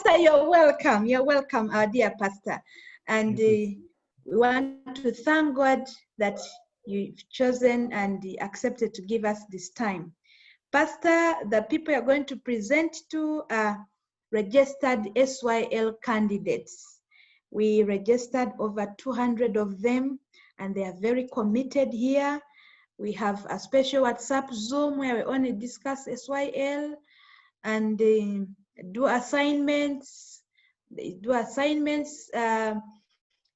Pastor, you're welcome. You're welcome, our dear Pastor. And we want to thank God that you've chosen and accepted to give us this time. Pastor, the people you're going to present to are registered SYL candidates. We registered over 200 of them, and they are very committed here. We have a special WhatsApp Zoom where we only discuss SYL and do assignments. They do assignments. I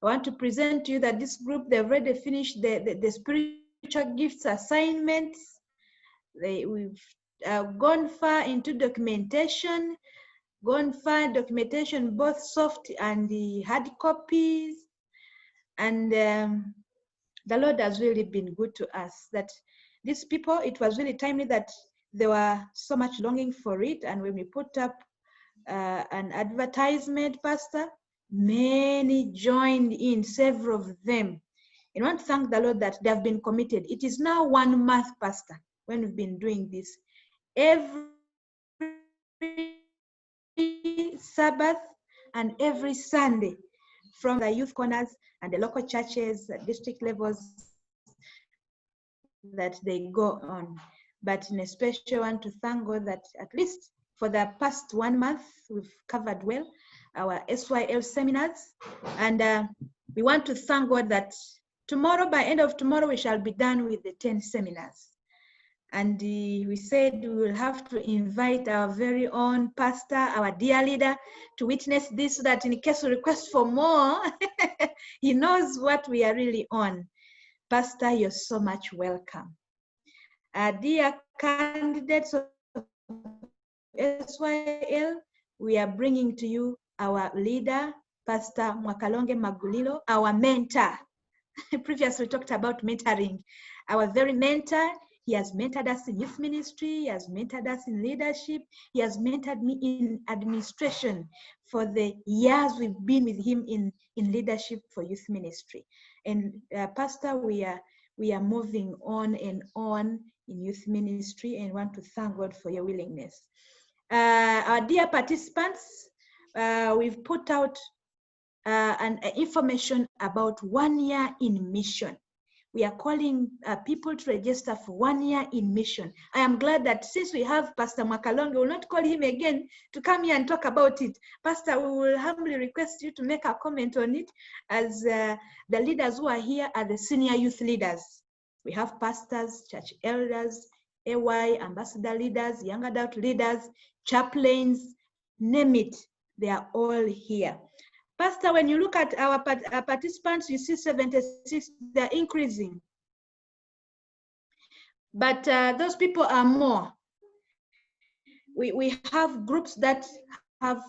want to present to you that this group, they've already finished the spiritual gifts assignments. We've gone far into documentation, both soft and the hard copies. And the Lord has really been good to us, that these people, it was really timely that they were so much longing for it. And when we put up an advertisement, Pastor, many joined in, several of them. And I want to thank the Lord that they have been committed. It is now 1 month, Pastor, when we've been doing this. Every Sabbath and every Sunday, from the youth corners and the local churches, district levels, that they go on. But in a special, I want to thank God that at least for the past 1 month, we've covered well our SYL seminars. And we want to thank God that tomorrow, by end of tomorrow, we shall be done with the 10 seminars. And we said we will have to invite our very own pastor, our dear leader, to witness this, so that in case we request for more, he knows what we are really on. Pastor, you're so much welcome. Dear candidates of SYL, we are bringing to you our leader, Pastor Mwakalonge Magulilo, our mentor. Previously, we talked about mentoring. Our very mentor. He has mentored us in youth ministry. He has mentored us in leadership. He has mentored me in administration for the years we've been with him in leadership for youth ministry. And Pastor, we are moving on and on in youth ministry, and want to thank God for your willingness. Our dear participants, we've put out an information about 1 year in mission. We are calling people to register for 1 year in mission. I am glad that since we have Pastor Mwakalonge, we will not call him again to come here and talk about it. Pastor, we will humbly request you to make a comment on it, as the leaders who are here are the senior youth leaders. We have pastors, church elders, AY, ambassador leaders, young adult leaders, chaplains, name it, they are all here. Pastor, when you look at our participants, you see 76, they're increasing. But those people are more. We have groups that have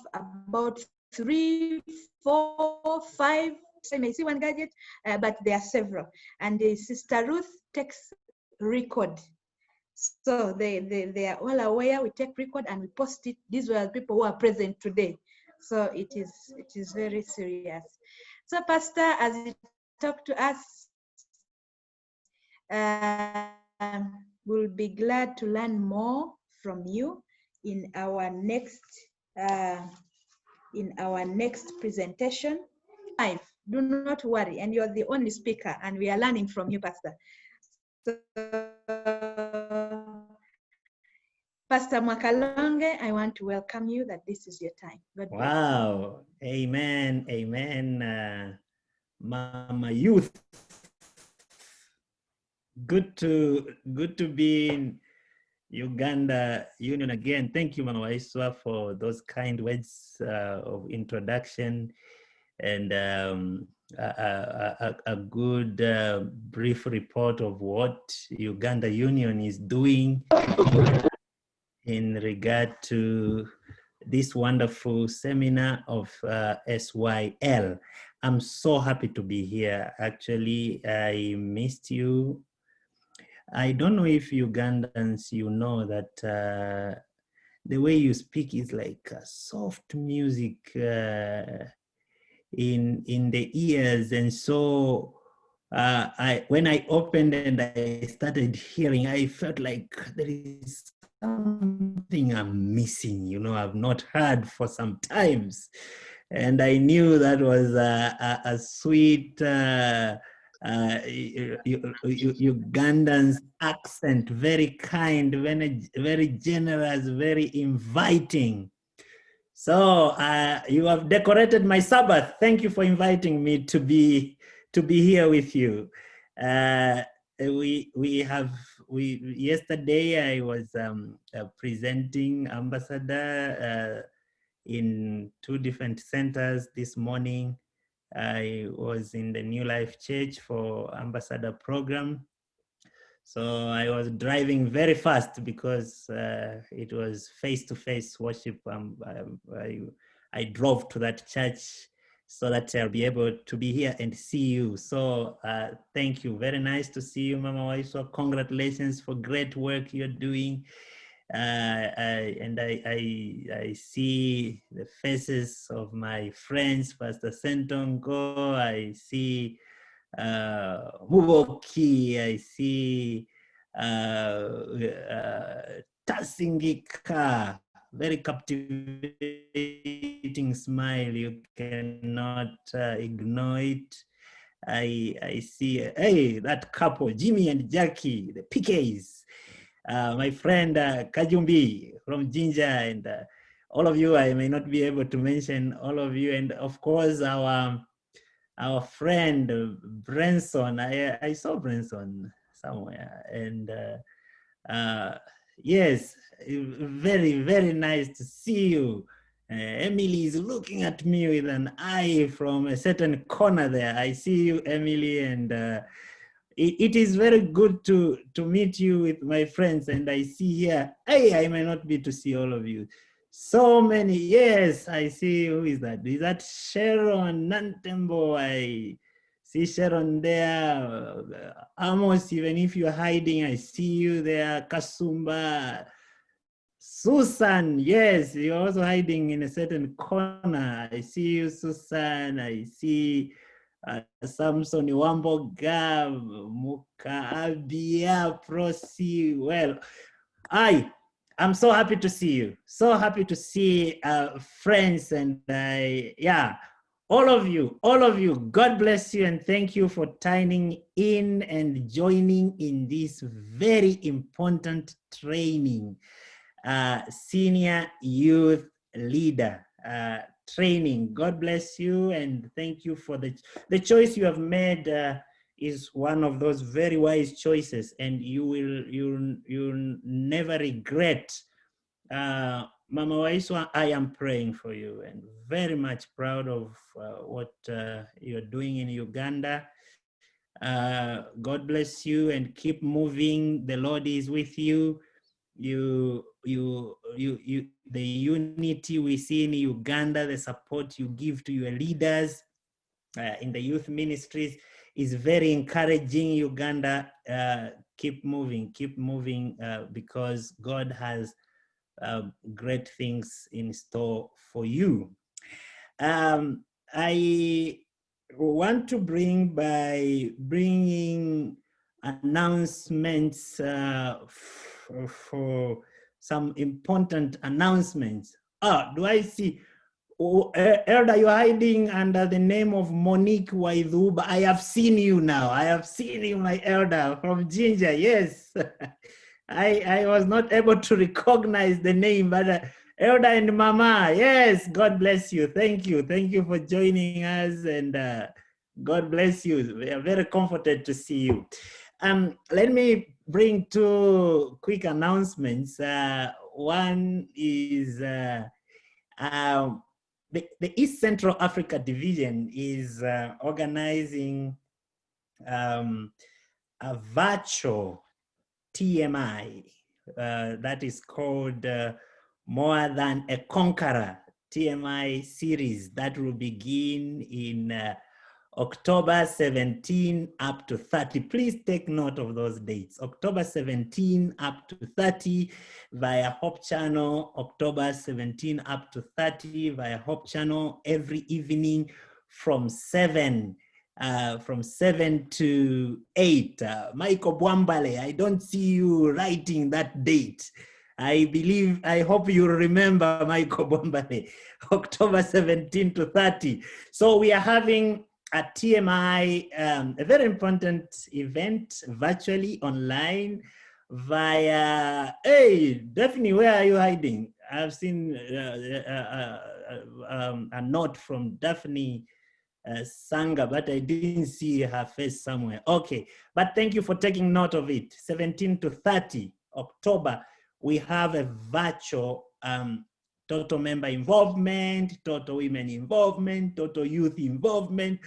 about 3, 4, 5, so you may see one gadget, but there are several. And Sister Ruth takes record. So they are all aware. We take record and we post it. These were the people who are present today. So it is very serious. So Pastor, as you talk to us, we'll be glad to learn more from you in our next presentation. Do not worry, and you're the only speaker, and we are learning from you, Pastor. So, Pastor Mwakalonge, I want to welcome you, that this is your time. God bless. Wow. Amen. Amen. Mama Youth. Good to be in Uganda Union again. Thank you, Mama Waiswa, for those kind words of introduction, and a good brief report of what Uganda Union is doing in regard to this wonderful seminar of SYL. I'm so happy to be here. Actually, I missed you. I don't know if Ugandans, you know that the way you speak is like soft music in the ears. And so when I opened and I started hearing, I felt like there is something I'm missing, you know, I've not heard for some times. And I knew that was a sweet Ugandan's accent, very kind, very generous, very inviting. So you have decorated my Sabbath. Thank you for inviting me to be here with you. Yesterday I was presenting ambassador in 2 different centers. This morning I was in the New Life Church for ambassador program. So I was driving very fast because it was face-to-face worship. I drove to that church so that I'll be able to be here and see you. So thank you. Very nice to see you, Mama Waiswa. Congratulations for great work you're doing. I see the faces of my friends, Pastor Sentongo. I see Muboki, I see Tasingika, very captivating smile. You cannot ignore it. I see, hey, that couple, Jimmy and Jackie, the PKs. My friend Kajumbi from Jinja, and all of you, I may not be able to mention all of you, and of course our friend Branson. I saw Branson somewhere, and yes, very, very nice to see you. Emily is looking at me with an eye from a certain corner there. I see you, Emily, and it is very good to meet you with my friends. And I see here, hey, I may not be to see all of you. So many, yes, I see. Who is that? Is that Sharon Nantembo? I see Sharon there. Amos, even if you're hiding, I see you there. Kasumba. Susan, yes, you're also hiding in a certain corner. I see you, Susan. I see Samson Wamboga, Muka Abia, Prosi. Well, I'm so happy to see you. So happy to see friends, and yeah, all of you, God bless you, and thank you for tuning in and joining in this very important training, senior youth leader training. God bless you, and thank you for the choice you have made. Is one of those very wise choices, and you'll never regret. Mama Waiswa, I am praying for you and very much proud of what you're doing in Uganda. God bless you and keep moving. The Lord is with you. The unity we see in Uganda, the support you give to your leaders in the youth ministries is very encouraging. Uganda, keep moving because God has great things in store for you. I want to bringing announcements for some important announcements. Do I see? Elder, you're hiding under the name of Monique Waidhu, but I have seen you now. I have seen you, my elder from Ginger. Yes. I was not able to recognize the name, but Elder and Mama, yes, God bless you. Thank you. Thank you for joining us, and God bless you. We are very comforted to see you. Let me bring 2 quick announcements. One is the East Central Africa Division is organizing a virtual TMI that is called More Than a Conqueror TMI series that will begin in October 17 up to 30. Please take note of those dates. October 17 up to 30 via Hope Channel. October 17 up to 30 via Hope Channel every evening from 7 to 8. Michael Bwambale, I don't see you writing that date. I hope you remember Michael Bombale, October 17 to 30. So we are having a TMI, a very important event, virtually online via, hey, Daphne, where are you hiding? I've seen a note from Daphne Sanga, but I didn't see her face somewhere. Okay, but thank you for taking note of it. 17 to 30 October, we have a virtual total member involvement, total women involvement, total youth involvement,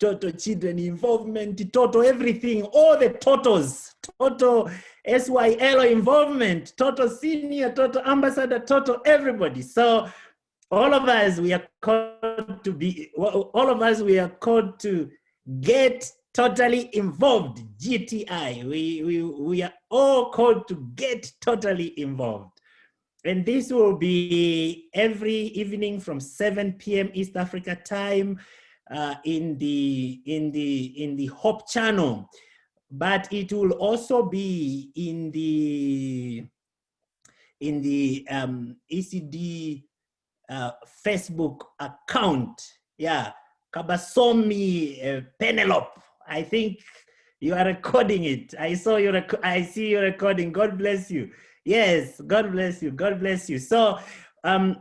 total children involvement, total everything, all the totals, total SYL involvement, total senior, total ambassador, total everybody. So all of us, we are called to be, all of us, we are called to get totally involved, GTI. We are all called to get totally involved. And this will be every evening from 7 p.m. East Africa time in the Hope channel. But it will also be in the ECD Facebook account. Yeah, Kabasomi Penelope. I think you are recording it. I see you recording. God bless you. Yes, God bless you. God bless you. So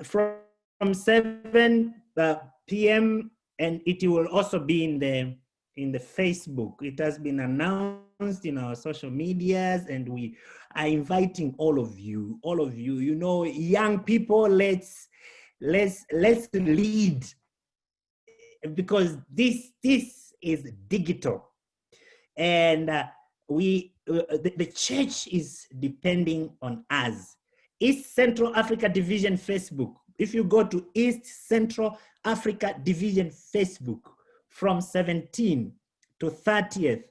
from 7 p.m. and it will also be in the Facebook. It has been announced in our social medias, and we are inviting all of you, you know, young people, let's lead, because this is digital, and the church is depending on us. East Central Africa Division Facebook. If you go to East Central Africa Division Facebook from 17 to 30th,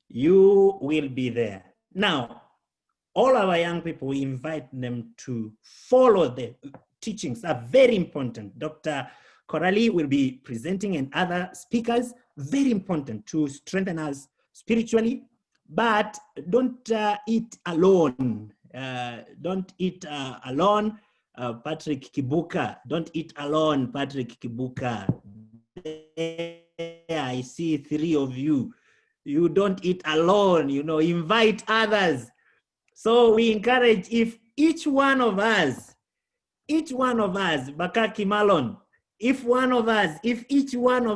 you will be there. Now, all our young people, we invite them to follow the teachings, are very important. Dr. Coralie will be presenting and other speakers, very important to strengthen us spiritually, but don't eat alone. Don't eat alone. Patrick Kibuka, don't eat alone, Patrick Kibuka. There, I see 3 of you. You don't eat alone, you know, invite others. So we encourage, if each one of us, Bakaki Malon, if each one of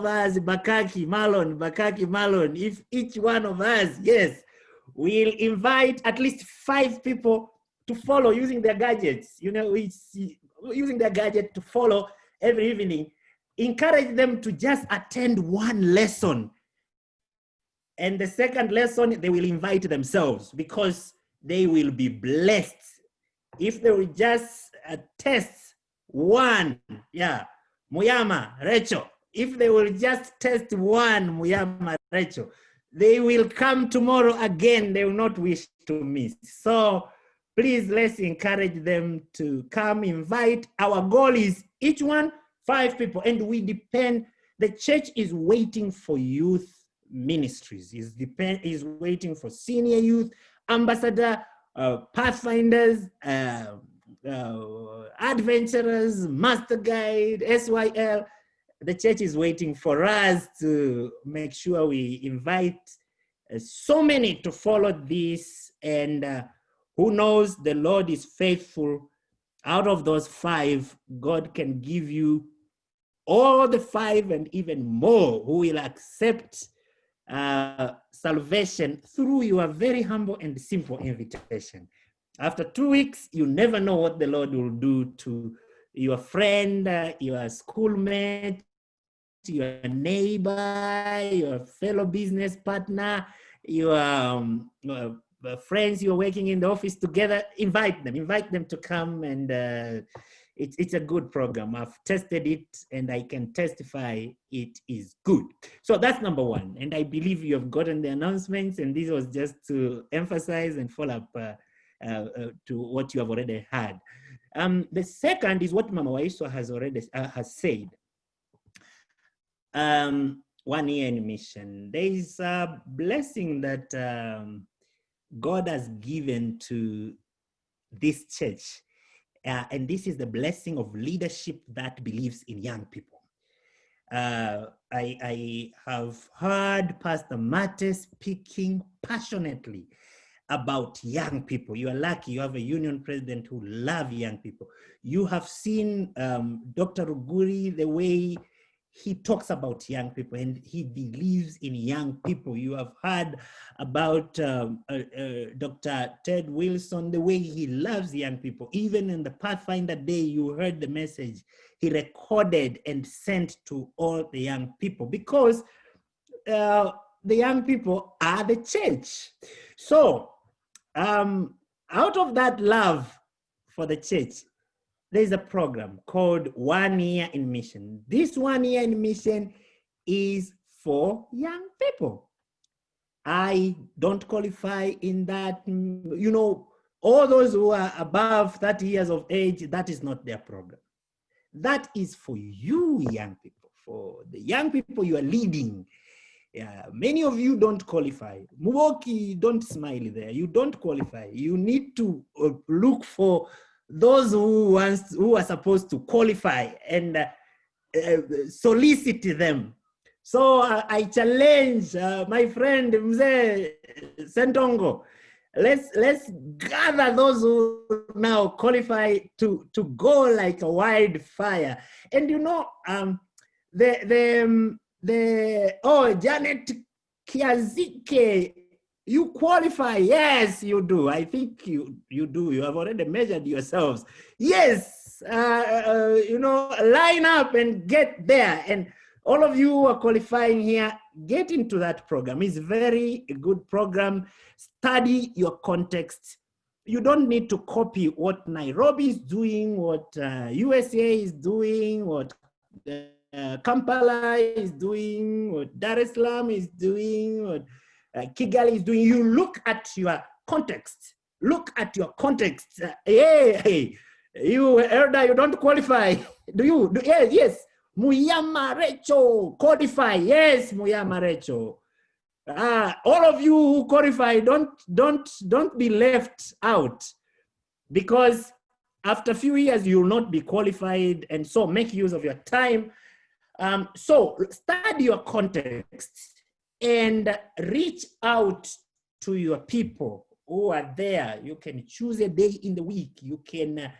us, Bakaki Malon, if each one of us, yes, we'll invite at least 5 people to follow using their gadgets, you know, using their gadget to follow every evening. Encourage them to just attend 1 lesson. And the second lesson, they will invite themselves, because they will be blessed. If they will just test 1, yeah, Muyama, Rachel, if they will just test 1, Muyama, Rachel, they will come tomorrow again. They will not wish to miss. So please, let's encourage them to come, invite. Our goal is each one 5 people, and we depend, the church is waiting for youth ministries, is waiting for senior youth, ambassador, pathfinders, adventurers, master guide, SYL. The church is waiting for us to make sure we invite so many to follow this, and who knows, the Lord is faithful. Out of those 5, God can give you all the 5 and even more, who will accept salvation through your very humble and simple invitation. After 2 weeks, you never know what the Lord will do to your friend, your schoolmate, your neighbor, your fellow business partner, your friends you're working in the office together. Invite them to come, and it's a good program. I've tested it and I can testify it is good. So that's number 1. And I believe you have gotten the announcements, and this was just to emphasize and follow up to what you have already had. The second is what Mama Waiso has already has said. 1 year in mission. There is a blessing that God has given to this church. And this is the blessing of leadership that believes in young people. I have heard Pastor Mate speaking passionately about young people. You are lucky you have a union president who loves young people. You have seen Dr. Ruguri, the way he talks about young people and he believes in young people. You have heard about Dr. Ted Wilson, the way he loves young people. Even in the Pathfinder Day, you heard the message he recorded and sent to all the young people, because the young people are the church. So out of that love for the church, there's a program called 1 Year in Mission. This 1 Year in Mission is for young people. I don't qualify in that. You know, all those who are above 30 years of age, that is not their program. That is for you young people, for the young people you are leading. Many of you don't qualify. Muwoki, don't smile there. You don't qualify. You need to look for those who are supposed to qualify and solicit them. So I challenge my friend Mzee Sentongo. Let's gather those who now qualify to go like a wildfire. And you know, Janet Kiazike, you qualify. Yes, you do. I think you do. You have already measured yourselves. Yes, you know, line up and get there. And all of you who are qualifying here, get into that program. It's a very good program. Study your context. You don't need to copy what Nairobi is doing, what USA is doing, what Kampala is doing, what Dar es Salaam is doing, what Kigali is doing. You look at your context. Look at your context. Hey, you elder, you don't qualify. Do you? Yes. Muyama Recho, qualify. Yes, Muyama Recho. All of you who qualify, don't be left out, because after a few years you will not be qualified, and so make use of your time. So study your context and reach out to your people who are there. You can choose a day in the week. You can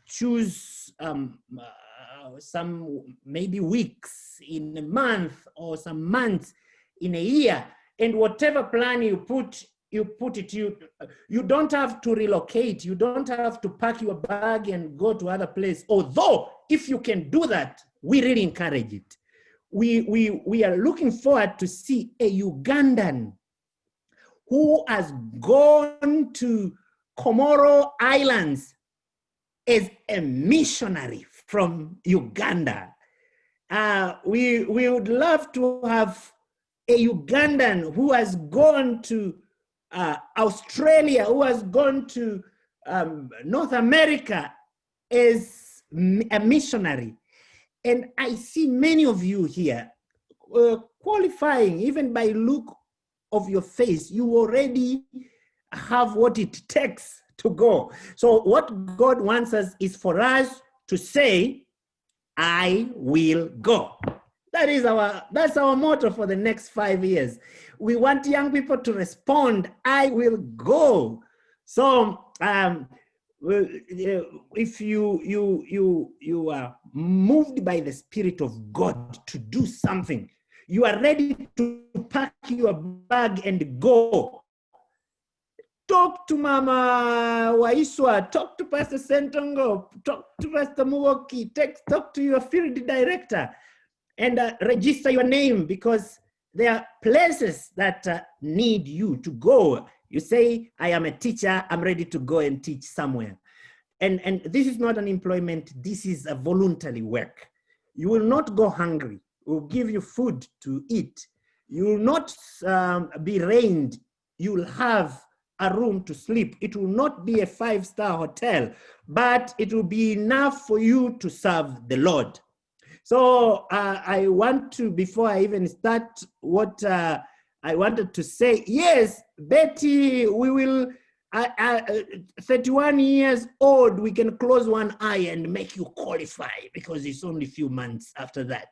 choose some maybe weeks in a month, or some months in a year, and whatever plan you put it. You don't have to relocate. You don't have to pack your bag and go to other place. Although if you can do that, we really encourage it. We are looking forward to see a Ugandan who has gone to Comoro Islands as a missionary from Uganda. We would love to have a Ugandan who has gone to Australia, who has gone to North America as a missionary. And I see many of you here qualifying. Even by look of your face, you already have what it takes to go. So what God wants us is for us to say, I will go. That's our motto for the next 5 years. We want young people to respond, I will go. So if you are moved by the Spirit of God to do something, you are ready to pack your bag and go. Talk to Mama Waiswa, talk to Pastor Sentongo, talk to Pastor Muwoki, talk to your field director, and register your name, because there are places that need you to go. You say, I am a teacher, I'm ready to go and teach somewhere. And this is not an employment, this is a voluntary work. You will not go hungry. We'll give you food to eat. You will not be rained. You will have a room to sleep. It will not be a 5-star hotel, but it will be enough for you to serve the Lord. So I want to, before I even start what I wanted to say, yes, Betty, we will 31 years old, we can close one eye and make you qualify because it's only a few months after that.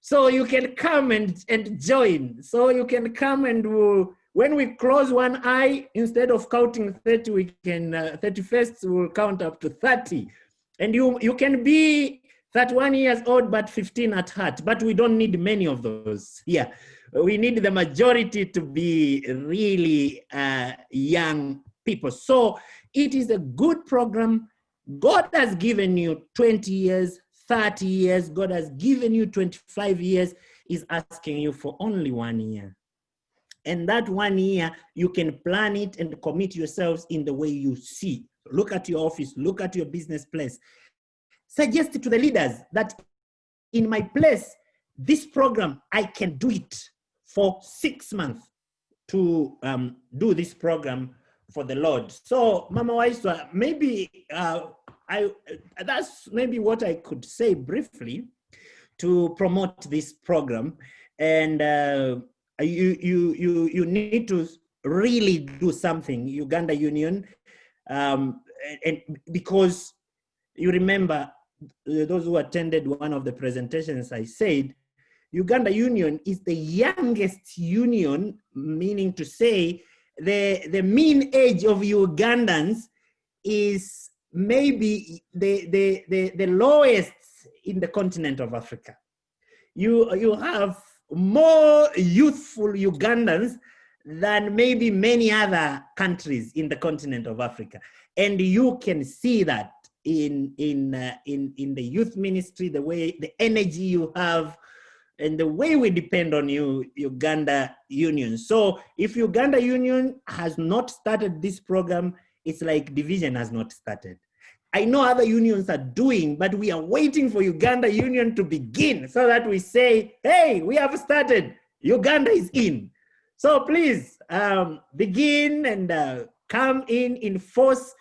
So you can come and join. So you can come and when we close one eye, instead of counting 30, we can, 31st, we'll count up to 30. And you can be 31 years old, but 15 at heart. But we don't need many of those. Yeah, we need the majority to be really young people. So it is a good program. God has given you 20 years, 30 years. God has given you 25 years. He's asking you for only 1 year. And that 1 year, you can plan it and commit yourselves in the way you see. Look at your office, look at your business place. Suggest to the leaders that in my place, this program, I can do it for 6 months to do this program for the Lord. So, Mama Waiswa, maybe that's maybe what I could say briefly to promote this program. And you need to really do something, Uganda Union, and because you remember, those who attended one of the presentations, I said, Uganda Union is the youngest union, meaning to say the mean age of Ugandans is maybe the lowest in the continent of Africa. You have more youthful Ugandans than maybe many other countries in the continent of Africa. And you can see that in the youth ministry, the way, the energy you have, and the way we depend on you, Uganda Union. So if Uganda Union has not started this program, it's like division has not started. I know other unions are doing, but we are waiting for Uganda Union to begin so that we say, hey, we have started, Uganda is in. So please begin and come in force,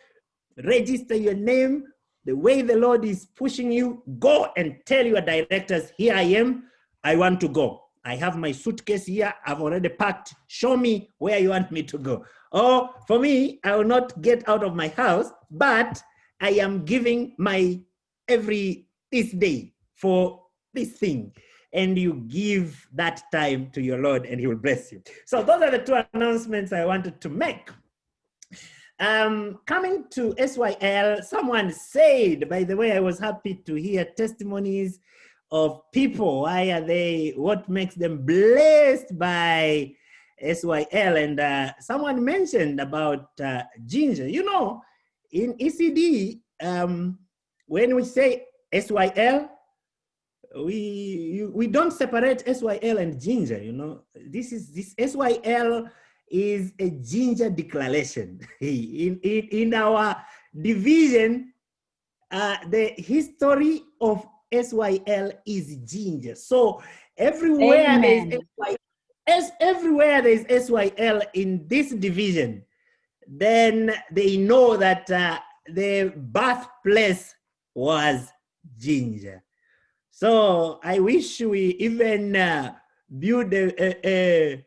register your name. The way the Lord is pushing you, go and tell your directors, here I am, I want to go. I have my suitcase here, I've already packed, show me where you want me to go. Or for me, I will not get out of my house, but I am giving my this day for this thing. And you give that time to your Lord and he will bless you. So those are the two announcements I wanted to make. Coming to SYL, someone said, by the way, I was happy to hear testimonies of people. Why are they, what makes them blessed by SYL? And someone mentioned about ginger. You know, in ECD, when we say SYL, we don't separate SYL and ginger, you know. This SYL is a ginger declaration. In our division, the history of SYL is ginger. So everywhere everywhere there is SYL in this division, then they know that the birthplace was ginger. So I wish we even build a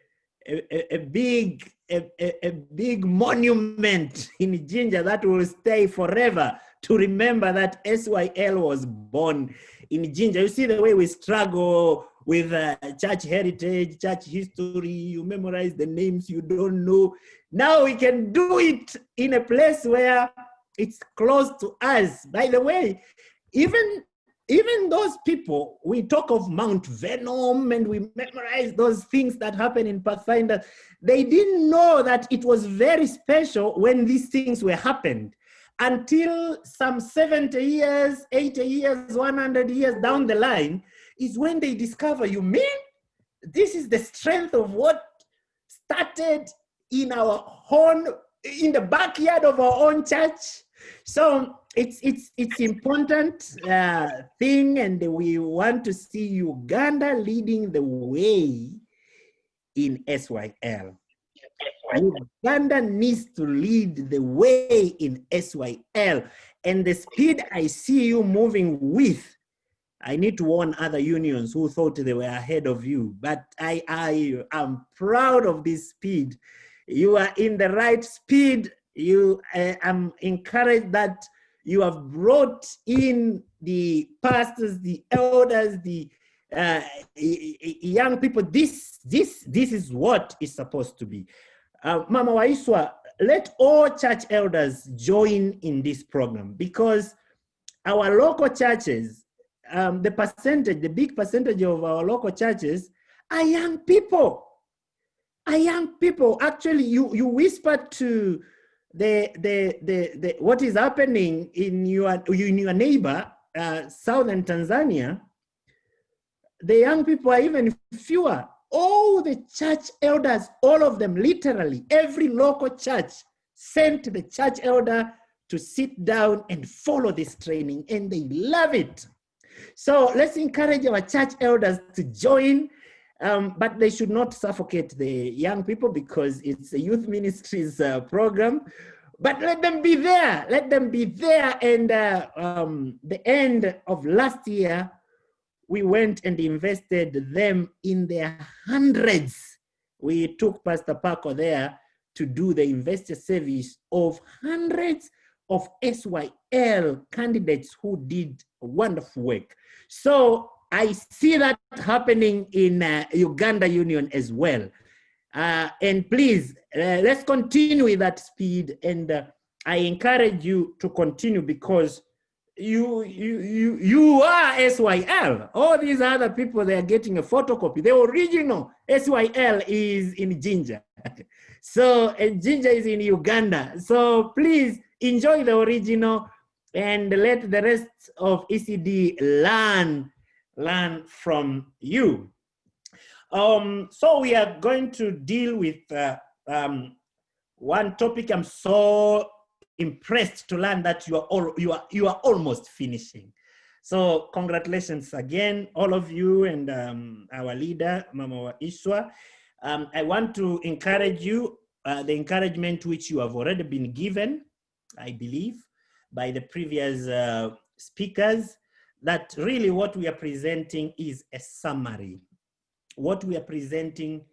big monument in ginger that will stay forever to remember that SYL was born in ginger. You see the way we struggle with church heritage, church history, you memorize the names you don't know. Now we can do it in a place where it's close to us. By the way, even those people, we talk of Mount Venom and we memorize those things that happen in Pathfinder. They didn't know that it was very special when these things were happened until some 70 years, 80 years, 100 years down the line is when they discover, you mean this is the strength of what started in our own, in the backyard of our own church. So it's important thing, and we want to see Uganda leading the way in SYL. Uganda needs to lead the way in SYL, and the speed I see you moving with, I need to warn other unions who thought they were ahead of you, but I am proud of this speed. You are in the right speed. I'm encouraged that you have brought in the pastors, the elders, the young people. This is what is supposed to be. Mama Waiswa, let all church elders join in this program, because our local churches, the big percentage of our local churches are young people. Actually, you whisper to the what is happening in your neighbor, southern Tanzania. The young people are even fewer. All the church elders, all of them, literally every local church sent the church elder to sit down and follow this training, and they love it. So let's encourage our church elders to join, but they should not suffocate the young people, because it's a youth ministries program. But let them be there. Let them be there. And the end of last year, we went and invested them in their hundreds. We took Pastor Paco there to do the investor service of hundreds of SYL candidates who did wonderful work. So I see that happening in Uganda Union as well. And please, let's continue with that speed. And I encourage you to continue, because you are SYL. All these other people, they are getting a photocopy. The original SYL is in Ginger. So, and Ginger is in Uganda. So please enjoy the original and let the rest of ECD learn from you. So we are going to deal with one topic. I'm so impressed to learn that you are almost finishing. So congratulations again, all of you, and our leader, Mama Waiswa. I want to encourage you, the encouragement which you have already been given, I believe, by the previous speakers, that really what we are presenting is a summary. What we are presenting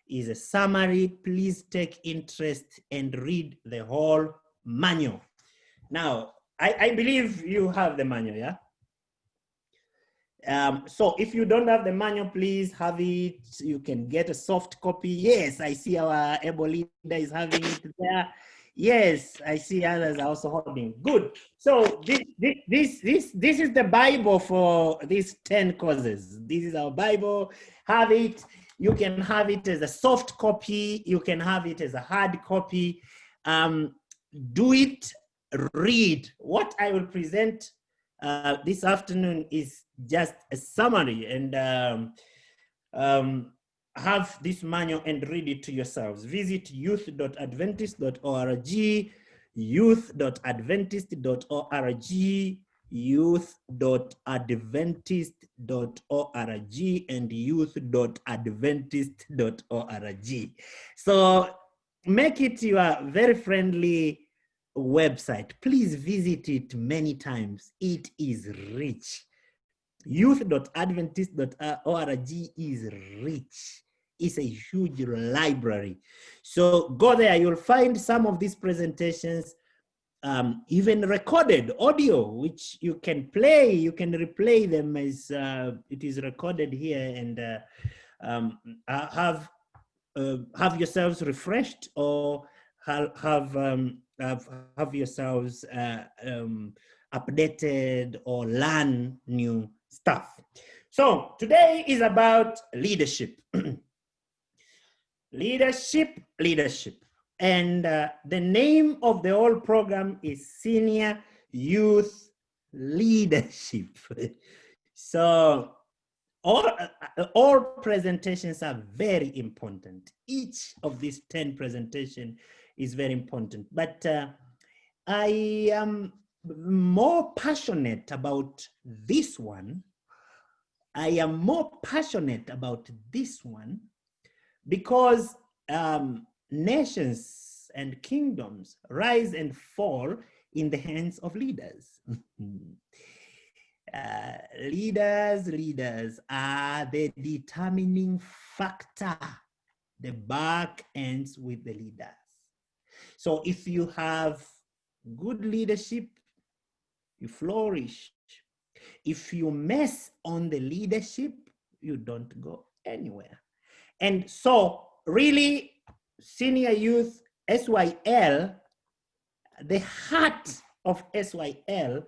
is a summary. Please take interest and read the whole manual. Now, I believe you have the manual, yeah? So if you don't have the manual, please have it. You can get a soft copy. Yes, I see our able leader is having it there. Yes, I see others are also holding. Good. So this is the Bible for these 10 courses. This is our Bible. Have it. You can have it as a soft copy. You can have it as a hard copy. Do it. Read. What I will present this afternoon is just a summary, and have this manual and read it to yourselves. Visit youth.adventist.org, youth.adventist.org, youth.adventist.org, and youth.adventist.org. So make it your very friendly website. Please visit it many times. It is rich. Youth.adventist.org is rich. It's a huge library. So go there. You'll find some of these presentations, even recorded audio, which you can play. You can replay them as it is recorded here, and have yourselves refreshed, or have yourselves updated, or learn new stuff. So today is about leadership. Leadership. And the name of the whole program is Senior Youth Leadership. So all presentations are very important. Each of these 10 presentations is very important. But I am more passionate about this one. I am more passionate about this one because nations and kingdoms rise and fall in the hands of leaders. Leaders are the determining factor. The buck ends with the leaders. So if you have good leadership, you flourish. If you mess on the leadership, you don't go anywhere. And so really, senior youth, SYL, the heart of SYL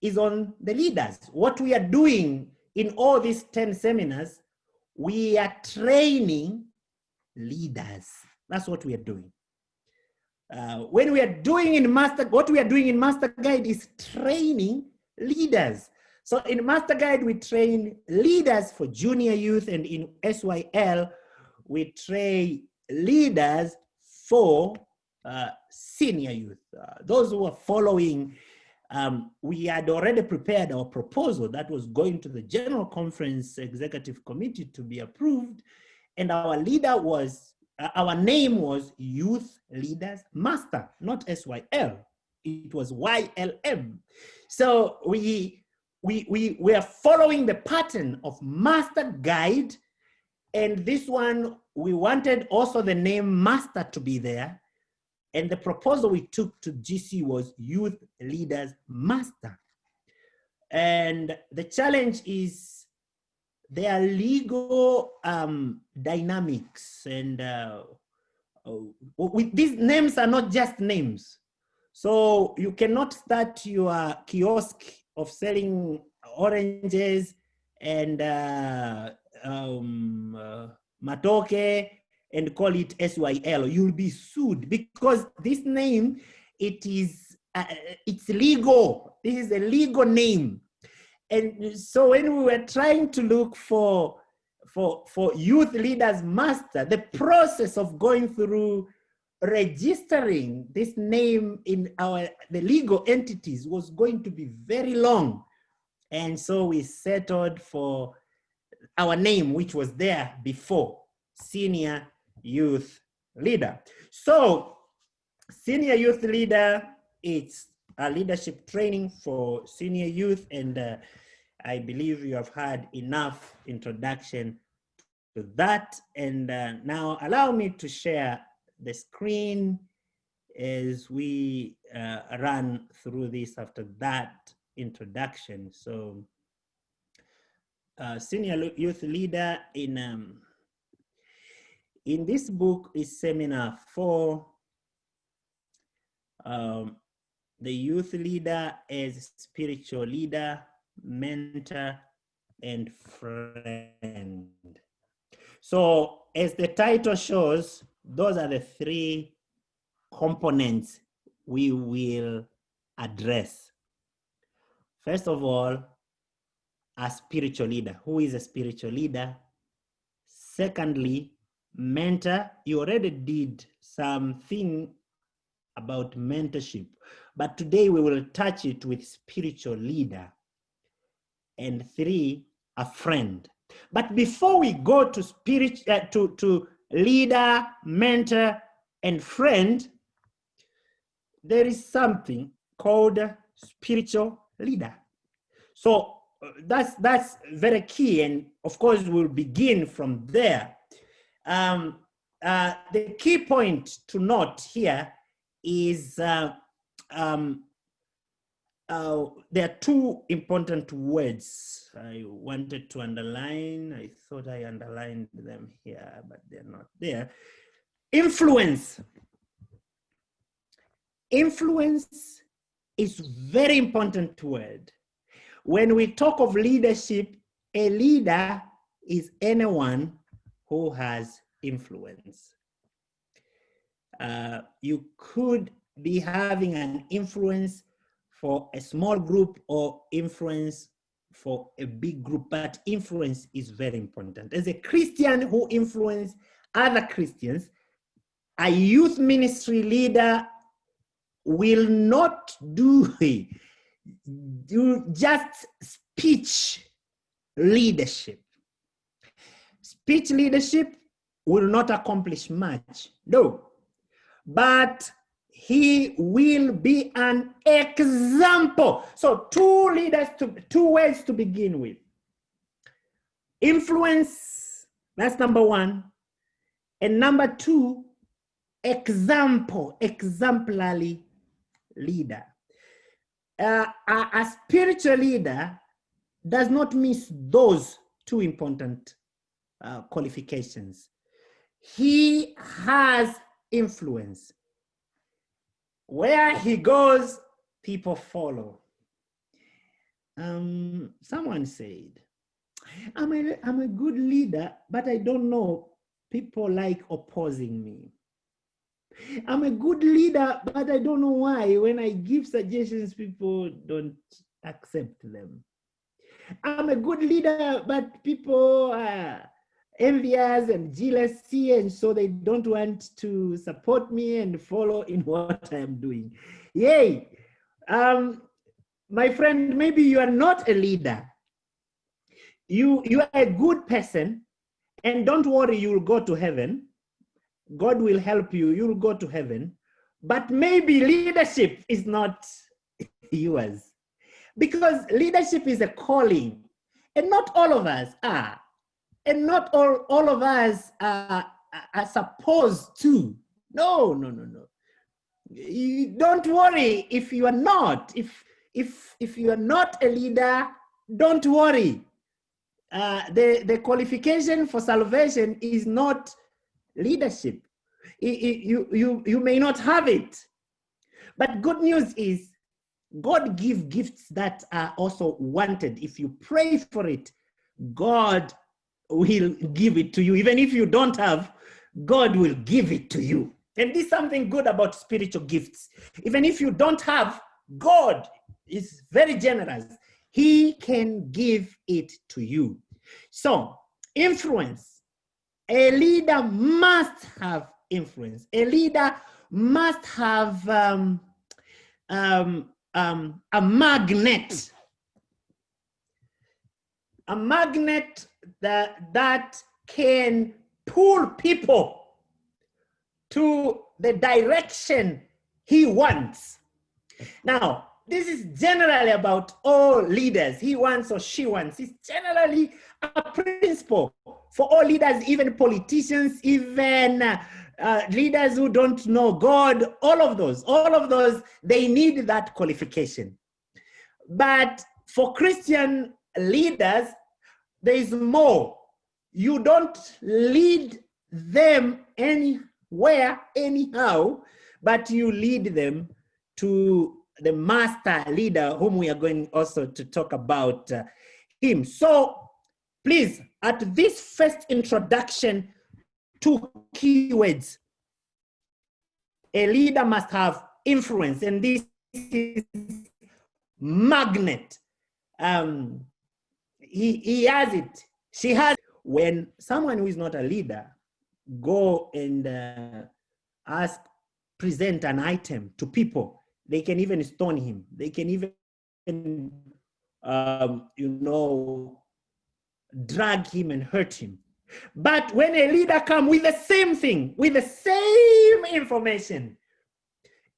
is on the leaders. What we are doing in all these 10 seminars, we are training leaders. That's what we are doing. When we are doing in what we are doing in Master Guide is training leaders. So in Master Guide, we train leaders for junior youth, and in SYL, we train leaders for senior youth. Those who are following, we had already prepared our proposal that was going to the General Conference Executive Committee to be approved. And our leader was, our name was Youth Leaders Master, not SYL. It was YLM. So we are following the pattern of Master Guide. And this one, we wanted also the name Master to be there. And the proposal we took to GC was Youth Leaders Master. And the challenge is there are legal dynamics, and these names are not just names. So you cannot start your kiosk of selling oranges and matoke and call it SYL. You'll be sued because this name, it's legal. This is a legal name. And so when we were trying to look for Youth Leaders Master, the process of going through registering this name in the legal entities was going to be very long. And so we settled for our name, which was there before, Senior Youth Leader. So Senior Youth Leader, it's a leadership training for senior youth, and I believe you have had enough introduction to that. And now allow me to share the screen as we run through this after that introduction. So Senior Youth Leader in this book is Seminar 4. The youth leader as spiritual leader, mentor, and friend. So as the title shows, those are the 3 components we will address. First of all, a spiritual leader. Who is a spiritual leader? Secondly, mentor. You already did something about mentorship, but today we will touch it with spiritual leader. And 3, a friend. But before we go to to leader, mentor, and friend, there is something called spiritual leader. So that's very key, and of course we'll begin from there. The key point to note here is there are 2 important words I wanted to underline. I thought I underlined them here, but they're not there. Influence. Influence is very important word. When we talk of leadership, a leader is anyone who has influence. You could be having an influence for a small group or influence for a big group, but influence is very important. As a Christian who influences other Christians, a youth ministry leader will not do just speech leadership. Speech leadership will not accomplish much, no. But he will be an example. So 2 ways to begin with. Influence, that's number 1. And number 2, exemplary leader. A spiritual leader does not miss those two important qualifications. He has influence. Where he goes, people follow. Someone said, I'm a good leader, but I don't know, people like opposing me. I'm a good leader, but I don't know why when I give suggestions, people don't accept them. I'm a good leader, but people are envious and jealousy, and so they don't want to support me and follow in what I'm doing. Yay! My friend, maybe you are not a leader. You are a good person, and don't worry, you'll go to heaven. God will help you, you'll go to heaven. But maybe leadership is not yours. Because leadership is a calling, and not all of us are. And not all of us are supposed to. No. Don't worry if you are not. If you are not a leader, don't worry. The qualification for salvation is not leadership. You may not have it. But good news is God gives gifts that are also wanted. If you pray for it, God will give it to you. Even if you don't have, God will give it to you. And this is something good about spiritual gifts. Even if you don't have, God is very generous. He can give it to you. So, influence. A leader must have influence. A leader must have a magnet. A magnet that can pull people to the direction he wants. Now, this is generally about all leaders. He wants or she wants. It's generally a principle for all leaders, even politicians, even leaders who don't know God, all of those, they need that qualification. But for Christian leaders, there is more. You don't lead them anywhere, anyhow, but you lead them to the master leader, whom we are going also to talk about him. So please, at this first introduction, 2 keywords. A leader must have influence, and this is magnet. He has it. She has. When someone who is not a leader go and present an item to people, they can even stone him. They can even, drag him and hurt him. But when a leader comes with the same thing, with the same information,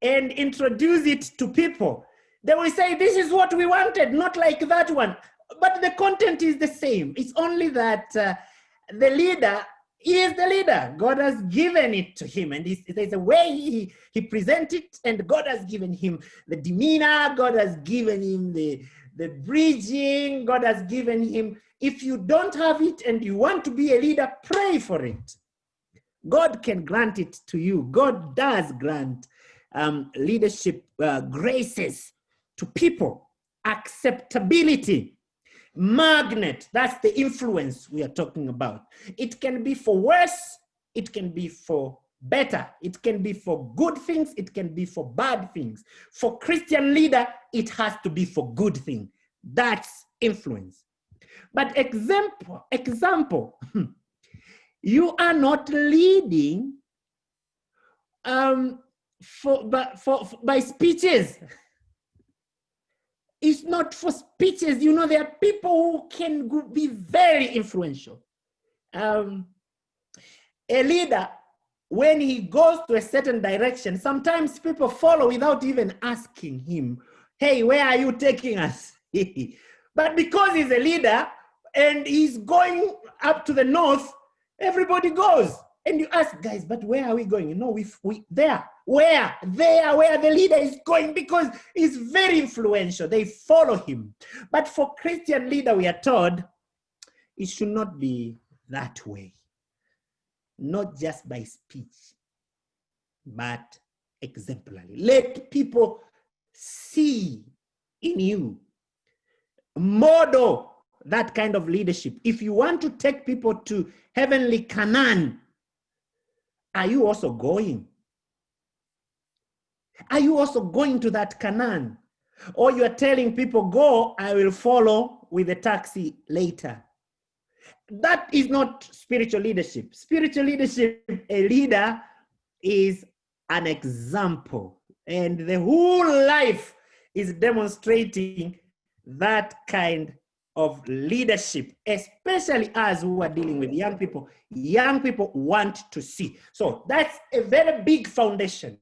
and introduce it to people, they will say, this is what we wanted, not like that one. But the content is the same. It's only that the leader, he is the leader. God has given it to him. And there's a way he presents it, and God has given him the demeanor. God has given him the bridging. God has given him. If you don't have it and you want to be a leader, pray for it. God can grant it to you. God does grant leadership graces to people. Acceptability. Magnet, that's the influence we are talking about. It can be for worse, it can be for better, it can be for good things, it can be for bad things. For Christian leader, it has to be for good thing. That's influence. But example, you are not leading by speeches. It's not for speeches. You know, there are people who can be very influential. A leader, when he goes to a certain direction, sometimes people follow without even asking him, hey, where are you taking us? But because he's a leader and he's going up to the north, everybody goes. And you ask, guys, but where are we going? You know, where the leader is going, because he's very influential. They follow him. But for Christian leader, we are told it should not be that way. Not just by speech, but exemplary. Let people see in you, model that kind of leadership. If you want to take people to heavenly Canaan, are you also going? Are you also going to that Canaan? Or you are telling people, go, I will follow with the taxi later. That is not spiritual leadership. Spiritual leadership, a leader is an example. And the whole life is demonstrating that kind of leadership, especially us who are dealing with young people. Young people want to see. So that's a very big foundation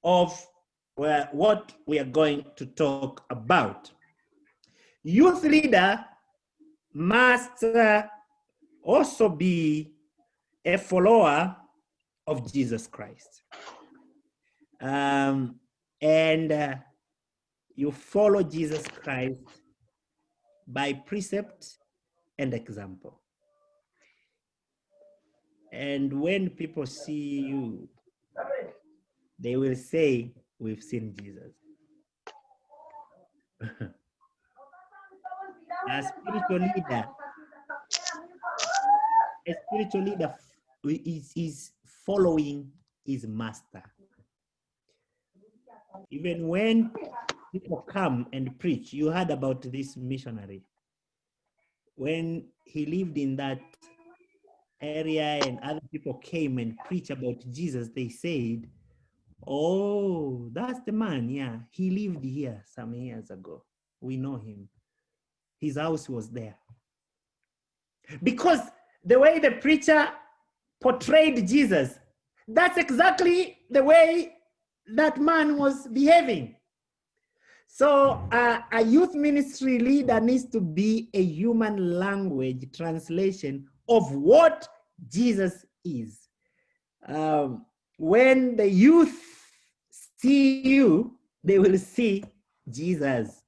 of what we are going to talk about. Youth leader must also be a follower of Jesus Christ. You follow Jesus Christ by precept and example. And when people see you, they will say, we've seen Jesus. A spiritual leader is following his master. Even when people come and preach, you heard about this missionary. When he lived in that area and other people came and preached about Jesus, they said, oh, that's the man, yeah. He lived here some years ago. We know him. His house was there. Because the way the preacher portrayed Jesus, that's exactly the way that man was behaving. So a youth ministry leader needs to be a human language translation of what Jesus is. When the youth see you, they will see Jesus.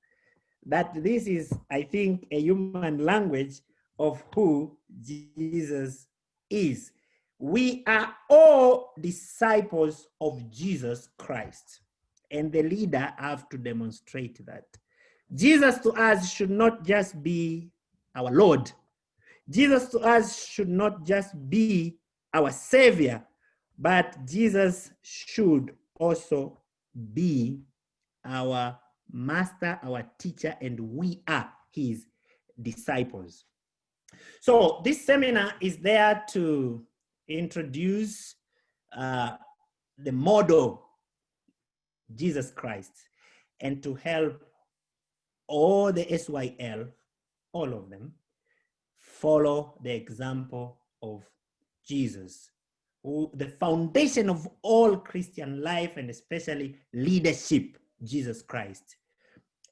That this is, I think, a human language of who Jesus is. We are all disciples of Jesus Christ, and the leader have to demonstrate that. Jesus to us should not just be our Lord. Jesus to us should not just be our Savior, but Jesus should also be our master, our teacher, and we are his disciples. So this seminar is there to introduce the model, Jesus Christ, and to help all the SYL, all of them, follow the example of Jesus, who the foundation of all Christian life and especially leadership, Jesus Christ.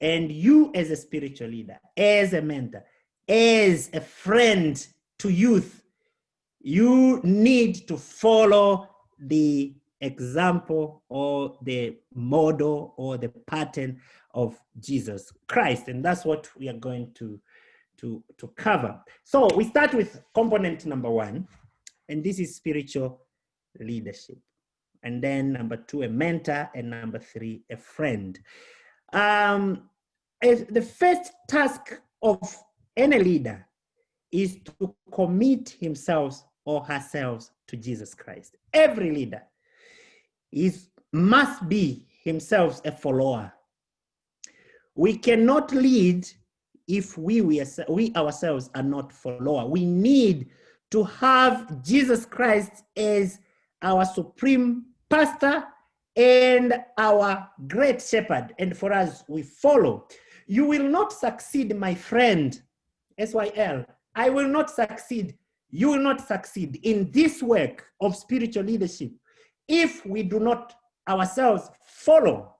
And you as a spiritual leader, as a mentor, as a friend to youth, you need to follow the example or the model or the pattern of Jesus Christ. And that's what we are going to cover. So we start with component number 1, and this is spiritual leadership. And then number 2, a mentor, and number 3, a friend. The first task of any leader is to commit himself or herself to Jesus Christ. Every leader must be himself a follower. We cannot lead if we ourselves are not follower. We need to have Jesus Christ as our supreme pastor and our great shepherd. And for us, we follow. You will not succeed, my friend, SYL. I will not succeed. You will not succeed in this work of spiritual leadership if we do not ourselves follow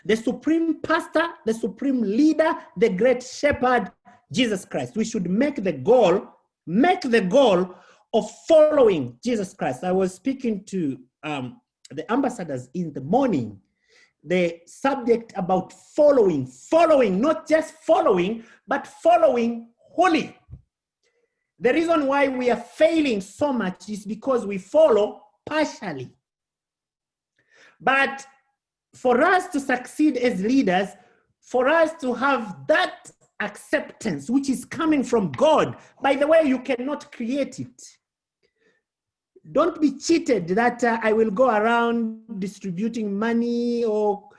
the supreme pastor, the supreme leader, the great shepherd, Jesus Christ. We should make the goal of following Jesus Christ. I was speaking to the ambassadors in the morning, the subject about following, not just following, but following wholly. The reason why we are failing so much is because we follow partially. But for us to succeed as leaders, for us to have that acceptance which is coming from God, by the way, you cannot create it. Don't be cheated that I will go around distributing money or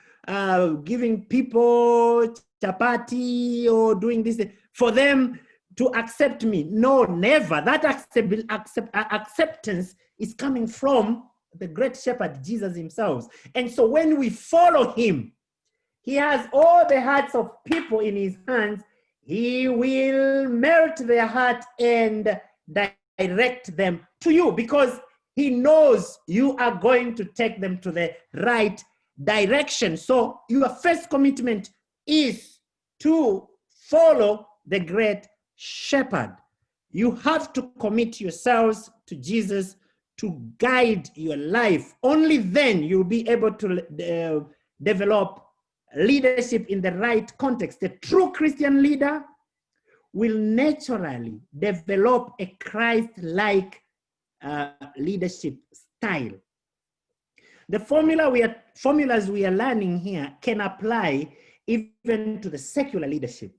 giving people chapati or doing this for them to accept me. No, never. That acceptance is coming from the great shepherd, Jesus himself. And so when we follow him, he has all the hearts of people in his hands. He will melt their heart and direct them to you because he knows you are going to take them to the right direction. So your first commitment is to follow the great shepherd. You have to commit yourselves to Jesus to guide your life. Only then you'll be able to develop leadership in the right context. The true Christian leader will naturally develop a Christ-like leadership style. The formulas we are learning here can apply even to the secular leadership.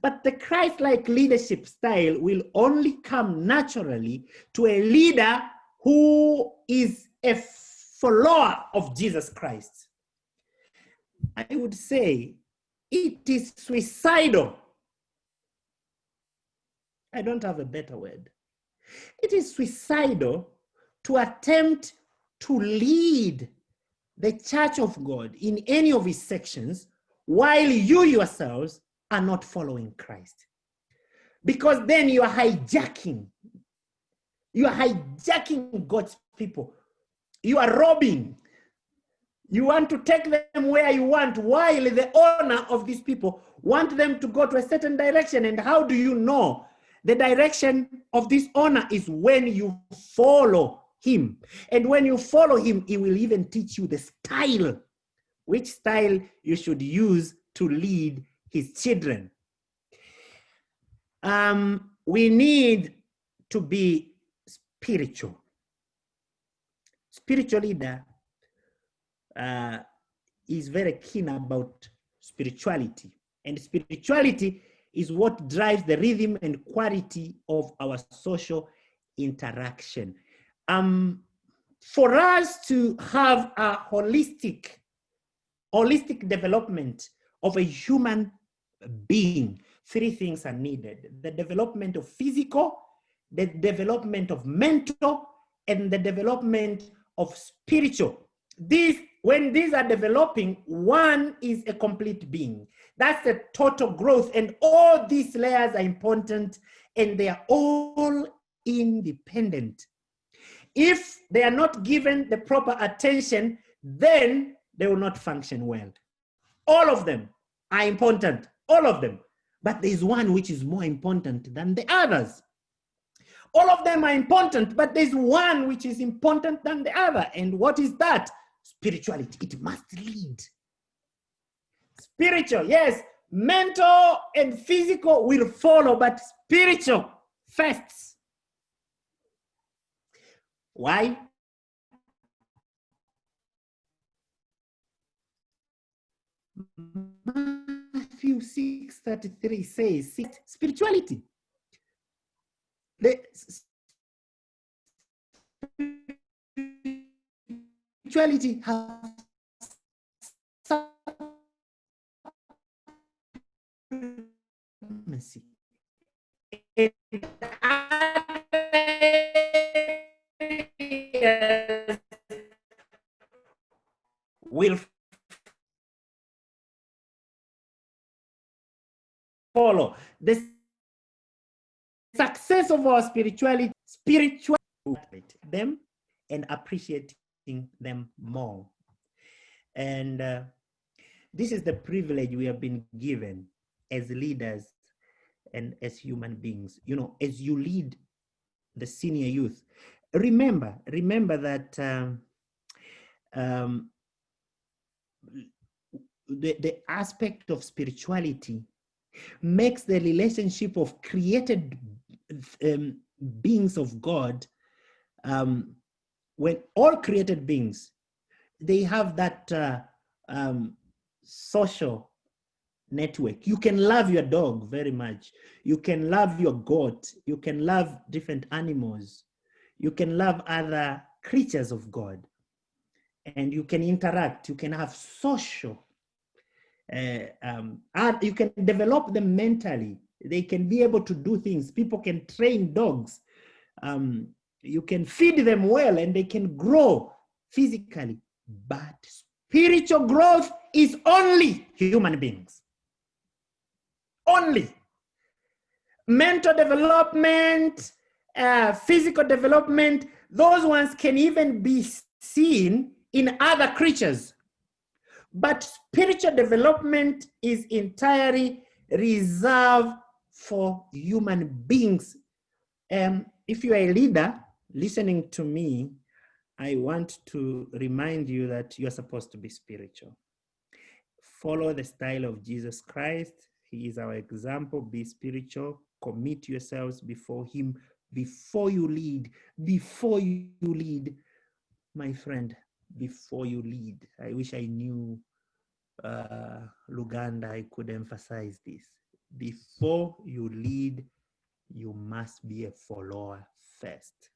But the Christ-like leadership style will only come naturally to a leader who is a follower of Jesus Christ. I would say it is suicidal. I don't have a better word. It is suicidal to attempt to lead the Church of God in any of its sections while you yourselves are not following Christ. Because then you are hijacking. You are hijacking God's people. You are robbing. You want to take them where you want, while the owner of these people want them to go to a certain direction. And how do you know the direction of this owner? Is when you follow him. And when you follow him, he will even teach you the style, which style you should use to lead his children. We need to be spiritual. Spiritual leader is very keen about spirituality. And spirituality is what drives the rhythm and quality of our social interaction. For us to have a holistic development of a human being, three things are needed: the development of physical, the development of mental, and the development of spiritual. When these are developing, one is a complete being. That's the total growth. And all these layers are important, and they are all independent. If they are not given the proper attention, then they will not function well. All of them are important, all of them. But there is one which is more important than the others. All of them are important, but there's one which is important than the other. And what is that? Spirituality. It must lead. Spiritual, yes. Mental and physical will follow, but spiritual first. Why? Matthew 6:33 says, spirituality. The spirituality has supremacy. Will follow. The success of our spirituality them and appreciating them more. And this is the privilege we have been given as leaders and as human beings. You know, as you lead the senior youth. Remember that the aspect of spirituality makes the relationship of created beings of God, when all created beings, they have that social network. You can love your dog very much. You can love your goat. You can love different animals. You can love other creatures of God. And you can interact. You can have social. You can develop them mentally. They can be able to do things. People can train dogs. You can feed them well and they can grow physically. But spiritual growth is only human beings. Only. Mental development, physical development, those ones can even be seen in other creatures. But spiritual development is entirely reserved for human beings. If you are a leader listening to me, I want to remind you that you are supposed to be spiritual. Follow the style of Jesus Christ. He is our example. Be spiritual. Commit yourselves before him. Before you lead, my friend, before you lead. I wish I knew Luganda, I could emphasize this. Before you lead, you must be a follower first.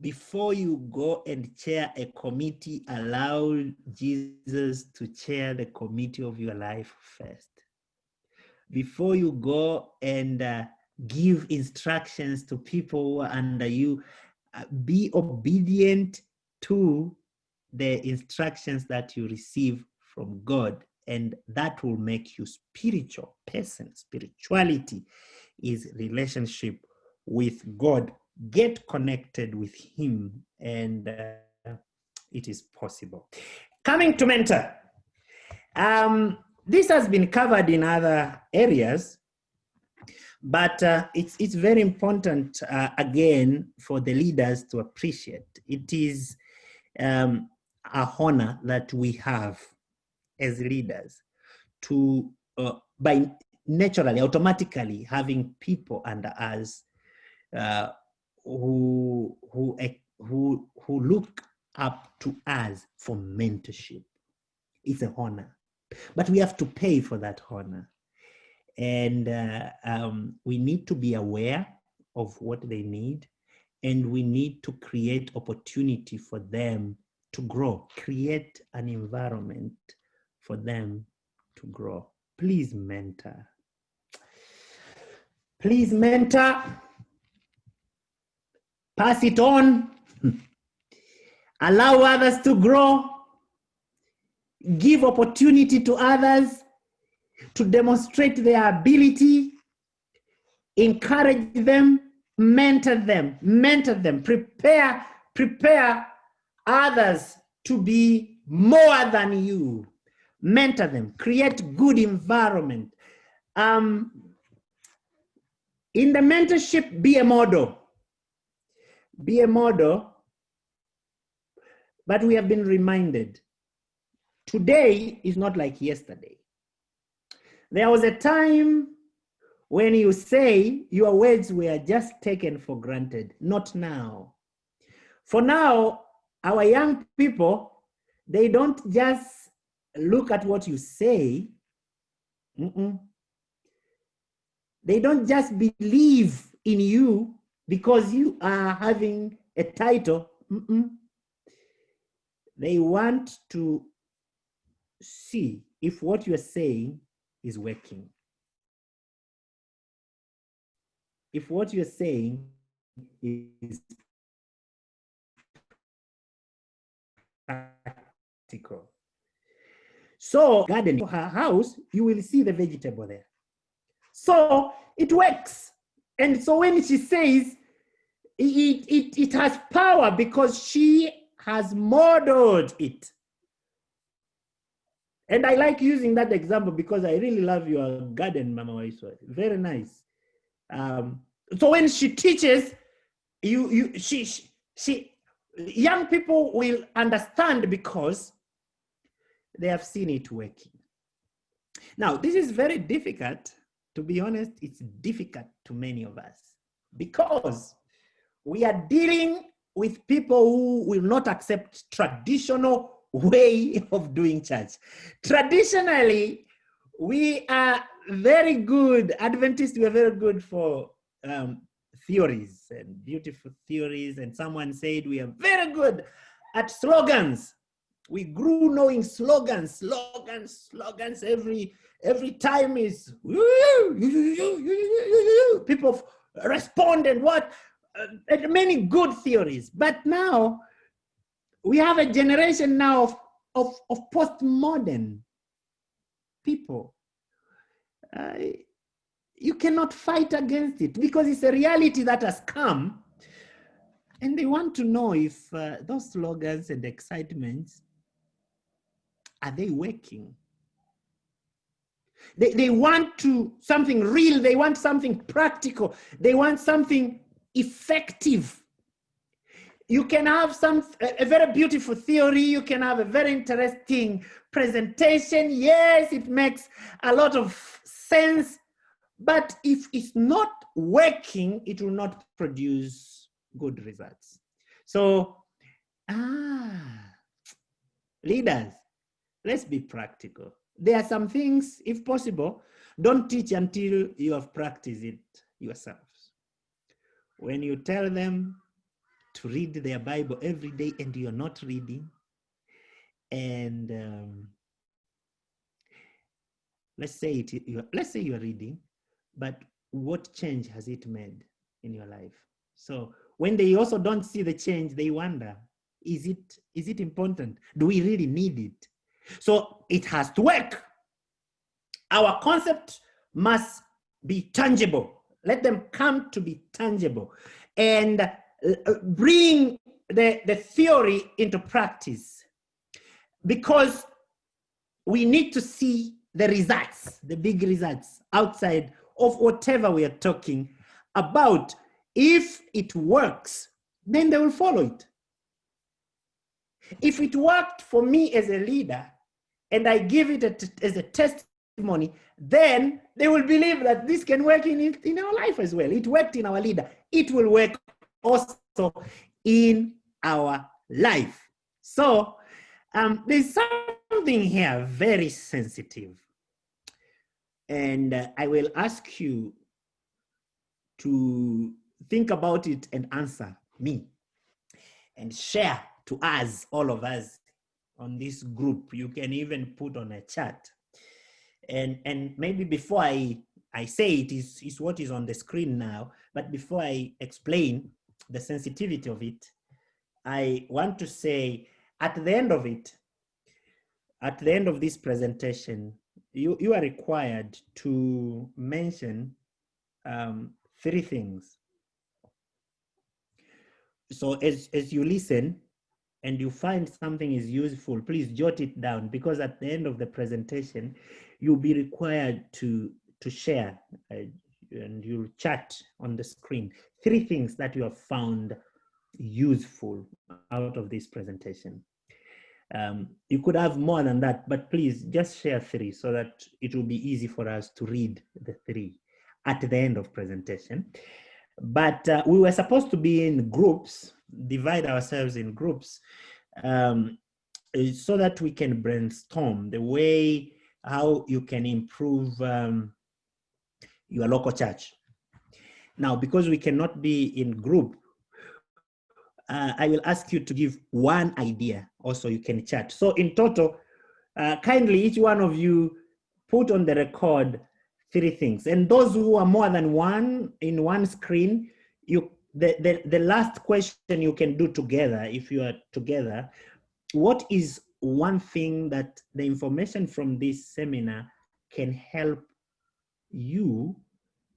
Before you go and chair a committee, allow Jesus to chair the committee of your life first. Before you go and give instructions to people who are under you, be obedient to the instructions that you receive from God, and that will make you spiritual person. Spirituality is relationship with God. Get connected with him, and it is possible. Coming to mentor. This has been covered in other areas, but it's very important, again, for the leaders to appreciate. It is a honor that we have as leaders to, by naturally, automatically having people under us who look up to us for mentorship. It's an honor, but we have to pay for that honor. And we need to be aware of what they need, and we need to create opportunity for them to grow, create an environment for them to grow. Please mentor. Please mentor. Pass it on. Allow others to grow. Give opportunity to others to demonstrate their ability. Encourage them. Mentor them. Prepare others to be more than you. Mentor them. Create good environment. In the mentorship, be a model. Be a model. But we have been reminded, today is not like yesterday. There was a time when you say your words were just taken for granted. Not now. For now, our young people, they don't just look at what you say. They don't just believe in you because you are having a title. They want to see if what you're saying is working. If what you're saying is practical. So, gardening her house, you will see the vegetable there. So it works. And so when she says it has power because she has modeled it. And I like using that example because I really love your garden, Mama Waiswa. Very nice. So when she teaches, young people will understand because they have seen it working. Now, this is very difficult. To be honest, it's difficult to many of us because we are dealing with people who will not accept traditional way of doing church. Traditionally, we are very good, Adventists, we are very good for theories and beautiful theories. And someone said we are very good at slogans. We grew knowing slogans. Every time is people respond and what, and many good theories. But now we have a generation now of postmodern people. You cannot fight against it because it's a reality that has come, and they want to know if those slogans and excitements, are they working? They want something real, they want something practical, they want something effective. You can have a very beautiful theory, you can have a very interesting presentation. Yes, it makes a lot of sense, but if it's not working, it will not produce good results. So, leaders, let's be practical. There are some things, if possible, don't teach until you have practiced it yourselves. When you tell them to read their Bible every day and you're not reading, and let's say you're reading, but what change has it made in your life? So when they also don't see the change, they wonder, is it important? Do we really need it? So it has to work. Our concept must be tangible. Let them come to be tangible and bring the theory into practice, because we need to see the results, the big results outside of whatever we are talking about. If it works, then they will follow it. If it worked for me as a leader and I give it as a testimony, then they will believe that this can work in our life as well. It worked in our leader. It will work also in our life. So there's something here very sensitive. And I will ask you to think about it and answer me and share to us, all of us on this group. You can even put on a chat. And maybe before I say it is what is on the screen now, but before I explain the sensitivity of it, I want to say at the end of it, at the end of this presentation, you are required to mention 3 things. So as you listen and you find something is useful, please jot it down, because at the end of the presentation, you'll be required to share and you'll chat on the screen 3 things that you have found useful out of this presentation. You could have more than that, but please just share 3 so that it will be easy for us to read the 3 at the end of presentation. But we were supposed to be in groups, divide ourselves in groups, so that we can brainstorm the way how you can improve your local church. Now, because we cannot be in group, I will ask you to give 1 idea. Also, you can chat. So in total, kindly each one of you put on the record 3 things. And those who are more than 1 in 1 screen, the last question you can do together, if you are together, what is 1 thing that the information from this seminar can help you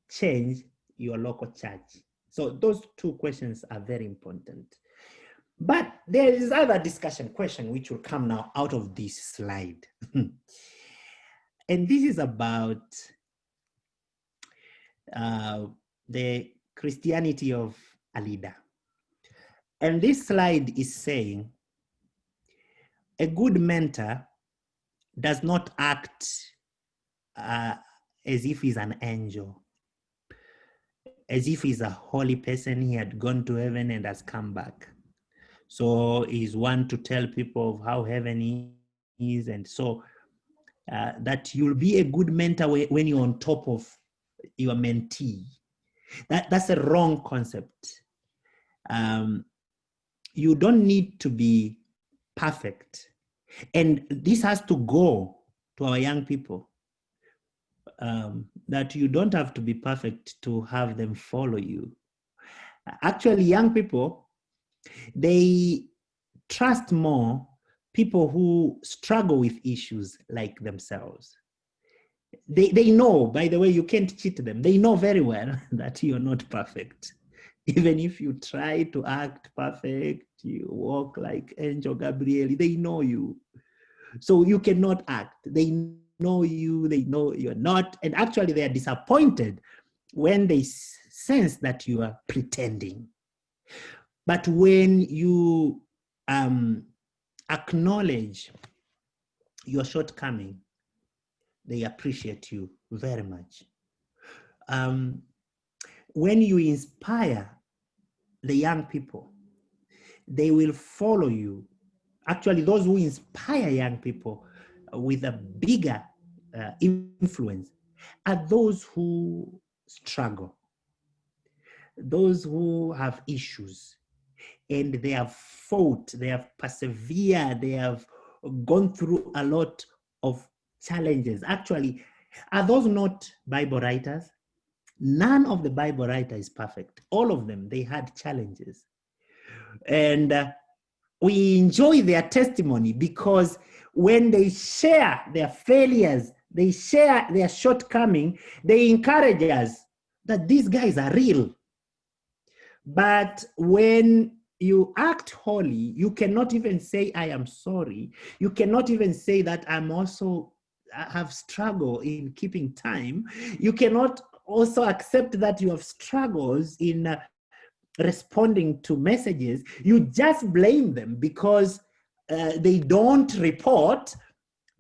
change your local church? So those 2 questions are very important. But there is other discussion question which will come now out of this slide. And this is about the Christianity of a leader. And this slide is saying a good mentor does not act as if he's an angel, as if he's a holy person, he had gone to heaven and has come back. So he's one to tell people of how heaven is, and so that you'll be a good mentor when you're on top of your mentee. That's a wrong concept. You don't need to be perfect. And this has to go to our young people, that you don't have to be perfect to have them follow you. Actually, young people, they trust more people who struggle with issues like themselves. They know, by the way, you can't cheat them. They know very well that you're not perfect. Even if you try to act perfect, you walk like Angel Gabriel, they know you. So you cannot act. They know you, they know you're not. And actually they are disappointed when they sense that you are pretending. But when you acknowledge your shortcoming, they appreciate you very much. When you inspire the young people, they will follow you. Actually, those who inspire young people with a bigger influence are those who struggle, those who have issues, and they have fought, they have persevered, they have gone through a lot of challenges. Actually, are those not Bible writers? None of the Bible writers is perfect. All of them, they had challenges. And we enjoy their testimony because when they share their failures, they share their shortcoming, they encourage us that these guys are real. But when you act holy, you cannot even say, I am sorry. You cannot even say that I have struggled in keeping time. You cannot also accept that you have struggles in responding to messages. You just blame them because they don't report,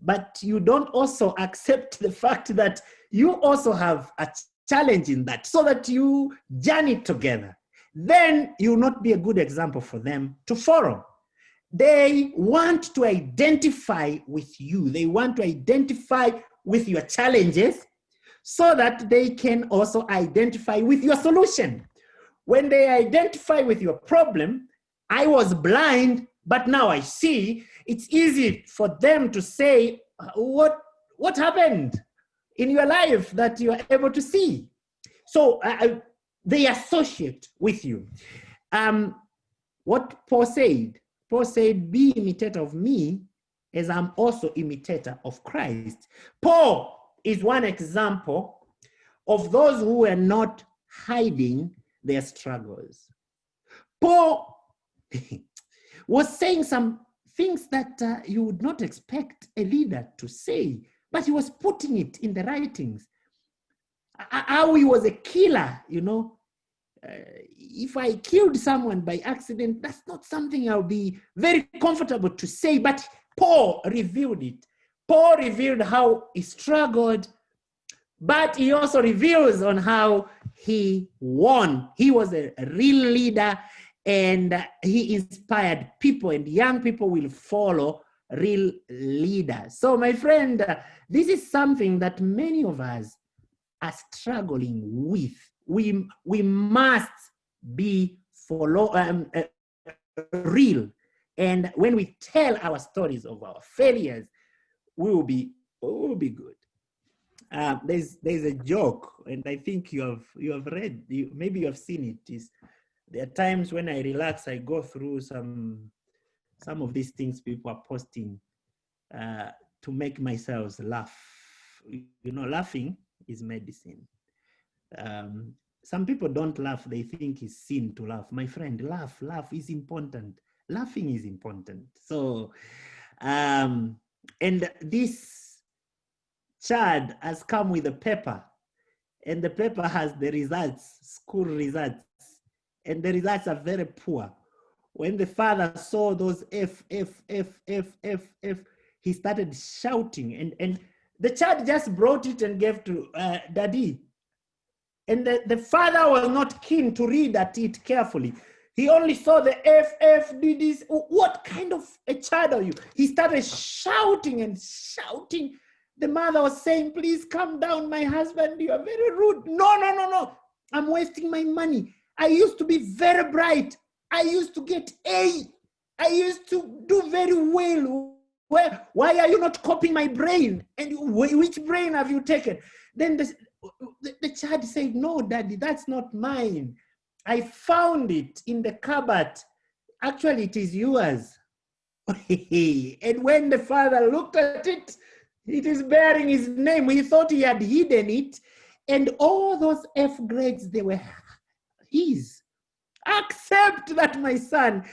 but you don't also accept the fact that you also have a challenge in that, so that you journey together. Then you will not be a good example for them to follow. They want to identify with you. They want to identify with your challenges so that they can also identify with your solution. When they identify with your problem, I was blind, but now I see, it's easy for them to say, what happened in your life that you are able to see? So they associate with you. What Paul said, be imitator of me as I'm also imitator of Christ. Paul is one example of those who are not hiding their struggles. Paul was saying some things that you would not expect a leader to say, but he was putting it in the writings. How he was a killer, you know. If I killed someone by accident, that's not something I'll be very comfortable to say, but Paul revealed it. Paul revealed how he struggled, but he also reveals on how he won. He was a real leader, and he inspired people, and young people will follow real leaders. So my friend, this is something that many of us are struggling with. We must be real. And when we tell our stories of our failures, we will be good. There's a joke, and I think you have read, maybe you have seen it. There are times when I relax, I go through some of these things people are posting to make myself laugh. You know, laughing is medicine. Some people don't laugh, they think it's sin to laugh. My friend, laugh is important. Laughing is important. So, and this Chad has come with a paper, and the paper has the results, school results, and the results are very poor. When the father saw those F, he started shouting, and the child just brought it and gave to daddy. And the father was not keen to read at it carefully. He only saw the F, did this. What kind of a child are you? He started shouting and shouting. The mother was saying, please come down, my husband, you are very rude. No, I'm wasting my money. I used to be very bright. I used to get A. I used to do very well. Why are you not copying my brain? And which brain have you taken? Then the child said, no, daddy, that's not mine. I found it in the cupboard. Actually, it is yours. And when the father looked at it, it is bearing his name. He thought he had hidden it. And all those F grades, they were his. Accept that, my son.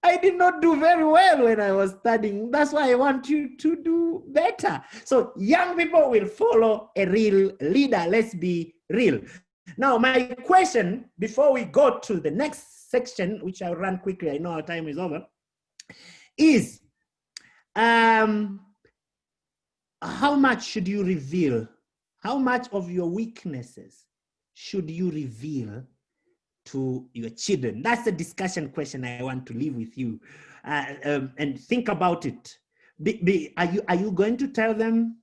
I did not do very well when I was studying. That's why I want you to do better. So young people will follow a real leader. Let's be real. Now, my question before we go to the next section, which I'll run quickly, I know our time is over, is how much should you reveal? How much of your weaknesses should you reveal to your children? That's the discussion question I want to leave with you, and think about it. Are you going to tell them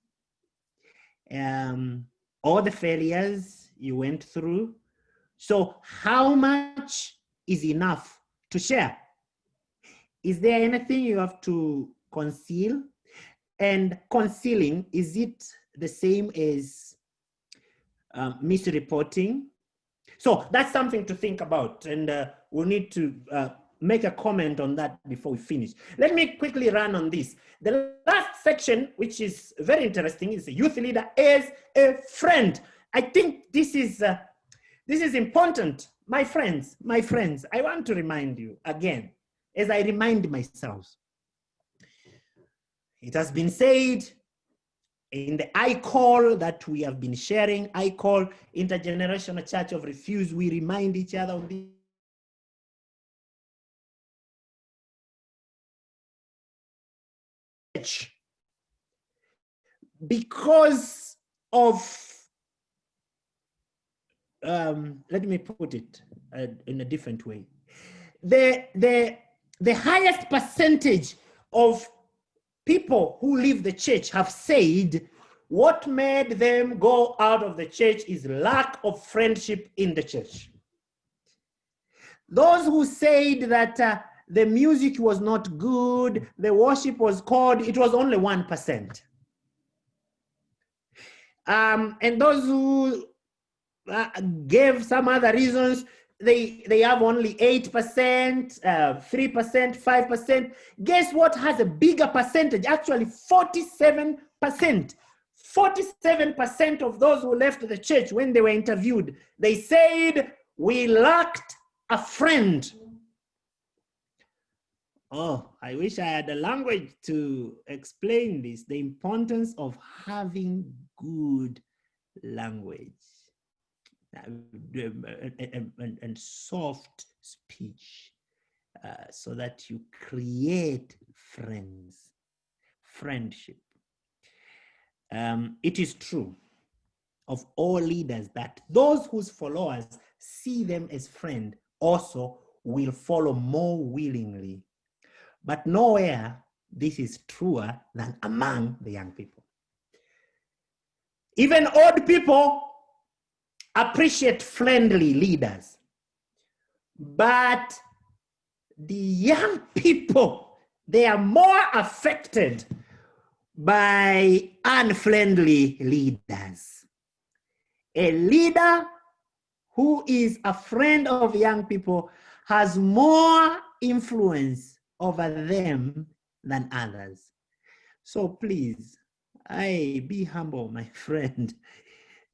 all the failures you went through? So how much is enough to share? Is there anything you have to conceal? And concealing, is it the same as misreporting? So that's something to think about, and we'll need to make a comment on that before we finish. Let me quickly run on this. The last section, which is very interesting, is a youth leader as a friend. I think this is important. My friends, I want to remind you again, as I remind myself. It has been said in the I call that we have been sharing, I call Intergenerational Church of Refuse, we remind each other of this. Because of, let me put it in a different way. The highest percentage of people who leave the church have said what made them go out of the church is lack of friendship in the church. Those who said that the music was not good, the worship was cold, it was only 1%. And those who gave some other reasons, they have only 8%, 3%, 5%. Guess what has a bigger percentage? Actually, 47%. 47% of those who left the church when they were interviewed, they said, we lacked a friend. Oh, I wish I had a language to explain this, the importance of having good language. And soft speech, so that you create friendship. It is true of all leaders that those whose followers see them as friends also will follow more willingly. But nowhere this is truer than among the young people. Even old people appreciate friendly leaders, but the young people, they are more affected by unfriendly leaders. A leader who is a friend of young people has more influence over them than others. So please, be humble, my friend.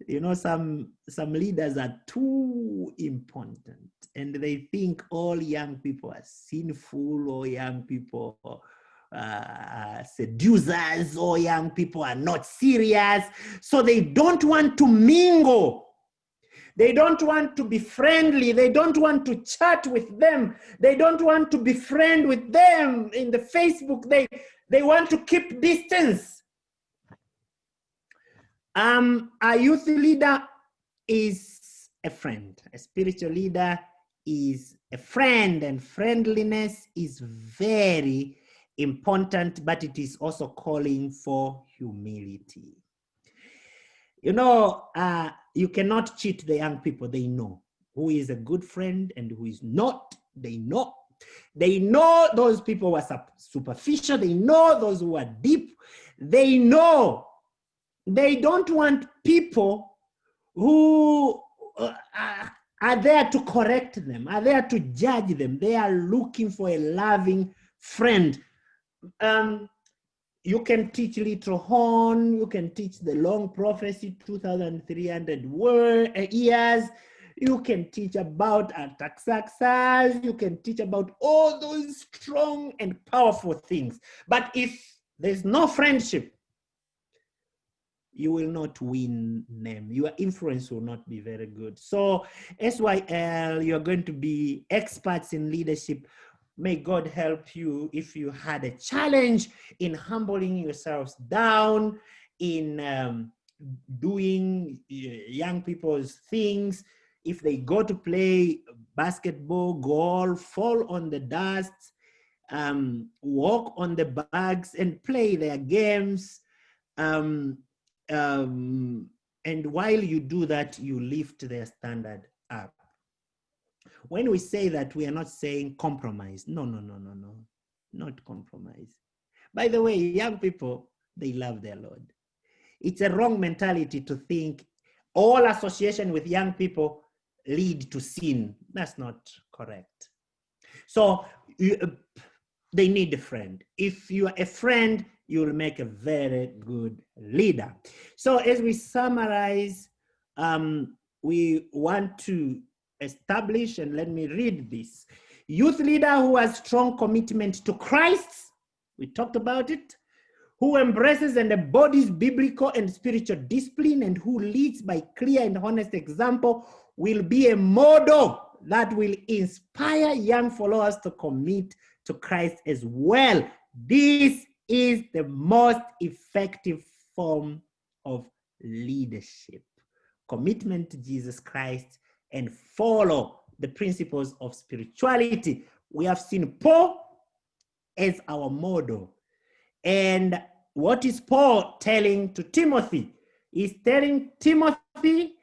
You know, some leaders are too important and they think all young people are sinful, or young people are seducers, or young people are not serious. So they don't want to mingle They don't want to be friendly. They don't want to chat with them. They don't want to be friend with them in the Facebook. They want to keep distance. A youth leader is a friend. A spiritual leader is a friend, and friendliness is very important, but it is also calling for humility. You know, you cannot cheat the young people. They know who is a good friend and who is not. They know. They know those people who are superficial. They know those who are deep. They know. They don't want people who are there to correct them, are there to judge them. They are looking for a loving friend. You can teach little horn, you can teach the long prophecy, 2,300 years. You can teach about Artaxerxes. You can teach about all those strong and powerful things. But if there's no friendship, you will not win them. Your influence will not be very good. So SYL, you're going to be experts in leadership. May God help you if you had a challenge in humbling yourselves down, in doing young people's things. If they go to play basketball, golf, fall on the dust, walk on the bags and play their games. And while you do that, you lift their standard up. When we say that, we are not saying compromise. No, not compromise. By the way, young people, they love their Lord. It's a wrong mentality to think all association with young people lead to sin. That's not correct. So they need a friend. If you are a friend, you'll make a very good leader. So as we summarize, we want to establish, and let me read this. Youth leader who has strong commitment to Christ, we talked about it, who embraces and embodies biblical and spiritual discipline, and who leads by clear and honest example, will be a model that will inspire young followers to commit to Christ as well. This is the most effective form of leadership. Commitment to Jesus Christ and follow the principles of spirituality. We have seen Paul as our model. And what is Paul telling to Timothy? He's telling Timothy,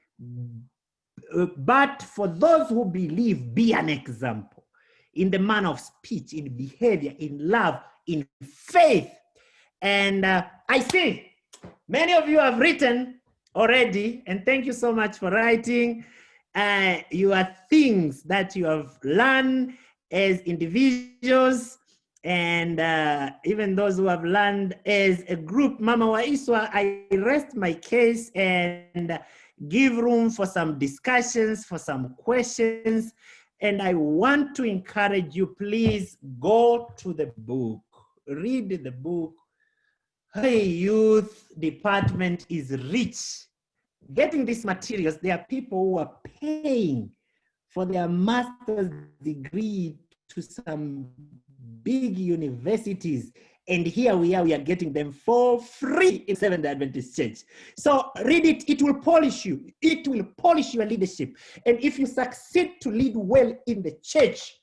but for those who believe, be an example in the manner of speech, in behavior, in love, in faith. And I see many of you have written already, and thank you so much for writing. Your things that you have learned as individuals, and even those who have learned as a group. Mama Waiswa, I rest my case and give room for some discussions, for some questions. And I want to encourage you, please go to the book, read the book. Hey, youth department is rich. Getting these materials, there are people who are paying for their master's degree to some big universities. And here we are getting them for free in Seventh-day Adventist Church. So read it, it will polish you. It will polish your leadership. And if you succeed to lead well in the church,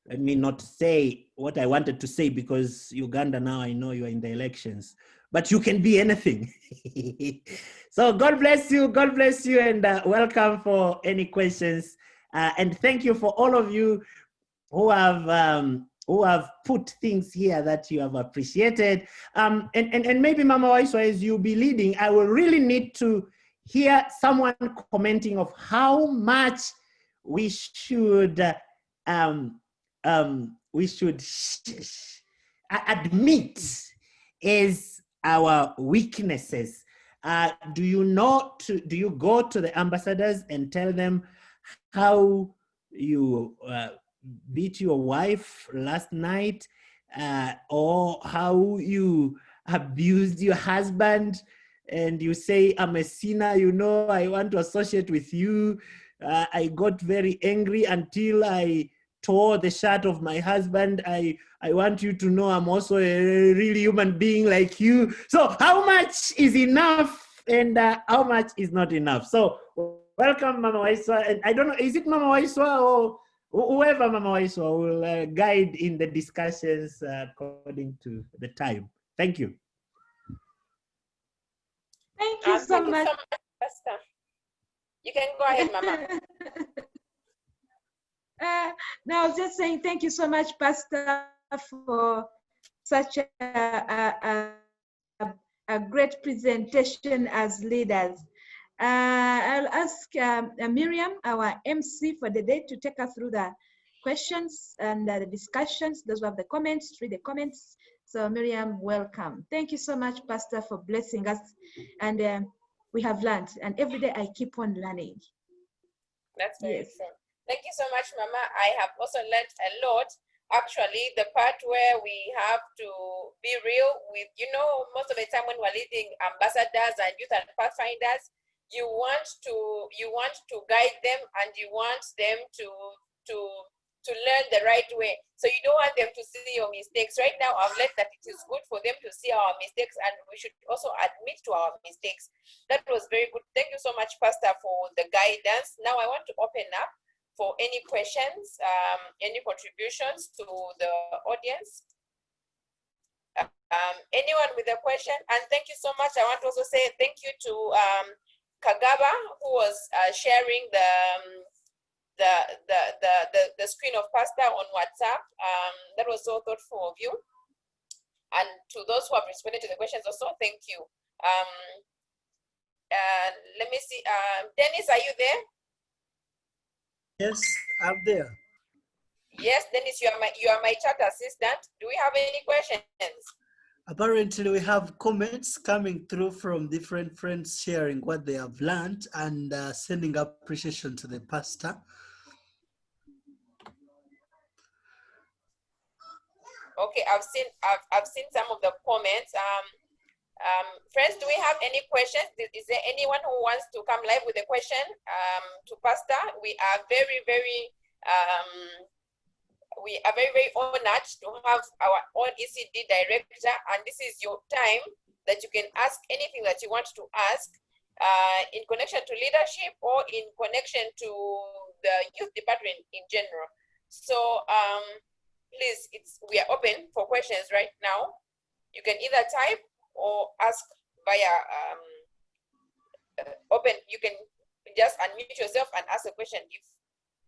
let me not say what I wanted to say, because Uganda now, I know you are in the elections, but you can be anything. So God bless you, and welcome for any questions. And thank you for all of you who have put things here that you have appreciated. And maybe Mama Waiswa, as you'll be leading, I will really need to hear someone commenting of how much we should admit as our weaknesses. Do you go to the ambassadors and tell them how you beat your wife last night, or how you abused your husband and you say, I'm a sinner, you know, I want to associate with you. I got very angry until I tore the shirt of my husband. I want you to know I'm also a really human being like you. So how much is enough and how much is not enough? So welcome, Mama Waiswa. And I don't know, is it Mama Waiswa or whoever Mama Waiswa will guide in the discussions according to the time. Thank you. Thank you so much. Pastor. You can go ahead, Mama. No, I was just saying thank you so much, Pastor, for such a great presentation as leaders. I'll ask Miriam, our MC for the day, to take us through the questions and the discussions. Those who have the comments, read the comments. So Miriam, welcome. Thank you so much, Pastor, for blessing us. And we have learned, and every day I keep on learning. That's very true. Thank you so much, Mama. I have also learned a lot. Actually, the part where we have to be real with, you know, most of the time when we're leading ambassadors and youth and pathfinders, you want to guide them and you want them to learn the right way. So you don't want them to see your mistakes. Right now, I've learned that it is good for them to see our mistakes, and we should also admit to our mistakes. That was very good. Thank you so much, Pastor, for the guidance. Now I want to open up for any questions, any contributions to the audience. Anyone with a question? And thank you so much. I want to also say thank you to Kagaba, who was sharing the screen of Pastor on WhatsApp. That was so thoughtful of you. And to those who have responded to the questions also, thank you. Let me see. Dennis, are you there? Yes, I'm there. Yes, Dennis, you are my chat assistant. Do we have any questions? Apparently, we have comments coming through from different friends sharing what they have learned and sending appreciation to the pastor. Okay, I've seen some of the comments. Friends, do we have any questions? Is there anyone who wants to come live with a question to Pastor? We are very, very honored to have our own ECD director, and this is your time that you can ask anything that you want to ask in connection to leadership or in connection to the youth department in general. So please, we are open for questions right now. You can either type or ask via open. You can just unmute yourself and ask a question if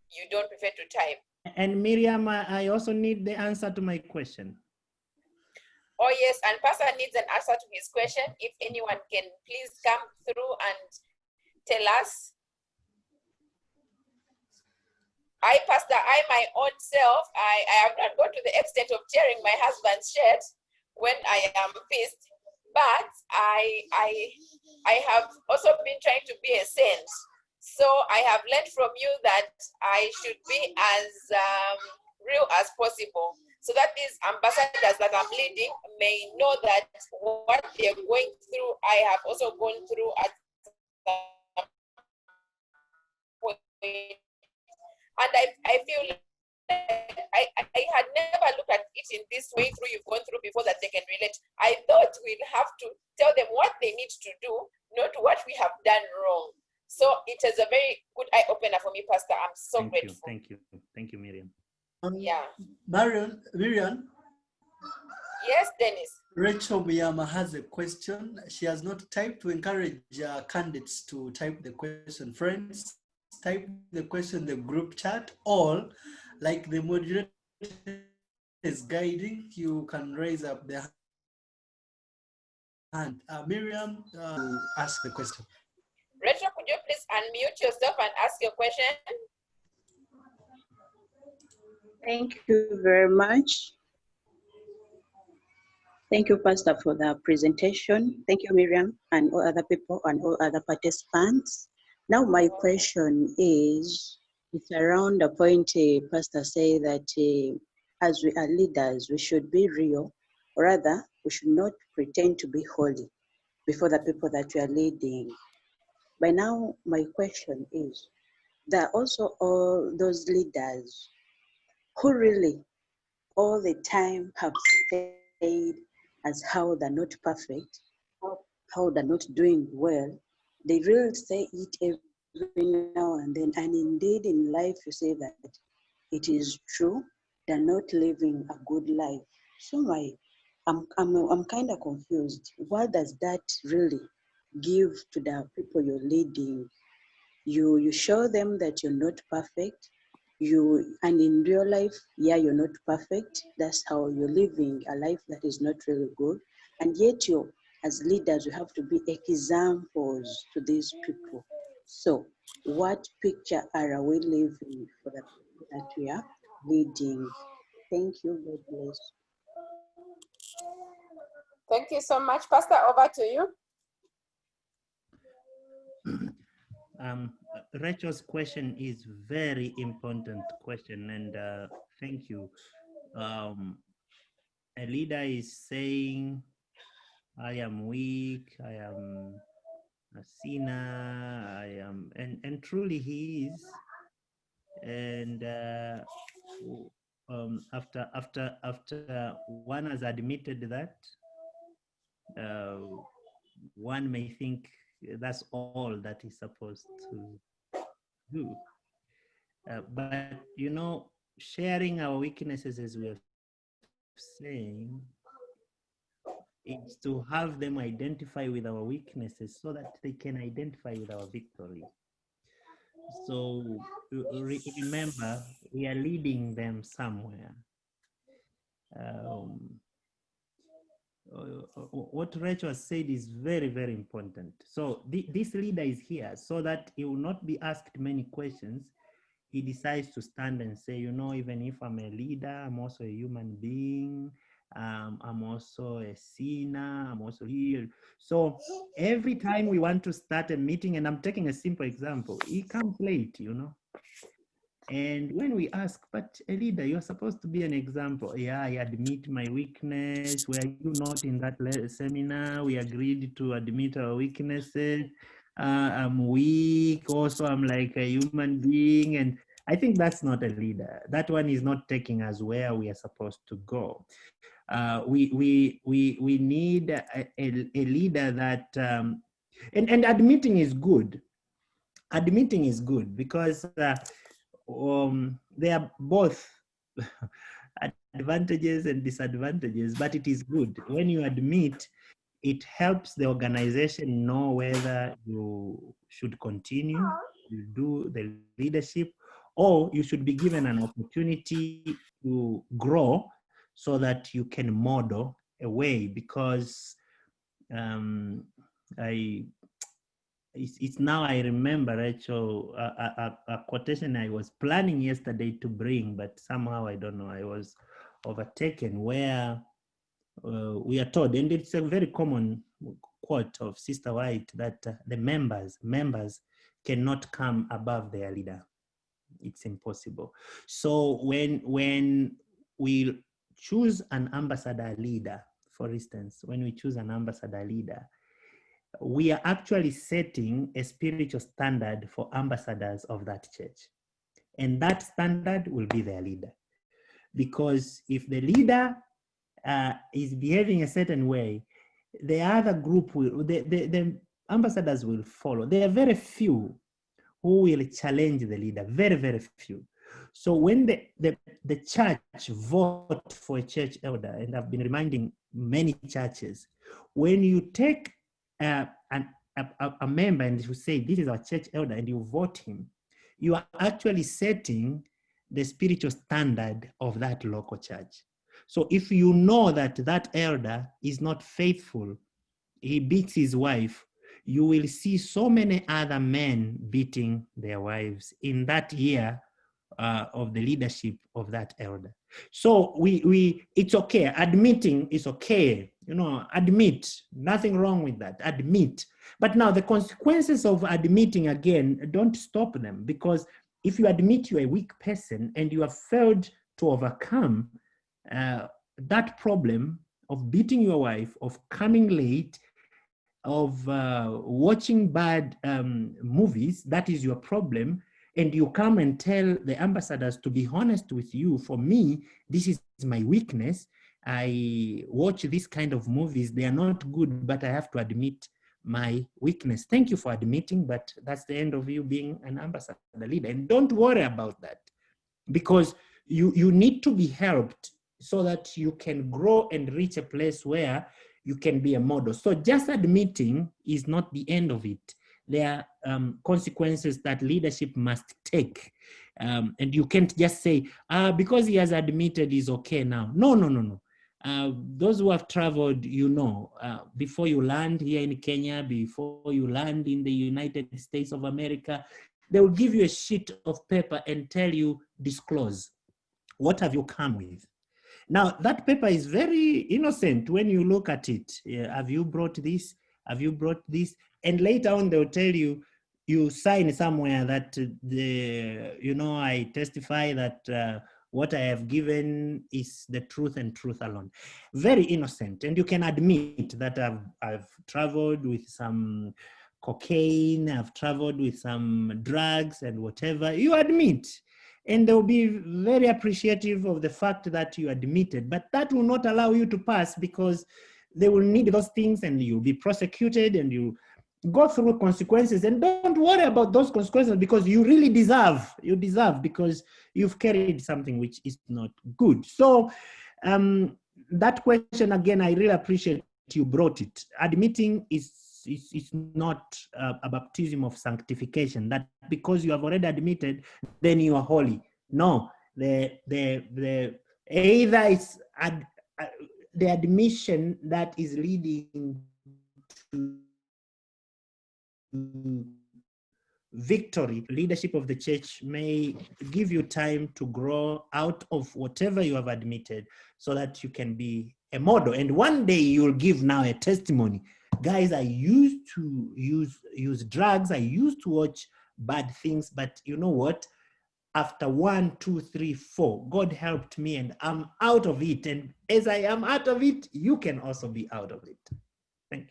you don't prefer to type. And Miriam, I also need the answer to my question. Oh yes, and Pastor needs an answer to his question. If anyone can please come through and tell us. Pastor, my own self, I have not gone to the extent of tearing my husband's shirt when I am pissed, but I have also been trying to be a saint. So I have learned from you that I should be as real as possible, so that these ambassadors that I'm leading may know that what they're going through, I have also gone through at some point. And I feel like I had never looked at it in this way through you've gone through before, that they can relate. I thought we'd have to tell them what they need to do, not what we have done wrong. So it is a very good eye opener for me, Pastor. I'm so grateful. Thank you, Miriam. Yeah. Miriam. Yes, Dennis. Rachel Miyama has a question. She has not typed. To encourage candidates to type the question. Friends, type the question in the group chat, or like the moderator is guiding, you can raise up the hand. Miriam, ask the question. Rachel, could you please unmute yourself and ask your question? Thank you very much. Thank you, Pastor, for the presentation. Thank you, Miriam, and all other people and all other participants. Now, my question is, it's around the point Pastor said that as we are leaders, we should be real, or rather, we should not pretend to be holy. before the people that you are leading. By now, my question is, there are also all those leaders who really all the time have said as how they're not perfect, how they're not doing well. They really say it every now and then. And indeed in life, you say that it is true, they're not living a good life. So I'm kind of confused. What does that really give to the people you're leading? You show them that you're not perfect. And in real life, yeah, you're not perfect. That's how you're living a life that is not really good. And yet you, as leaders, you have to be examples to these people. So what picture are we living for the people that we are leading? Thank you. God bless. Thank you so much. Pastor, over to you. Rachel's question is very important question, and thank you. A leader is saying, I am weak, I am a sinner, I am, and truly he is. And after one has admitted that, one may think that's all that he's supposed to do. But you know, sharing our weaknesses, as we are saying, is to have them identify with our weaknesses so that they can identify with our victory. So remember, we are leading them somewhere. What Rachel has said is very, very important. So this leader is here so that he will not be asked many questions. He decides to stand and say, you know, even if I'm a leader, I'm also a human being. I'm also a sinner. I'm also here. So every time we want to start a meeting, and I'm taking a simple example, he comes late, you know. And when we ask, but a leader, you're supposed to be an example. Yeah, I admit my weakness. Were you not in that seminar? We agreed to admit our weaknesses. I'm weak. Also, I'm like a human being. And I think that's not a leader. That one is not taking us where we are supposed to go. We need a leader that, and admitting is good. Admitting is good because they are both advantages and disadvantages, but it is good. When you admit, it helps the organization know whether you should continue to do the leadership or you should be given an opportunity to grow so that you can model a way, because it's now I remember, Rachel, a quotation I was planning yesterday to bring, but somehow, I don't know, I was overtaken, where we are told, and it's a very common quote of Sister White, that the members cannot come above their leader. It's impossible. So when we choose an ambassador leader, for instance, when we choose an ambassador leader, we are actually setting a spiritual standard for ambassadors of that church. And that standard will be their leader. Because if the leader is behaving a certain way, the other group will, the ambassadors will follow. There are very few who will challenge the leader, very, very few. So when the church vote for a church elder, and I've been reminding many churches, when you take a member and you say, this is our church elder, and you vote him, you are actually setting the spiritual standard of that local church. So if you know that that elder is not faithful, he beats his wife, you will see so many other men beating their wives in that year of the leadership of that elder. So it's okay. Admitting is okay. You know, admit. Nothing wrong with that. Admit. But now the consequences of admitting, again, don't stop them, because if you admit you're a weak person and you have failed to overcome that problem of beating your wife, of coming late, watching bad movies, that is your problem, and you come and tell the ambassadors, to be honest with you, for me, this is my weakness. I watch this kind of movies. They are not good, but I have to admit my weakness. Thank you for admitting, but that's the end of you being an ambassador leader. And don't worry about that, because you need to be helped so that you can grow and reach a place where you can be a model. So just admitting is not the end of it. There are consequences that leadership must take. And you can't just say, because he has admitted he's okay now. No, no, no, no. Those who have traveled, you know, before you land here in Kenya, before you land in the United States of America, they will give you a sheet of paper and tell you, disclose. What have you come with? Now, that paper is very innocent when you look at it. Have you brought this? Have you brought this? And later on, they'll tell you, you sign somewhere that, I testify that what I have given is the truth and truth alone. Very innocent. And you can admit that I've traveled with some cocaine, I've traveled with some drugs and whatever. You admit. And they'll be very appreciative of the fact that you admitted, but that will not allow you to pass, because they will need those things and you'll be prosecuted and you go through consequences. And don't worry about those consequences, because you really deserve, because you've carried something which is not good. So that question, again, I really appreciate you brought it. Admitting is not a baptism of sanctification, that because you have already admitted, then you are holy. No, either it's the admission that is leading to victory. Leadership of the church may give you time to grow out of whatever you have admitted, so that you can be a model. And one day you'll give now a testimony. Guys, I used to use drugs. I used to watch bad things, but you know what? After 1, 2, 3, 4, God helped me and I'm out of it. And as I am out of it, you can also be out of it. Thank you.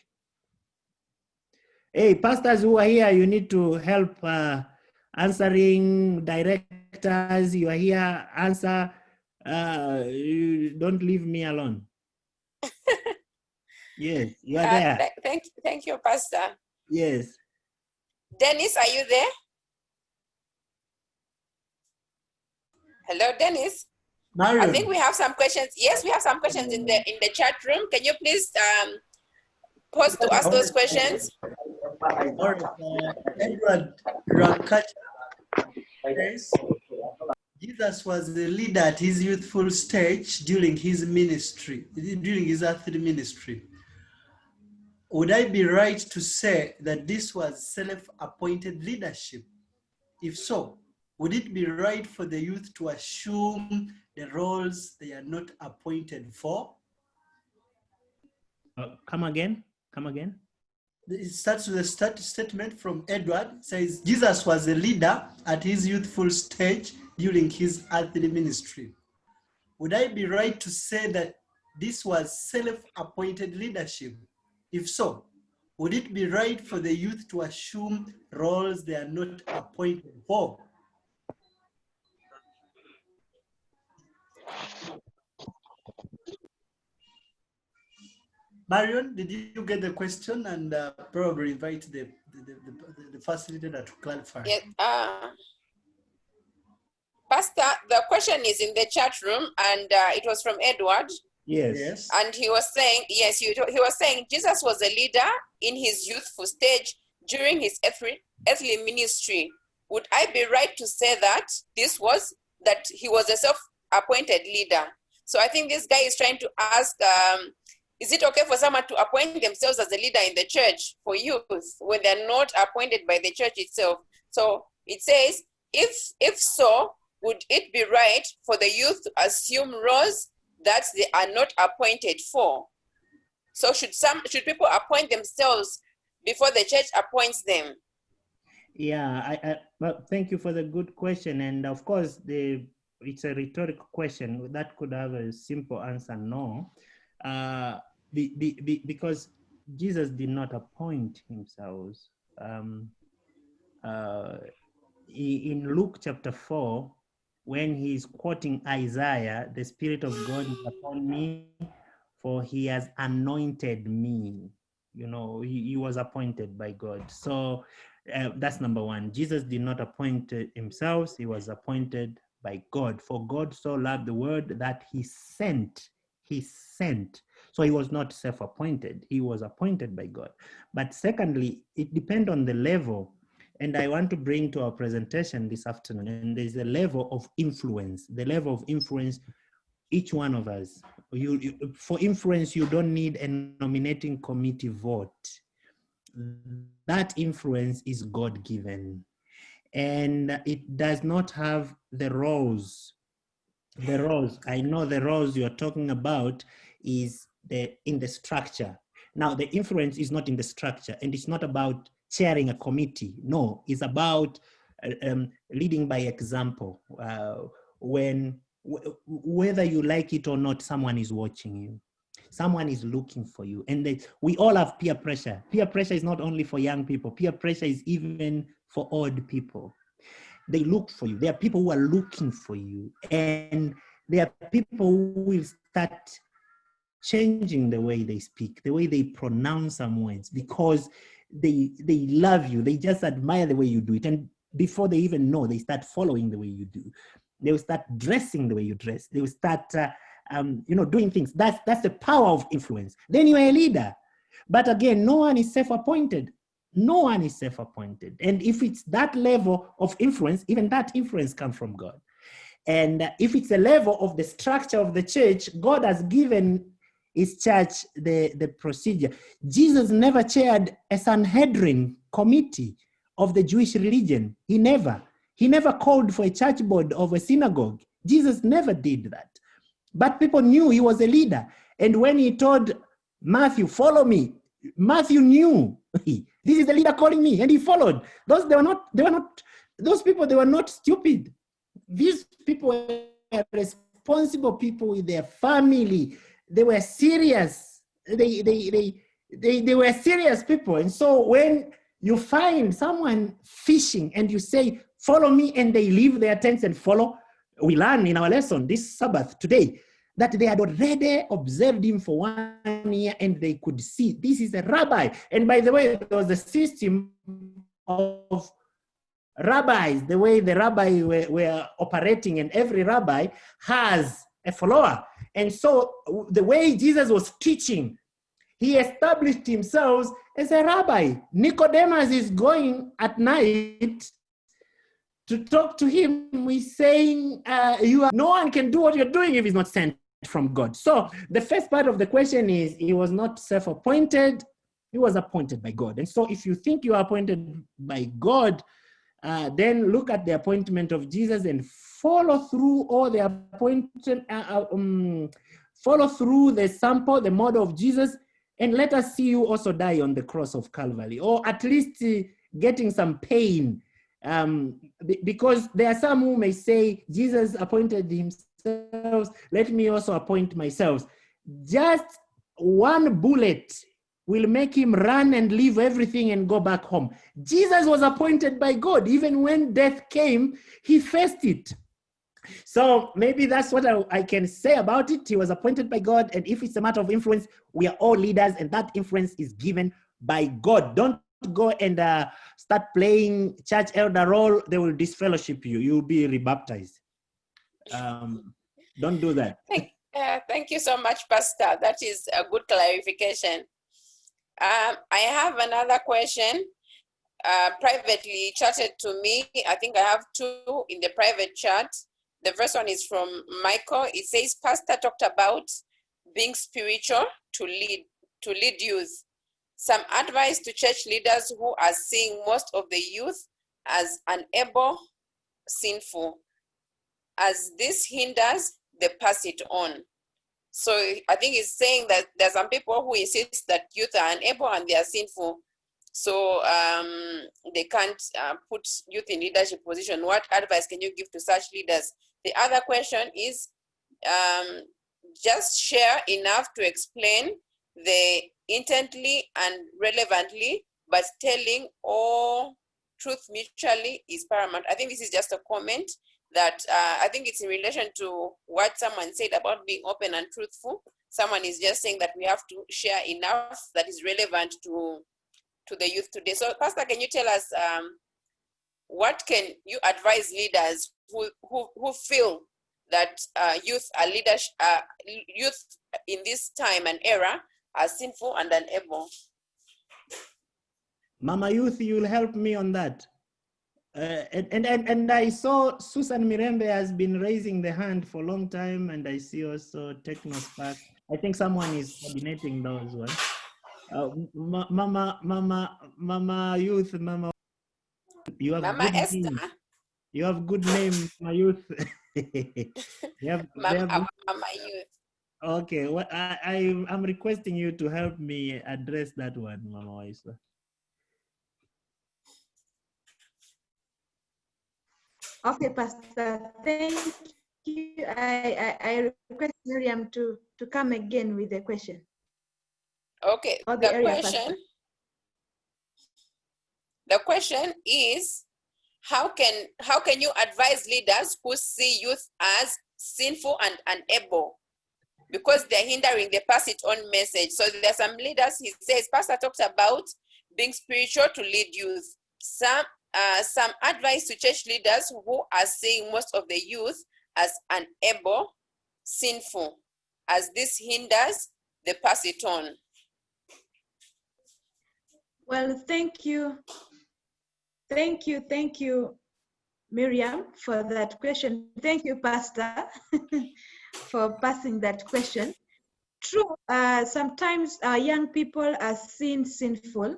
Hey, pastors who are here, you need to help answering. Directors, you are here, answer. You don't leave me alone. Yes, you are there. Thank you, Pastor. Yes. Dennis, are you there? Hello, Dennis. Marion. I think we have some questions. Yes, we have some questions in the chat room. Can you please pause to ask those questions? All right, Edward Rakacha says, Jesus was the leader at his youthful stage during his ministry, during his earthly ministry. Would I be right to say that this was self-appointed leadership? If so, would it be right for the youth to assume the roles they are not appointed for? Come again. It starts with a statement from Edward. It says, Jesus was a leader at his youthful stage during his earthly ministry. Would I be right to say that this was self-appointed leadership? If so, would it be right for the youth to assume roles they are not appointed for? Marion, did you get the question? And probably invite the facilitator to clarify. Yes, Pastor, the question is in the chat room, and it was from Edward. Yes. And he was saying, yes, he was saying Jesus was a leader in his youthful stage during his earthly ministry. Would I be right to say that he was a self-appointed leader? So I think this guy is trying to ask, is it okay for someone to appoint themselves as a leader in the church for youth when they're not appointed by the church itself? So it says, if so, would it be right for the youth to assume roles that they are not appointed for? So should people appoint themselves before the church appoints them? Yeah, well, thank you for the good question. And of course, it's a rhetorical question that could have a simple answer, no. Because Jesus did not appoint himself. In Luke chapter 4, when he's quoting Isaiah, the Spirit of God is upon me, for he has anointed me. You know, he was appointed by God. So that's number one. Jesus did not appoint himself. He was appointed by God. For God so loved the world that he sent. He sent. So he was not self-appointed. He was appointed by God. But secondly, it depends on the level. And I want to bring to our presentation this afternoon, and there's a level of influence, the level of influence each one of us. For influence, you don't need a nominating committee vote. That influence is God-given. And it does not have the roles. The roles, I know the roles you're talking about is in the structure. Now, the influence is not in the structure, and it's not about chairing a committee. No, it's about leading by example. Whether you like it or not, someone is watching you. Someone is looking for you. And we all have peer pressure. Peer pressure is not only for young people. Peer pressure is even for old people. They look for you. There are people who are looking for you. And there are people who will start changing the way they speak, the way they pronounce some words, because they love you. They just admire the way you do it. And before they even know, they start following the way you do. They will start dressing the way you dress. They will start doing things. That's the power of influence. Then you are a leader. But again, no one is self-appointed. No one is self-appointed. And if it's that level of influence, even that influence comes from God. And if it's a level of the structure of the church, God has given his church the procedure. Jesus never chaired a Sanhedrin committee of the Jewish religion. He never called for a church board of a synagogue. Jesus never did that. But people knew he was a leader. And when he told Matthew, follow me, Matthew knew this is the leader calling me, and he followed. Those people, they were not stupid. These people were responsible people with their family. They were serious. They were serious people. And so when you find someone fishing and you say, follow me, and they leave their tents and follow, we learn in our lesson this Sabbath today that they had already observed him for 1 year and they could see this is a rabbi. And by the way, there was a system of rabbis, the way the rabbi were operating, and every rabbi has a follower. And so the way Jesus was teaching, he established himself as a rabbi. Nicodemus is going at night to talk to him. He's saying, no one can do what you're doing if he's not sent from God. So the first part of the question is, he was not self-appointed, he was appointed by God. And so if you think you are appointed by God, then look at the appointment of Jesus and follow through all the appointment, follow through the sample, the model of Jesus, and let us see you also die on the cross of Calvary, or at least getting some pain. Because there are some who may say, Jesus appointed himself, let me also appoint myself. Just one bullet will make him run and leave everything and go back home. Jesus was appointed by God. Even when death came, he faced it. So maybe that's what I can say about it. He was appointed by God. And if it's a matter of influence, we are all leaders, and that influence is given by God. Don't go and start playing church elder role. They will disfellowship you. You'll be rebaptized. Don't do that. Thank you so much, Pastor. That is a good clarification. I have another question. Privately chatted to me. I think I have two in the private chat. The first one is from Michael. It says, Pastor talked about being spiritual to lead youth. Some advice to church leaders who are seeing most of the youth as unable, sinful. As this hinders, they pass it on. So I think it's saying that there are some people who insist that youth are unable and they are sinful. So they can't put youth in leadership position. What advice can you give to such leaders? The other question is, just share enough to explain the intently and relevantly, but telling all truth mutually is paramount. I think this is just a comment that I think it's in relation to what someone said about being open and truthful. Someone is just saying that we have to share enough that is relevant to the youth today. So Pastor, can you tell us what can you advise leaders who feel that youth in this time and era are sinful and unable? Mama Youth, you'll help me on that. And I saw Susan Mirembe has been raising the hand for a long time, and I see also Technospark. I think someone is coordinating those ones. Mama Youth, Mama, you have Mama good Esther. name. You have good name, Mama Youth. Mama Youth. Okay, well, I'm requesting you to help me address that one, Mama Isa. Okay, Pastor, thank you. I request Miriam to come again with the question. Okay, the question is, how can you advise leaders who see youth as sinful and unable because they're hindering the pass it on message? So there are some leaders, he says, Pastor talks about being spiritual to lead youth. Some advice to church leaders who are seeing most of the youth as unable, sinful, as this hinders the pass it on. Well, thank you, Miriam, for that question. Thank you, Pastor, for passing that question. True, sometimes our young people are seen sinful.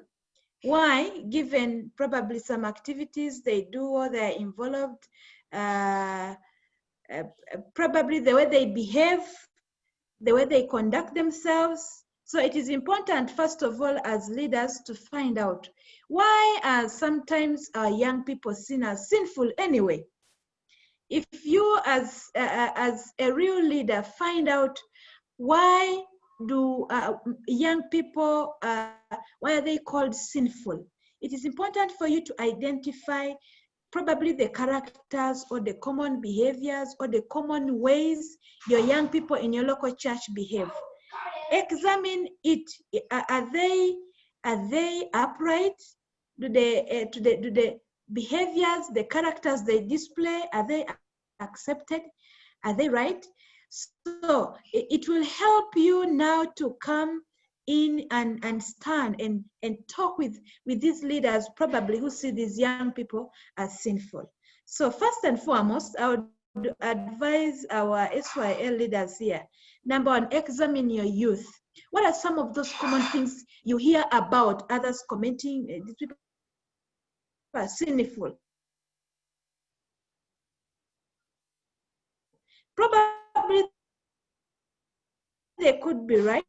Why? Given probably some activities they do or they're involved, probably the way they behave, the way they conduct themselves. So it is important, first of all, as leaders to find out why are sometimes our young people seen as sinful anyway. If you as a real leader find out why do young people, why are they called sinful? It is important for you to identify probably the characters or the common behaviors or the common ways your young people in your local church behave. Examine it. Are they upright? Do the behaviors, the characters they display, are they accepted? Are they right? So it will help you now to come in and stand and talk with these leaders probably who see these young people as sinful. So first and foremost, I would advise our SYL leaders here. Number one, examine your youth. What are some of those common things you hear about others commenting? These people are sinful. Probably they could be right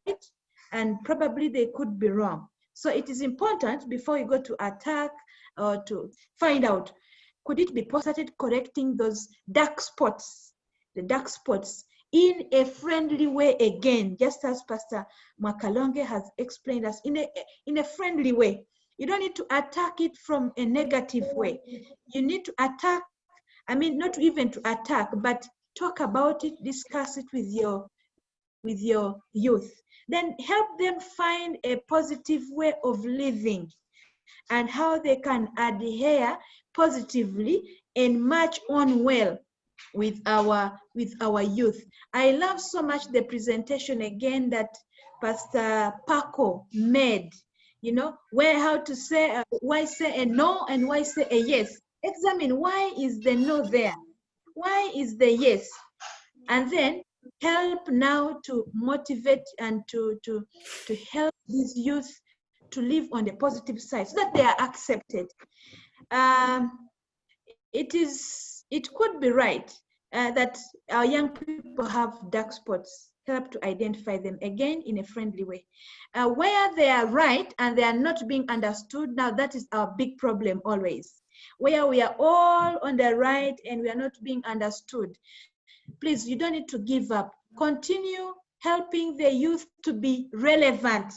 and probably they could be wrong. So it is important before you go to attack or to find out, could it be possible correcting those dark spots, the dark spots, in a friendly way again, just as Pastor Mwakalonge has explained us, in a friendly way. You don't need to attack it from a negative way. You need to attack, I mean, not even to attack, but talk about it, discuss it with your youth. Then help them find a positive way of living and how they can adhere positively and march on well with our youth. I love so much the presentation again that Pastor Paco made, you know, where how to say, why say a no and why say a yes. Examine why is the no there? Why is the yes? And then help now to motivate and to help these youth to live on the positive side so that they are accepted. It could be right that our young people have dark spots. Help to identify them again in a friendly way. Where they are right and they are not being understood, now that is our big problem always. Where we are all on the right and we are not being understood, please, you don't need to give up. Continue helping the youth to be relevant.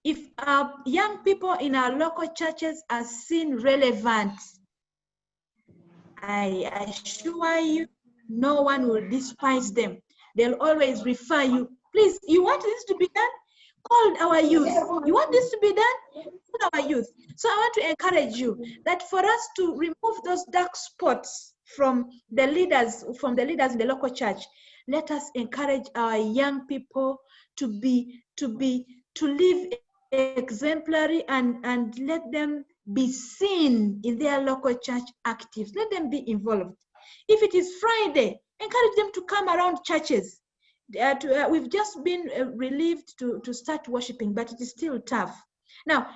If our young people in our local churches are seen relevant, I assure you, no one will despise them. They'll always refer you. Please, you want this to be done? Call our youth. You want this to be done? Call our youth. So I want to encourage you that for us to remove those dark spots from the leaders in the local church, let us encourage our young people to live exemplary and let them be seen in their local church activities. Let them be involved. If it is Friday, encourage them to come around churches. We've just been relieved to start worshiping, but it is still tough. Now,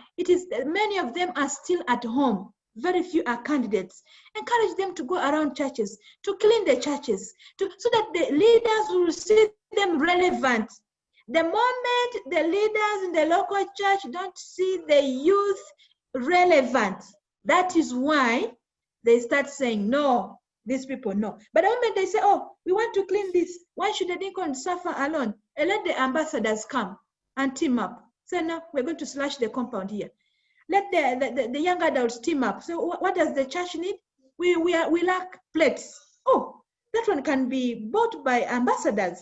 many of them are still at home. Very few are candidates. Encourage them to go around churches, to clean the churches, so that the leaders will see them relevant. The moment the leaders in the local church don't see the youth relevant, that is why they start saying, no, these people, no. But the moment they say, oh, we want to clean this, why should the deacon suffer alone? And let the ambassadors come and team up. Say, no, we're going to slash the compound here. Let the young adults team up. So what does the church need? We lack plates. Oh, that one can be bought by ambassadors.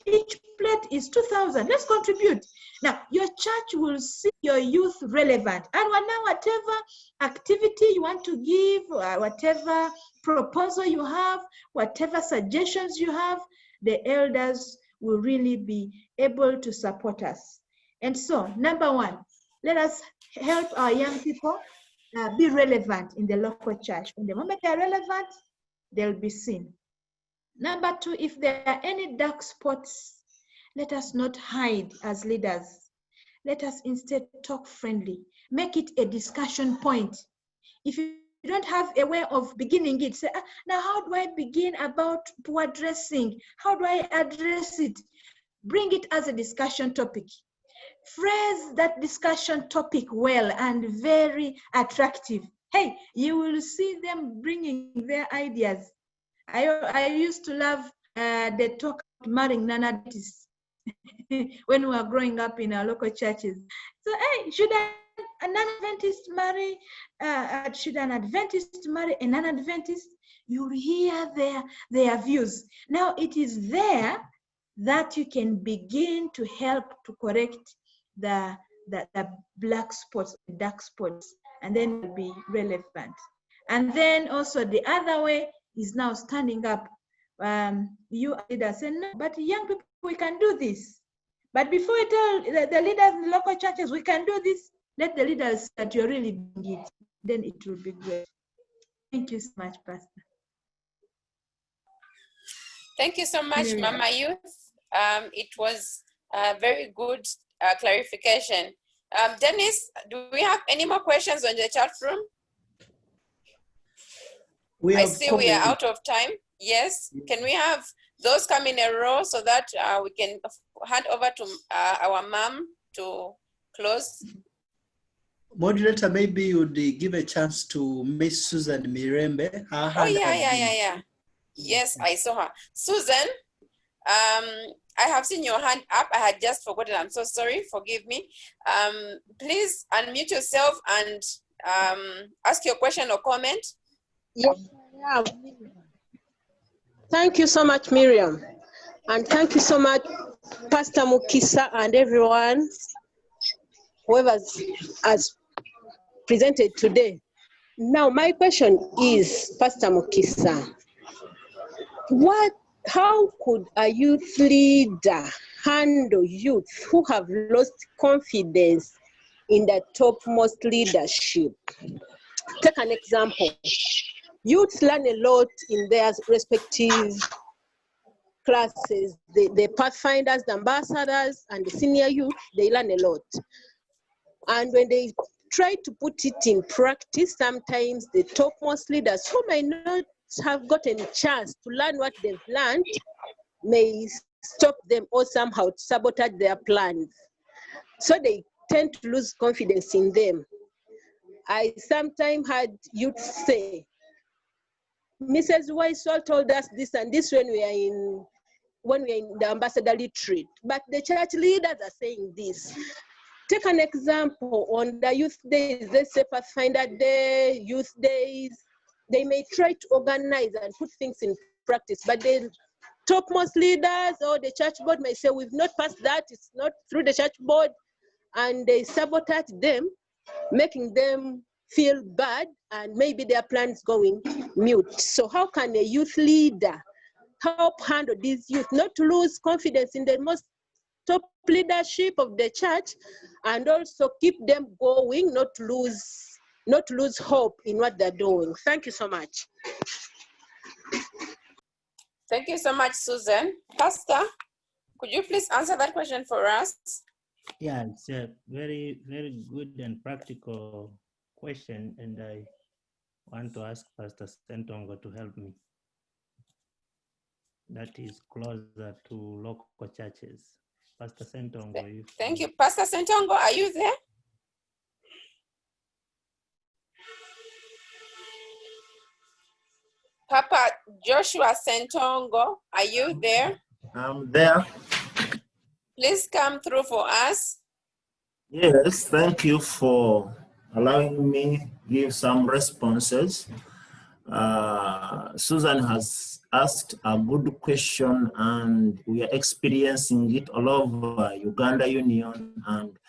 Each plate is 2,000. Let's contribute. Now, your church will see your youth relevant. And now, whatever activity you want to give, whatever proposal you have, whatever suggestions you have, the elders will really be able to support us. And so, number one, let us help our young people be relevant in the local church. And the moment they're relevant, they'll be seen. Number two, if there are any dark spots, let us not hide as leaders. Let us instead talk friendly. Make it a discussion point. If you don't have a way of beginning it, say, now how do I begin about poor dressing? How do I address it? Bring it as a discussion topic. Phrase that discussion topic well and very attractive. Hey, you will see them bringing their ideas. I used to love the talk about marrying non-Adventists when we were growing up in our local churches. So, hey, should a non-Adventist marry? Should an Adventist marry a non-Adventist? You'll hear their views. Now, it is there that you can begin to help to correct the black spots, the dark spots, and then it'll be relevant. And then also the other way is now standing up. You leaders say, no, but young people, we can do this. But before you tell the leaders in the local churches, we can do this, let the leaders that you're really doing it, then it will be great. Thank you so much, Pastor. Thank you so much, Mama Youth. It was a very good clarification. Dennis, do we have any more questions on the chat room? I see we are out of time. Yes. Can we have those come in a row so that we can hand over to our mom to close? Moderator, maybe you'd give a chance to Miss Susan Mirembe. Oh, yeah. Yes, I saw her. Susan, I have seen your hand up. I had just forgotten. I'm so sorry. Forgive me. Please unmute yourself and ask your question or comment. Yes, I am. Thank you so much, Miriam. And thank you so much, Pastor Mukisa and everyone, whoever has presented today. Now, my question is, Pastor Mukisa, how could a youth leader handle youth who have lost confidence in the topmost leadership? Take an example. Youths learn a lot in their respective classes. The pathfinders, the ambassadors, and the senior youth, they learn a lot. And when they try to put it in practice, sometimes the topmost leaders who may not have gotten a chance to learn what they've learned may stop them or somehow sabotage their plans. So they tend to lose confidence in them. I sometimes had youth say, Mrs. Weissel told us this and this when we are in the ambassador retreat, but the church leaders are saying this. take an example on the youth days, let's say Pathfinder Day, youth days, they may try to organize and put things in practice, but the topmost leaders or the church board may say, we've not passed that, it's not through the church board, and they sabotage them, making them feel bad, and maybe their plans going mute. So how can a youth leader help handle these youth, not to lose confidence in the most top leadership of the church, and also keep them going, not to lose hope in what they're doing? Thank you so much. Thank you so much, Susan. Pastor, could you please answer that question for us? Yeah, it's a very, very good and practical question, and I want to ask Pastor Sentongo to help me. That is closer to local churches. Pastor Sentongo. Thank you. Pastor Sentongo, are you there? Papa Joshua Sentongo, are you there? I'm there. Please come through for us. Yes, thank you for allowing me give some responses. Susan has asked a good question, and we are experiencing it all over Uganda Union. And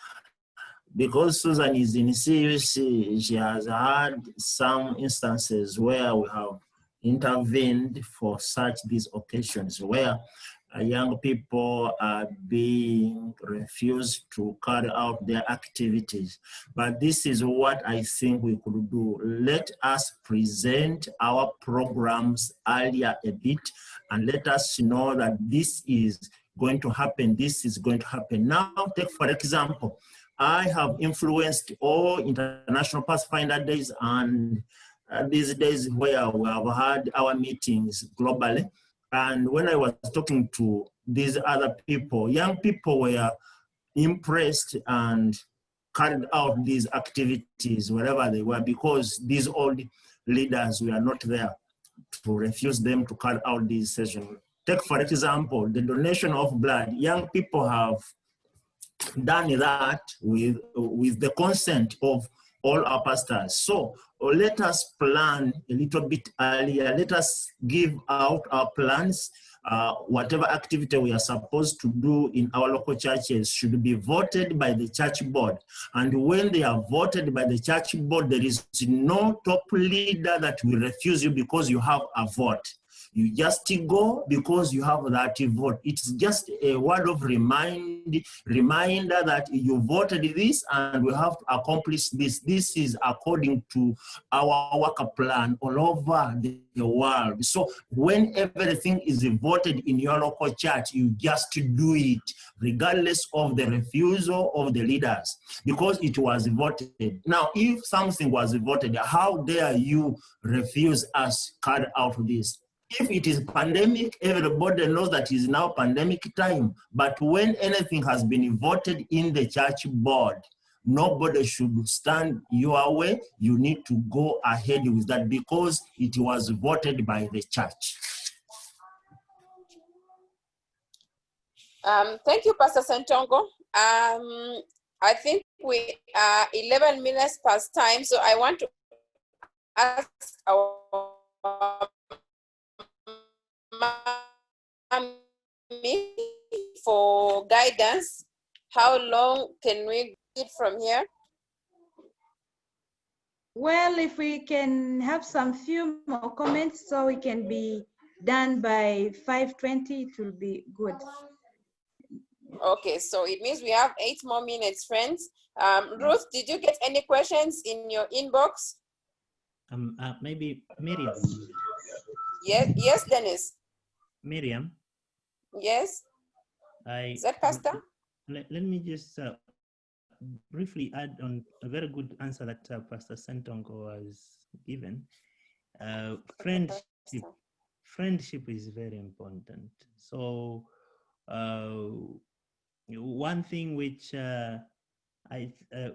because Susan is in CUC, she has had some instances where we have intervened for these occasions where young people are being refused to carry out their activities. But this is what I think we could do. Let us present our programs earlier a bit, and let us know that this is going to happen, this is going to happen. Now, take for example, I have influenced all International Pathfinder Days and these days where we have had our meetings globally. And when I was talking to these other people, young people were impressed and carried out these activities wherever they were, because these old leaders were not there to refuse them to carry out these sessions. Take, for example, the donation of blood. Young people have done that with the consent of all our pastors. So let us plan a little bit earlier. Let us give out our plans. Whatever activity we are supposed to do in our local churches should be voted by the church board. And when they are voted by the church board, there is no top leader that will refuse you because you have a vote. You just go because you have that vote. It's just a word of reminder that you voted this and we have to accomplish this. This is according to our work plan all over the world. So when everything is voted in your local church, you just do it regardless of the refusal of the leaders, because it was voted. Now, if something was voted, how dare you refuse us carry out this? If it is pandemic, everybody knows that it is now pandemic time. But when anything has been voted in the church board, nobody should stand your way. You need to go ahead with that because it was voted by the church. Thank you, Pastor Sentongo. I think we are 11 minutes past time, so I want to ask our mommy for guidance. How long can we get from here? Well, if we can have some few more comments so we can be done by 5:20, it will be good. Okay, so it means we have 8 more minutes, friends. Ruth, did you get any questions in your inbox? Maybe Miriam. Yes, Dennis. Miriam. Yes. Is that Pastor? Let me just briefly add on a very good answer that Pastor Sentongo has given. Friendship is very important. So one thing which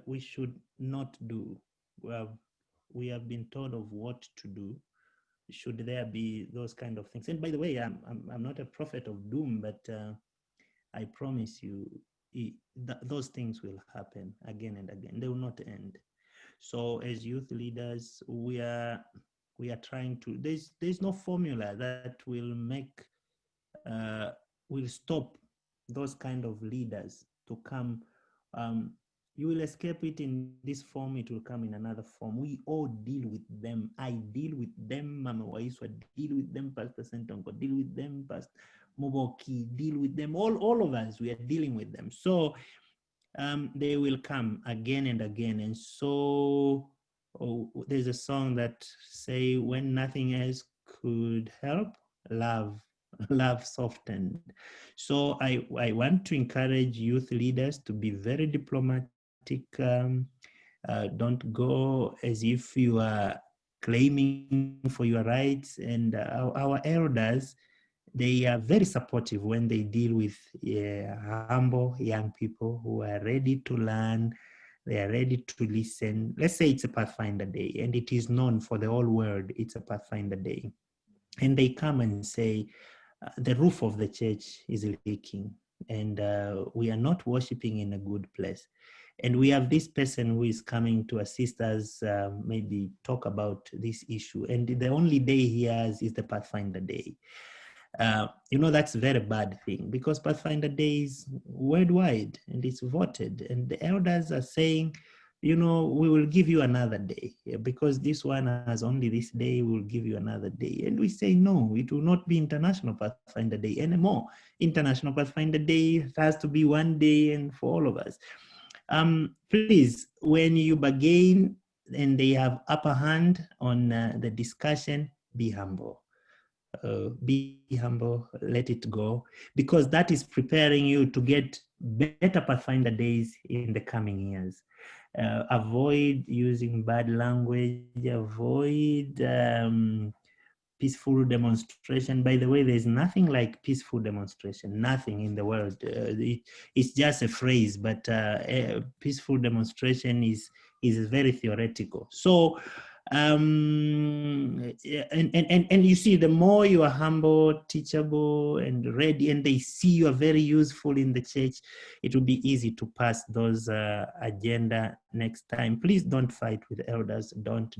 we should not do, we have been told of what to do. Should there be those kind of things? And by the way, I'm not a prophet of doom, but I promise you, those things will happen again and again. They will not end. So as youth leaders, we are trying to, there's no formula that will will stop those kind of leaders to come. You will escape it in this form, it will come in another form. We all deal with them. I deal with them, Mama Waiswa deal with them, Pastor Sentongo deal with them, Pastor Muboki deal with them, all of us, we are dealing with them. So they will come again and again. And so there's a song that say, when nothing else could help, love softened. So I want to encourage youth leaders to be very diplomatic. Don't go as if you are claiming for your rights. And our elders, they are very supportive when they deal with humble young people who are ready to learn. They are ready to listen. Let's say it's a Pathfinder Day, and it is known for the whole world, it's a Pathfinder Day. And they come and say, the roof of the church is leaking, and we are not worshiping in a good place. And we have this person who is coming to assist us, maybe talk about this issue. And the only day he has is the Pathfinder Day. That's a very bad thing, because Pathfinder Day is worldwide and it's voted. And the elders are saying, we will give you another day, because this one has only this day, we'll give you another day. And we say, no, it will not be International Pathfinder Day anymore. International Pathfinder Day has to be one day and for all of us. Please, when you bargain and they have upper hand on the discussion, be humble. Be humble, let it go, because that is preparing you to get better Pathfinder days in the coming years. Avoid using bad language, avoid peaceful demonstration. By the way, there's nothing like peaceful demonstration, nothing in the world. It's just a phrase, but peaceful demonstration is very theoretical. So, and you see, the more you are humble, teachable, and ready, and they see you are very useful in the church, it will be easy to pass those agenda next time. Please don't fight with elders. Don't.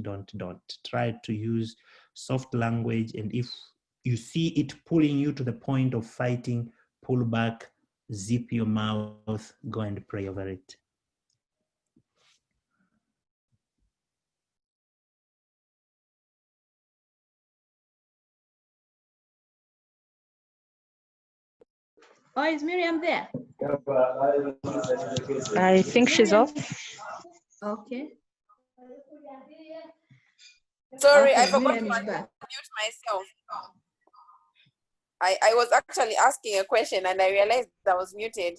Try to use soft language, and if you see it pulling you to the point of fighting, pull back, zip your mouth, go and pray over it. Oh, is Miriam there? I think she's off. Okay. Sorry, Okay, I forgot to Miriam is unmute back. myself. I was actually asking a question and I realized I was muted.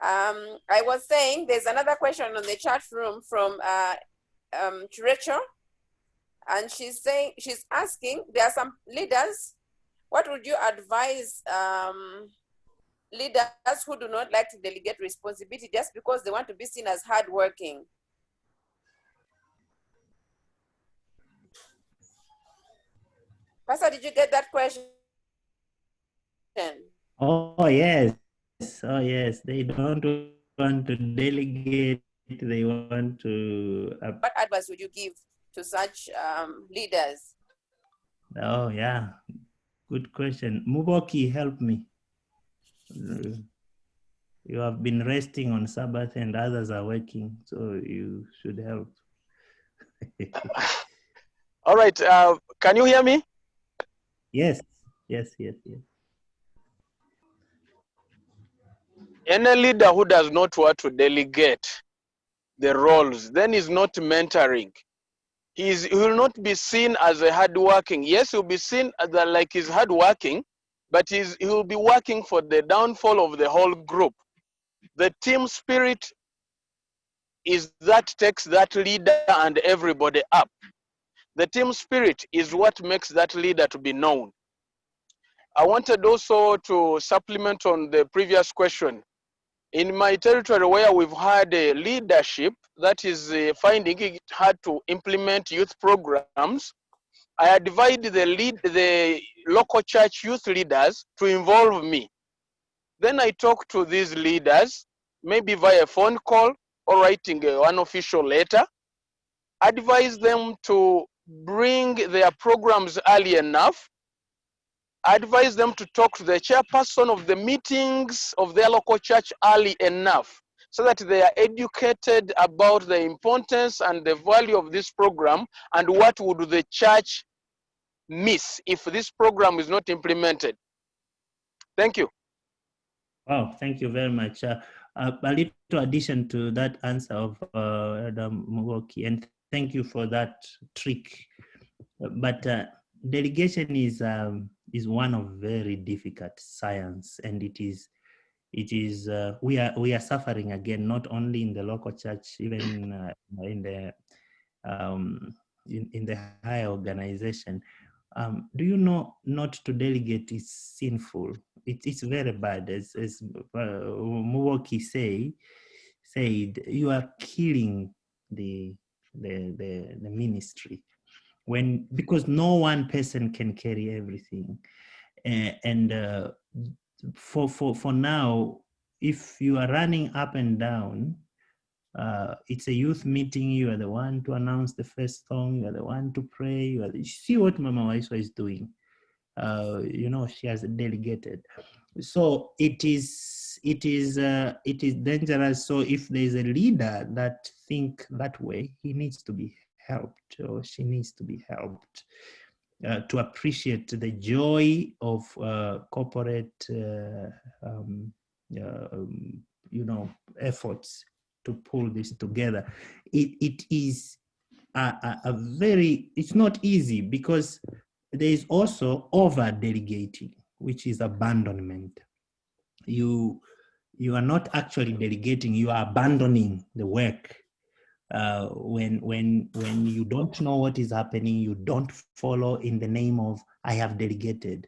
I was saying there's another question on the chat room from Rachel, and she's asking, there are some leaders, what would you advise leaders who do not like to delegate responsibility just because they want to be seen as hardworking? Pastor, did you get that question? Oh yes, they don't want to delegate, they want to... What advice would you give to such leaders? Oh yeah, good question. Muboki, help me. You have been resting on Sabbath and others are working, so you should help. All right, can you hear me? Yes. Any leader who does not want to delegate the roles, then is not mentoring. He will not be seen as a hardworking. Yes, he'll be seen as like he's hardworking, but he will be working for the downfall of the whole group. The team spirit is that takes that leader and everybody up. The team spirit is what makes that leader to be known. I wanted also to supplement on the previous question. In my territory where we've had a leadership that is finding it hard to implement youth programs, I advise the local church youth leaders to involve me. Then I talk to these leaders, maybe via phone call or writing an official letter, advise them to bring their programs early enough, advise them to talk to the chairperson of the meetings of their local church early enough so that they are educated about the importance and the value of this program and what would the church miss if this program is not implemented. Thank you. Wow, thank you very much. A little addition to that answer of Adam Mwoki, and thank you for that trick. But delegation is one of very difficult science, and it is we are suffering again, not only in the local church, even in the higher organization. Do you know not to delegate is sinful? It's very bad. As Mwoki said, you are killing the ministry because no one person can carry everything. For now, if you are running up and down, it's a youth meeting, you are the one to announce the first song, you are the one to pray, you see what Mama Waiswa is doing. She has delegated. So it is dangerous. So if there's a leader that think that way, he needs to be helped, or she needs to be helped to appreciate the joy of corporate efforts to pull this together. It is it's not easy, because there is also over delegating, which is abandonment. You are not actually delegating, you are abandoning the work. When you don't know what is happening, you don't follow in the name of I have delegated.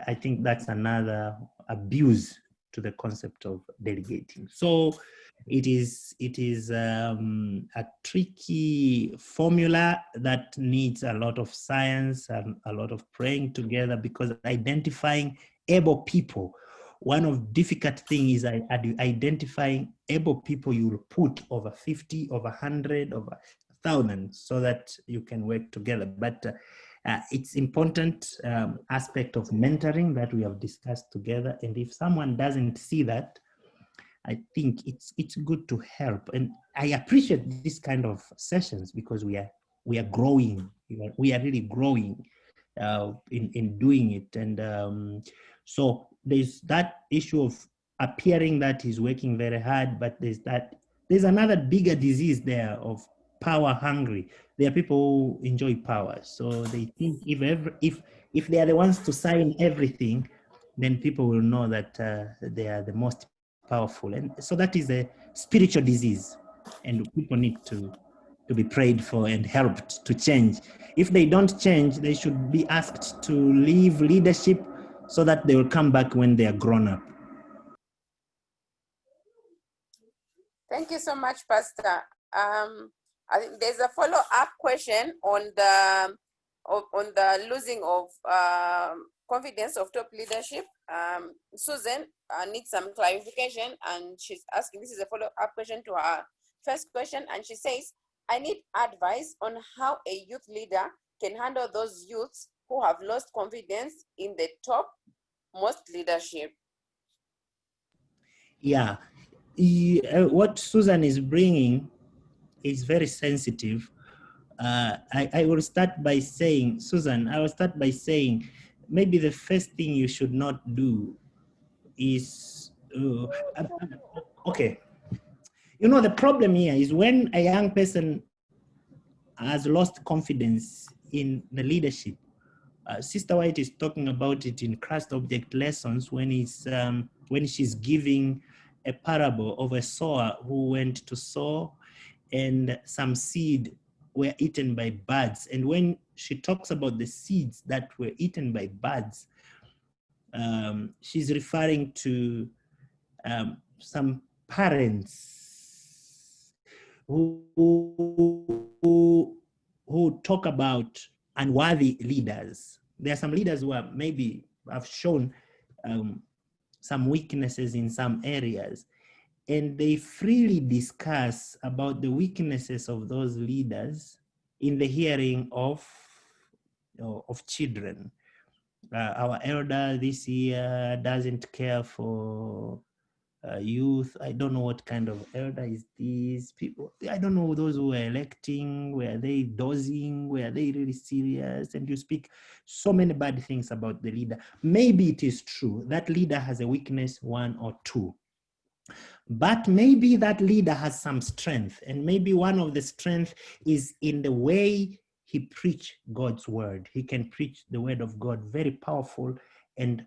I think that's another abuse to the concept of delegating. So it is a tricky formula that needs a lot of science and a lot of praying together, because identifying able people, one of difficult things is identifying able people you will put over 50, over 100, over 1,000, so that you can work together. But it's important aspect of mentoring that we have discussed together. And if someone doesn't see that, I think it's good to help. And I appreciate this kind of sessions, because we are growing. We are really growing in doing it. And so there's that issue of appearing that is working very hard, but there's another bigger disease there of power hungry. There are people who enjoy power, so they think if they are the ones to sign everything, then people will know that they are the most powerful. And so that is a spiritual disease, and people need to be prayed for and helped to change. If they don't change, they should be asked to leave leadership so that they will come back when they are grown up. Thank you so much, Pastor. I think there's a follow-up question on the losing of confidence of top leadership. Susan needs some clarification, and she's asking, this is a follow-up question to her first question, and she says, I need advice on how a youth leader can handle those youths who have lost confidence in the top most leadership. Yeah, what Susan is bringing is very sensitive. I will start by saying, Susan, maybe the first thing you should not do is, okay. The problem here is when a young person has lost confidence in the leadership. Sister White is talking about it in Christ Object Lessons when she's giving a parable of a sower who went to sow, and some seed were eaten by birds. And when she talks about the seeds that were eaten by birds, she's referring to some parents who talk about unworthy leaders. There are some leaders who are maybe have shown some weaknesses in some areas, and they freely discuss about the weaknesses of those leaders in the hearing of children. Our elder this year doesn't care for youth. I don't know what kind of elder is these people. I don't know those who are electing. Were they dozing? Were they really serious? And you speak so many bad things about the leader. Maybe it is true that leader has a weakness, one or two. But maybe that leader has some strength, and maybe one of the strength is in the way he preach God's word. He can preach the word of God very powerful and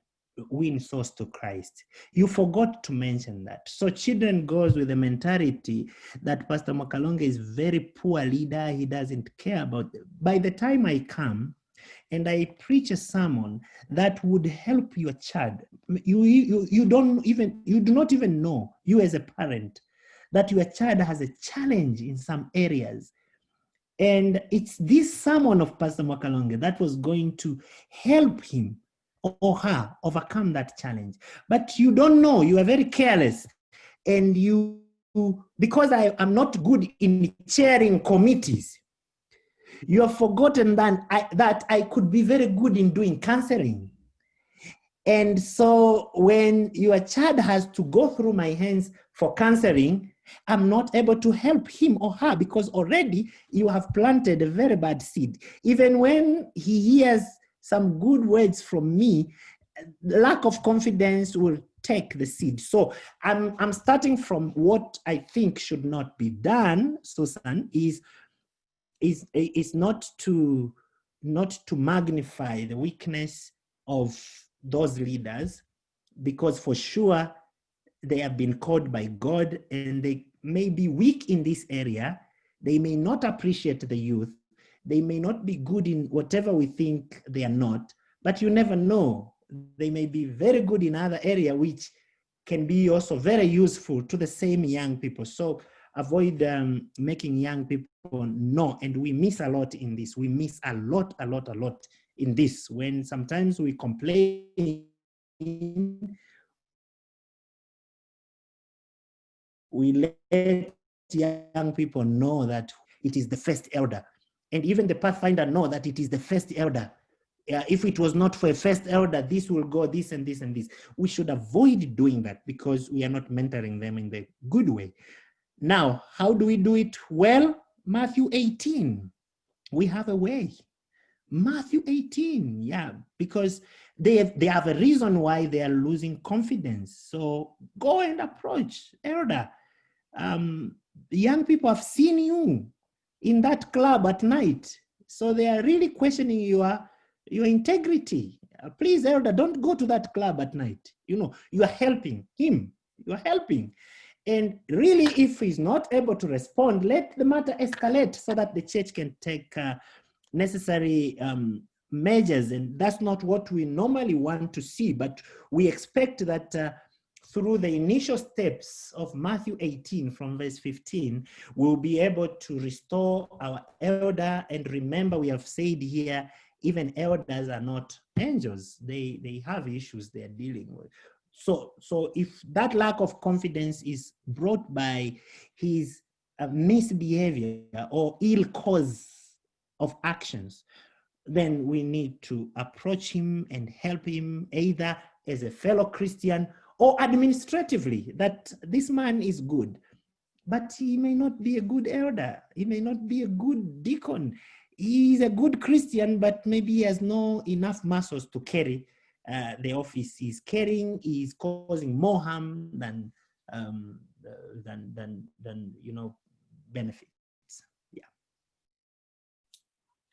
win souls to Christ. You forgot to mention that. So children goes with the mentality that Pastor Mwakalonge is very poor leader. He doesn't care about them. By the time I come and I preach a sermon that would help your child, you do not even know, you as a parent, that your child has a challenge in some areas. And it's this sermon of Pastor Mwakalonge that was going to help him or her overcome that challenge. But you don't know, you are very careless. And because I am not good in chairing committees, you have forgotten that I could be very good in doing counseling. And so when your child has to go through my hands for counseling, I'm not able to help him or her because already you have planted a very bad seed. Even when he hears some good words from me, lack of confidence will take the seed. So I'm starting from what I think should not be done, Susan, is not to magnify the weakness of those leaders, because for sure they have been called by God and they may be weak in this area. They may not appreciate the youth. They may not be good in whatever we think they are not, but you never know. They may be very good in other area, which can be also very useful to the same young people. So avoid making young people know, and we miss a lot in this. We miss a lot in this. When sometimes we complain, we let young people know that it is the first elder. And even the pathfinder know that it is the first elder. If it was not for a first elder, this will go this and this and this. We should avoid doing that because we are not mentoring them in the good way. Now, how do we do it? Well, Matthew 18, we have a way. Matthew 18, yeah, because they have a reason why they are losing confidence. So go and approach elder. Young people have seen you in that club at night. So they are really questioning your integrity. Please, elder, don't go to that club at night. You are helping him. You are helping. And really, if he's not able to respond, let the matter escalate so that the church can take necessary measures. And that's not what we normally want to see, but we expect that through the initial steps of Matthew 18 from verse 15, we'll be able to restore our elder. And remember, we have said here, even elders are not angels. They have issues they're dealing with. So if that lack of confidence is brought by his misbehavior or ill cause of actions, then we need to approach him and help him either as a fellow Christian or administratively, that this man is good, but he may not be a good elder. He may not be a good deacon. He is a good Christian, but maybe he has no enough muscles to carry the office he's carrying. Is causing more harm than benefits. Yeah.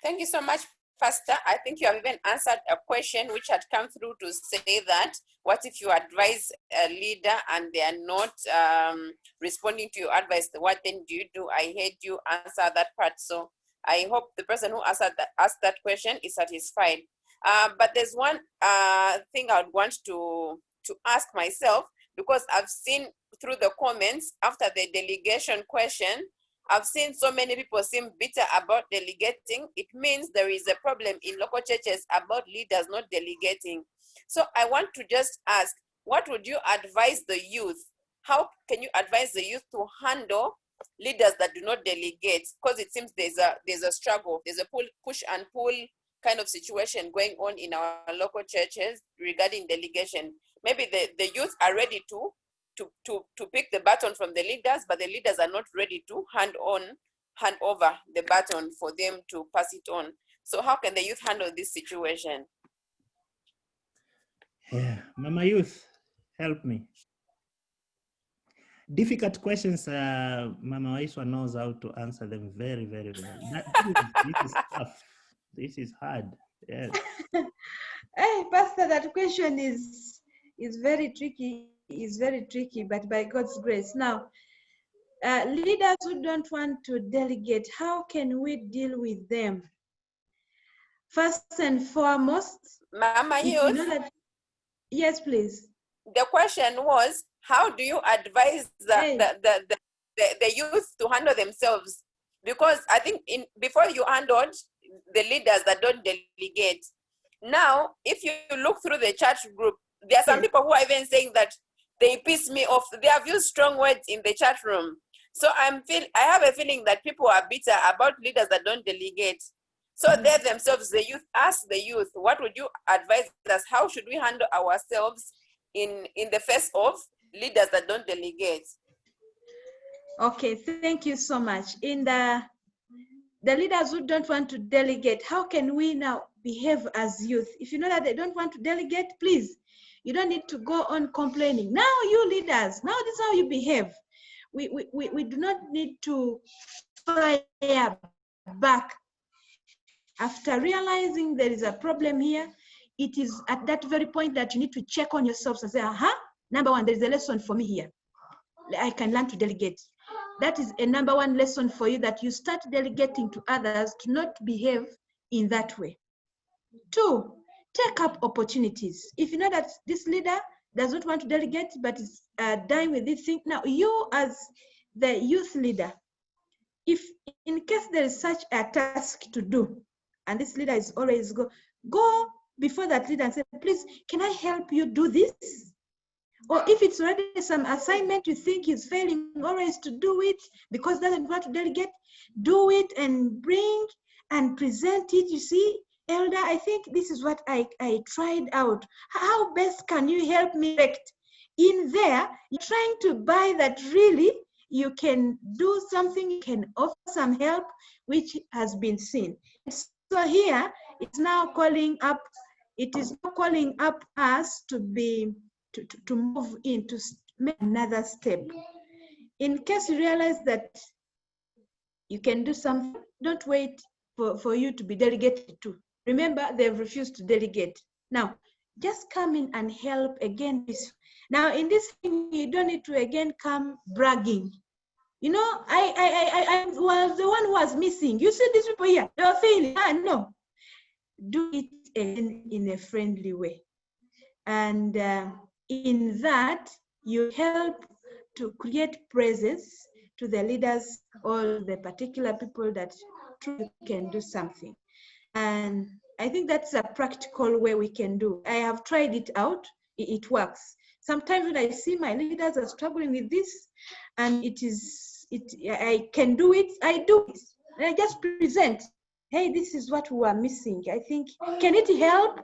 Thank you so much, Pastor. I think you have even answered a question which had come through to say that, what if you advise a leader and they are not responding to your advice? What then do you do? I heard you answer that part. So I hope the person who asked that question is satisfied. But there's one thing I would want to ask myself, because I've seen through the comments after the delegation question, I've seen so many people seem bitter about delegating. It means there is a problem in local churches about leaders not delegating. So I want to just ask, what would you advise the youth? How can you advise the youth to handle leaders that do not delegate? Because it seems there's a struggle, there's a push and pull kind of situation going on in our local churches regarding delegation. Maybe the youth are ready to pick the baton from the leaders, but the leaders are not ready to hand over the baton for them to pass it on. So how can the youth handle this situation? Yeah, Mama Youth, help me. Difficult questions, Mama Waiswa knows how to answer them very, very well. This is tough. This is hard. Yes. Hey, Pastor, that question is very tricky. Is very tricky, but by God's grace. Now, leaders who don't want to delegate, how can we deal with them? First and foremost, Mama Youth, you know that, yes, please. The question was, how do you advise the youth to handle themselves? Because I think before you handled the leaders that don't delegate. Now, if you look through the church group, there are some people who are even saying that they piss me off. They have used strong words in the chat room. So I have a feeling that people are bitter about leaders that don't delegate. So they themselves, the youth, ask the youth, what would you advise us? How should we handle ourselves in the face of leaders that don't delegate? Okay, thank you so much. In the leaders who don't want to delegate, how can we now behave as youth? If you know that they don't want to delegate, please, you don't need to go on complaining. Now you leaders, now this is how you behave. We do not need to fire back. After realizing there is a problem here, it is at that very point that you need to check on yourselves and say, number one, there is a lesson for me here. I can learn to delegate. That is a number one lesson for you, that you start delegating to others to not behave in that way. 2, take up opportunities. If you know that this leader does not want to delegate, but is dying with this thing, now you as the youth leader, if in case there is such a task to do, and this leader is always go before that leader and say, please, can I help you do this? Or if it's already some assignment you think he's failing always to do it because doesn't want to delegate, do it and bring and present it. You see, Elder, I think this is what I tried out. How best can you help me direct? In there, you're trying to buy that really you can do something, you can offer some help, which has been seen. So here, it's now calling up us to be to move in, to make another step. In case you realize that you can do something, don't wait for you to be delegated to. Remember, they've refused to delegate. Now, just come in and help again. Now, in this thing, you don't need to again come bragging. You know, I was the one who was missing. You see these people here, they are failing. No. Do it in a friendly way. And in that, you help to create presence to the leaders or the particular people that truly can do something. And I think that's a practical way we can do. I have tried it out. It works. Sometimes when I see my leaders are struggling with this, and I can do it, I do it. And I just present, hey, this is what we are missing. I think, can it help?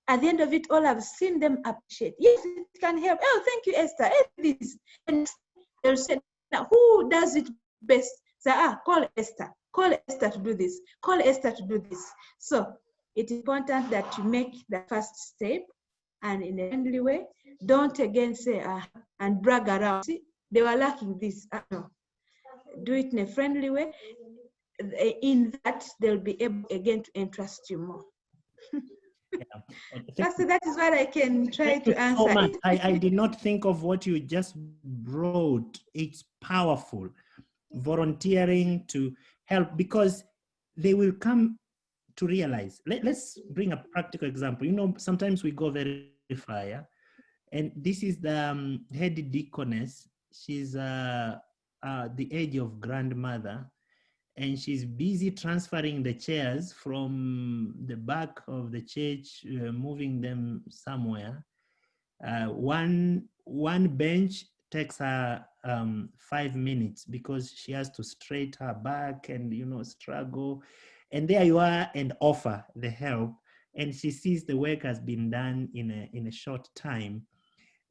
At the end of it all, I've seen them appreciate. Yes, it can help. Oh, thank you, Esther. This. And they'll say, now, who does it best? Say, call Esther. Call Esther to do this. Call Esther to do this. So it's important that you make the first step, and in a friendly way. Don't again say and brag around. See, they were lacking this. No. Do it in a friendly way. In that, they'll be able again to entrust you more. Pastor, that is what I can try to answer. So much. I did not think of what you just brought. It's powerful. Volunteering to help, because they will come to realize. Let's bring a practical example. You know, sometimes we go very far, yeah? And this is the head deaconess. She's the age of grandmother, and she's busy transferring the chairs from the back of the church, moving them somewhere. One bench takes her 5 minutes because she has to straight her back and, you know, struggle. And there you are and offer the help. And she sees the work has been done in a short time.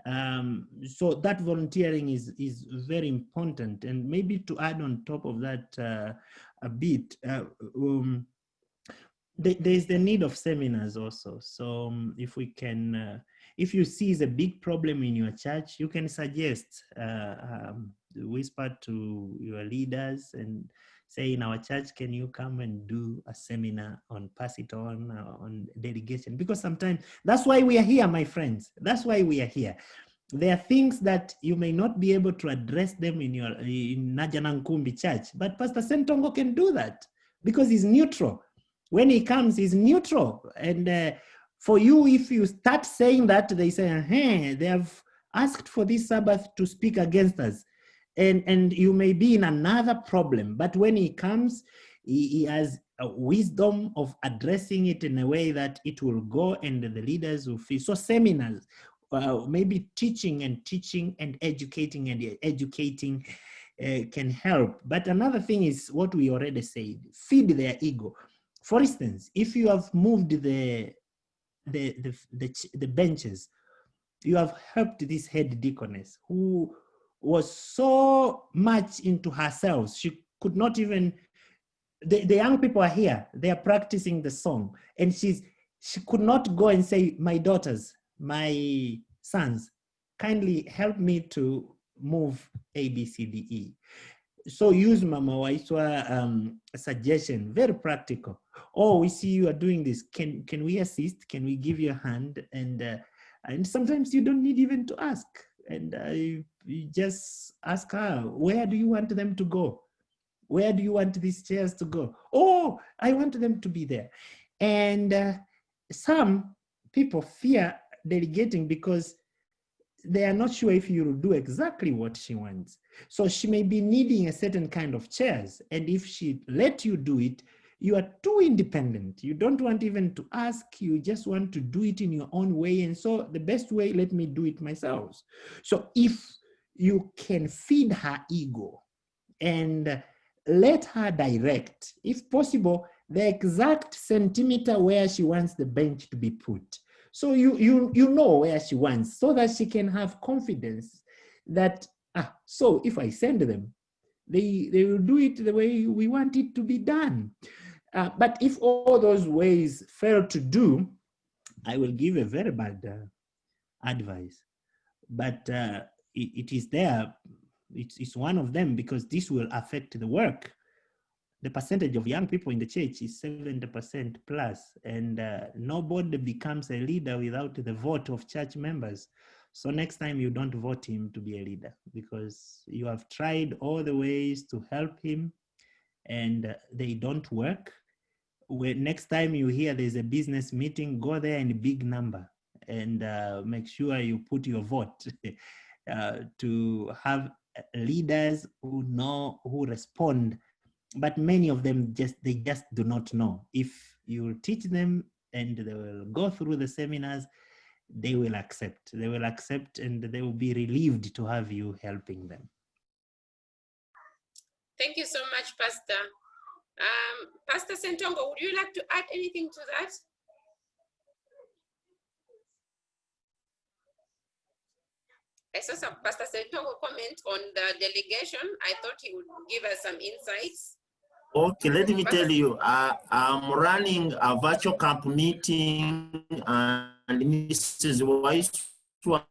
So that volunteering is very important. And maybe to add on top of that a bit, there's the need of seminars also. So if we can, if you see a big problem in your church, you can suggest, whisper to your leaders and say, in our church, can you come and do a seminar on pass it on delegation? Because sometimes that's why we are here, my friends. That's why we are here. There are things that you may not be able to address them in your Najanankumbi church, but Pastor Sentongo can do that because he's neutral. When he comes, he's neutral. And for you, if you start saying that, they say, hey, they have asked for this Sabbath to speak against us. And you may be in another problem. But when he comes, he has a wisdom of addressing it in a way that it will go and the leaders will feel. So seminars, maybe teaching and educating can help. But another thing is what we already said, feed their ego. For instance, if you have moved the benches, you have helped this head deaconess who was so much into herself, she could not even, the young people are here, they are practicing the song, and she could not go and say, my daughters, my sons, kindly help me to move A, B, C, D, E. So use Mama Waiswa suggestion, very practical. Oh, we see you are doing this. Can we assist? Can we give you a hand? And sometimes you don't need even to ask. And you just ask her, where do you want them to go? Where do you want these chairs to go? Oh, I want them to be there. And some people fear delegating because they are not sure if you will do exactly what she wants. So she may be needing a certain kind of chairs. And if she let you do it, you are too independent. You don't want even to ask, you just want to do it in your own way. And so the best way, let me do it myself. So if you can feed her ego and let her direct, if possible, the exact centimeter where she wants the bench to be put. So you know where she wants, so that she can have confidence that, so if I send them, they will do it the way we want it to be done. But if all those ways fail to do, I will give a very bad advice. But it is there, it's one of them, because this will affect the work. The percentage of young people in the church is 70% plus, and nobody becomes a leader without the vote of church members. So next time you don't vote him to be a leader, because you have tried all the ways to help him and they don't work. When next time you hear there's a business meeting, go there in a big number and make sure you put your vote to have leaders who know, who respond. But many of them they just do not know. If you teach them and they will go through the seminars, they will accept. They will accept and they will be relieved to have you helping them. Thank you so much, Pastor. Pastor Sentongo, would you like to add anything to that? I saw some Pastor Sentongo comment on the delegation. I thought he would give us some insights. Okay, let me tell you, I'm running a virtual camp meeting, and Mrs. Waiswa,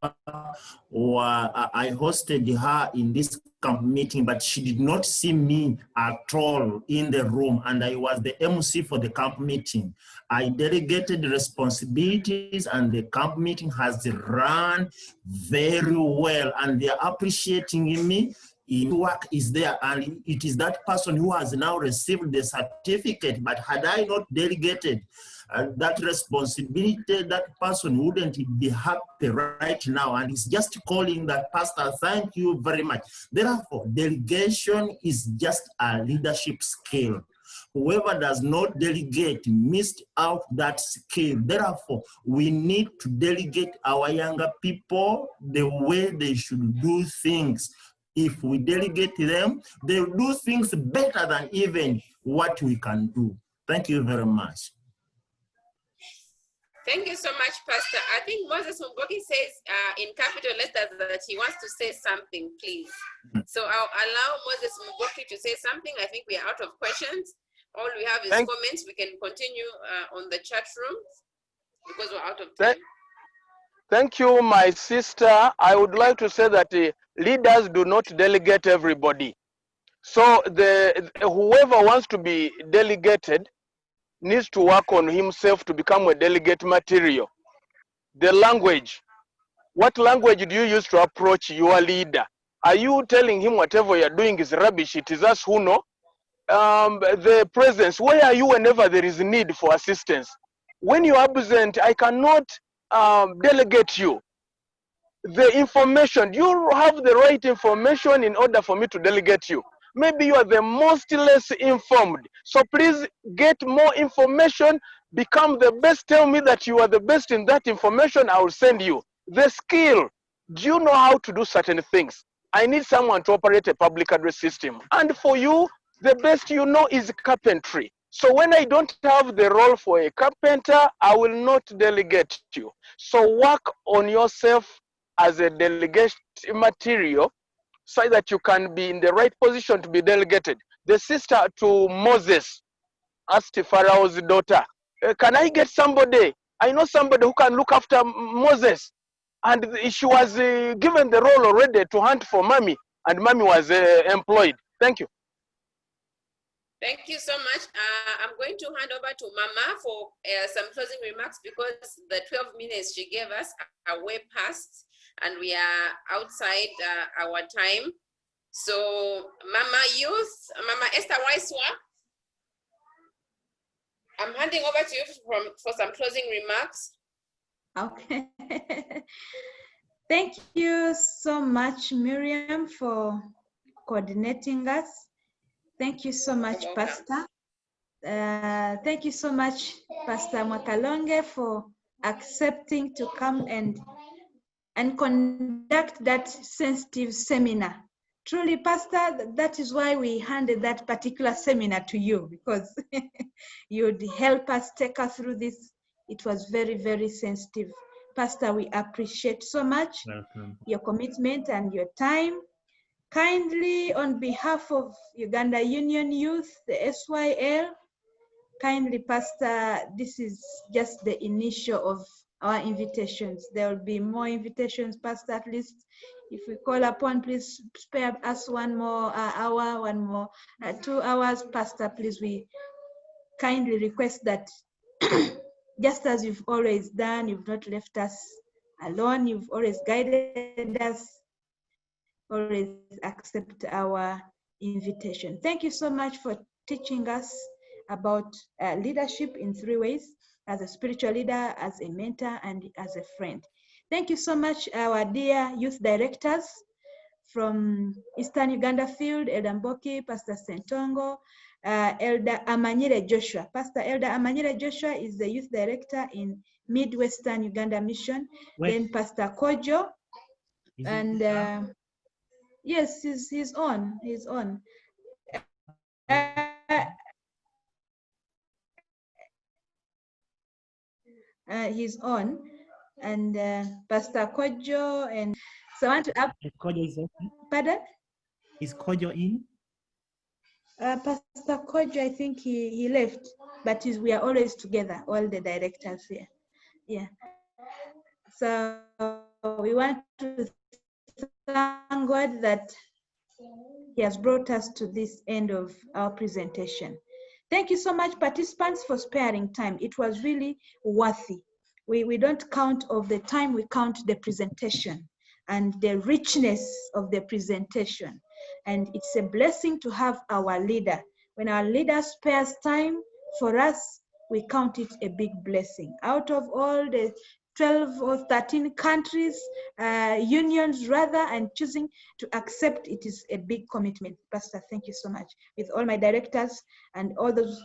I hosted her in this camp meeting, but she did not see me at all in the room, and I was the MC for the camp meeting. I delegated responsibilities, and the camp meeting has run very well, and they're appreciating me. Work is there, and it is that person who has now received the certificate. But had I not delegated that responsibility, that person wouldn't be happy right now, and he's just calling that, Pastor, thank you very much. Therefore, delegation is just a leadership skill. Whoever does not delegate missed out that skill. Therefore, we need to delegate our younger people the way they should do things. If we delegate them, they'll do things better than even what we can do. Thank you very much. Thank you so much, Pastor. I think Moses Mboki says in capital letters that he wants to say something, please. So I'll allow Moses Mboki to say something. I think we are out of questions. All we have is comments. We can continue on the chat room because we're out of time. Thank you, my sister. I would like to say that leaders do not delegate everybody. So whoever wants to be delegated needs to work on himself to become a delegate material. The language. What language do you use to approach your leader? Are you telling him whatever you're doing is rubbish? It is us who know. The presence. Where are you whenever there is need for assistance? When you're absent, I cannot delegate you. The information, you have the right information in order for me to delegate you. Maybe you are the most less informed. So please get more information, become the best. Tell me that you are the best in that information. I will send you the skill. Do you know how to do certain things? I need someone to operate a public address system. And for you, the best you know is carpentry. So when I don't have the role for a carpenter, I will not delegate you. So work on yourself as a delegate material so that you can be in the right position to be delegated. The sister to Moses asked Pharaoh's daughter, can I get somebody? I know somebody who can look after Moses. And she was given the role already to hunt for mommy, and mommy was employed. Thank you. Thank you so much. I'm going to hand over to Mama for some closing remarks because the 12 minutes she gave us are way past and we are outside our time. So Mama Youth, Mama Esther Waiswa, I'm handing over to you for some closing remarks. Okay. Thank you so much, Miriam, for coordinating us. Thank you so much, Pastor. Thank you so much, Pastor Mwakalonge, for accepting to come and conduct that sensitive seminar. Truly, Pastor, that is why we handed that particular seminar to you, because you'd help us take us through this. It was very, very sensitive. Pastor, we appreciate so much your commitment and your time. Kindly, on behalf of Uganda Union Youth, the SYL, kindly, Pastor, this is just the initial of our invitations. There will be more invitations, Pastor, at least. If we call upon, please spare us one more hour, 2 hours, Pastor, please. We kindly request that just as you've always done, you've not left us alone, you've always guided us, always accept our invitation. Thank you so much for teaching us about leadership in 3 ways: as a spiritual leader, as a mentor, and as a friend. Thank you so much, our dear youth directors from Eastern Uganda Field, Elder Mboki, Pastor Sentongo, Elder Amanyire Joshua. Pastor Elder Amanyire Joshua is the youth director in Midwestern Uganda Mission. Then Pastor Kojo, and yes, he's on. He's on. He's on, and Pastor Kojo, and so I want to up. Kojo is on. Pardon? Is Kojo in? Pastor Kojo, I think he left, but we are always together, all the directors here. Yeah. So we want to thank God that He has brought us to this end of our presentation. Thank you so much, participants, for sparing time. It was really worthy. We don't count of the time, we count the presentation and the richness of the presentation. And it's a blessing to have our leader. When our leader spares time for us, we count it a big blessing. Out of all the 12 or 13 countries, unions rather, and choosing to accept it is a big commitment. Pastor, thank you so much, with all my directors and all those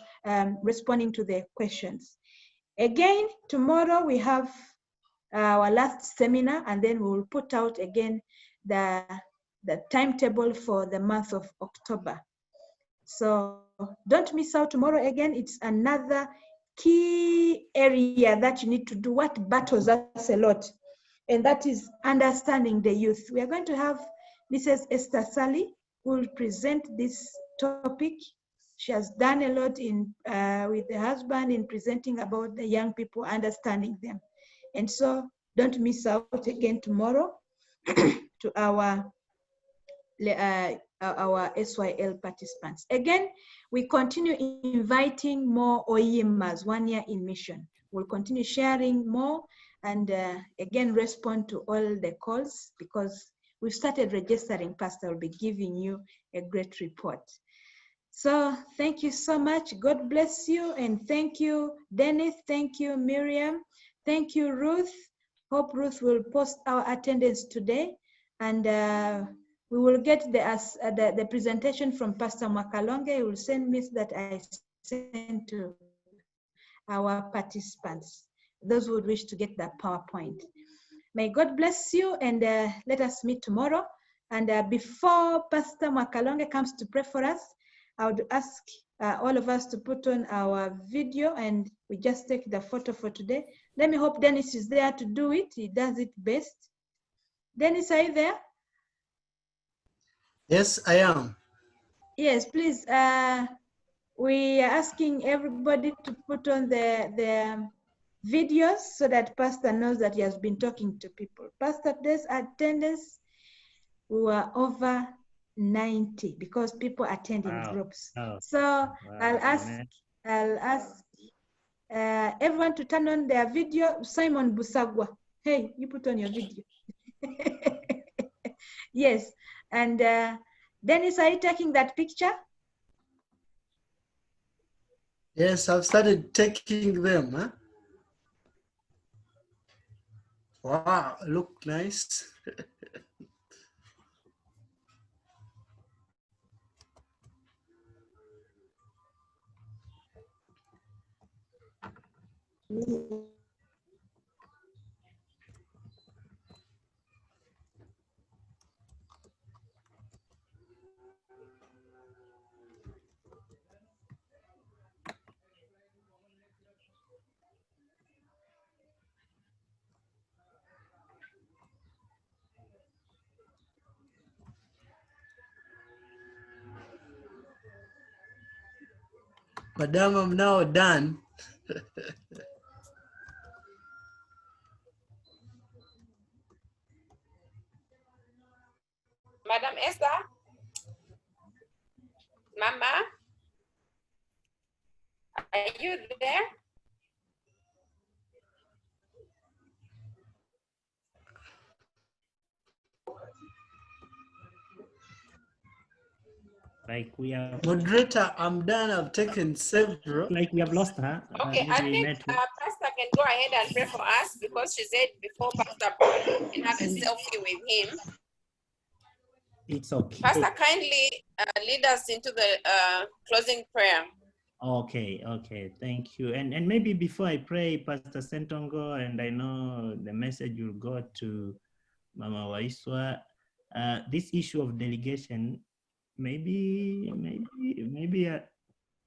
responding to the questions. Again, tomorrow we have our last seminar, and then we will put out again the timetable for the month of October. So don't miss out tomorrow again. It's another key area that you need to do, what battles us a lot, and that is understanding the youth. We are going to have Mrs. Esther Sally, who will present this topic. She has done a lot in with the husband in presenting about the young people, understanding them. And so don't miss out again tomorrow to our SYL participants. Again, we continue inviting more OEMers, 1 year in mission. We'll continue sharing more and again, respond to all the calls, because we've started registering. Pastor will be giving you a great report. So thank you so much. God bless you. And thank you, Dennis. Thank you, Miriam. Thank you, Ruth. Hope Ruth will post our attendance today. And we will get the presentation from Pastor Mwakalonge. He will send me that I sent to our participants, those who would wish to get that PowerPoint. May God bless you, and let us meet tomorrow. And before Pastor Mwakalonge comes to pray for us, I would ask all of us to put on our video, and we just take the photo for today. Let me hope Dennis is there to do it. He does it best. Dennis, are you there? Yes, I am. Yes, please. We are asking everybody to put on the videos so that Pastor knows that he has been talking to people. Pastor, today's attendance, we were over 90 because people attend in groups. Oh. So Wow. I'll ask everyone to turn on their video. Simon Busagwa, hey, you put on your video. Yes, and Dennis, are you taking that picture? Yes, I've started taking them. Huh? Wow, look nice. Madam, I'm now done. Madam Esther? Mama? Are you there? Like we are. Moderator, I'm done. I've taken several. Like we have lost her. Okay, I think Pastor can go ahead and pray for us, because she said before Pastor can have a selfie with him. It's okay. Pastor, kindly lead us into the closing prayer. Okay, thank you. And maybe before I pray, Pastor Sentongo, and I know the message will go to Mama Waiswa, this issue of delegation, maybe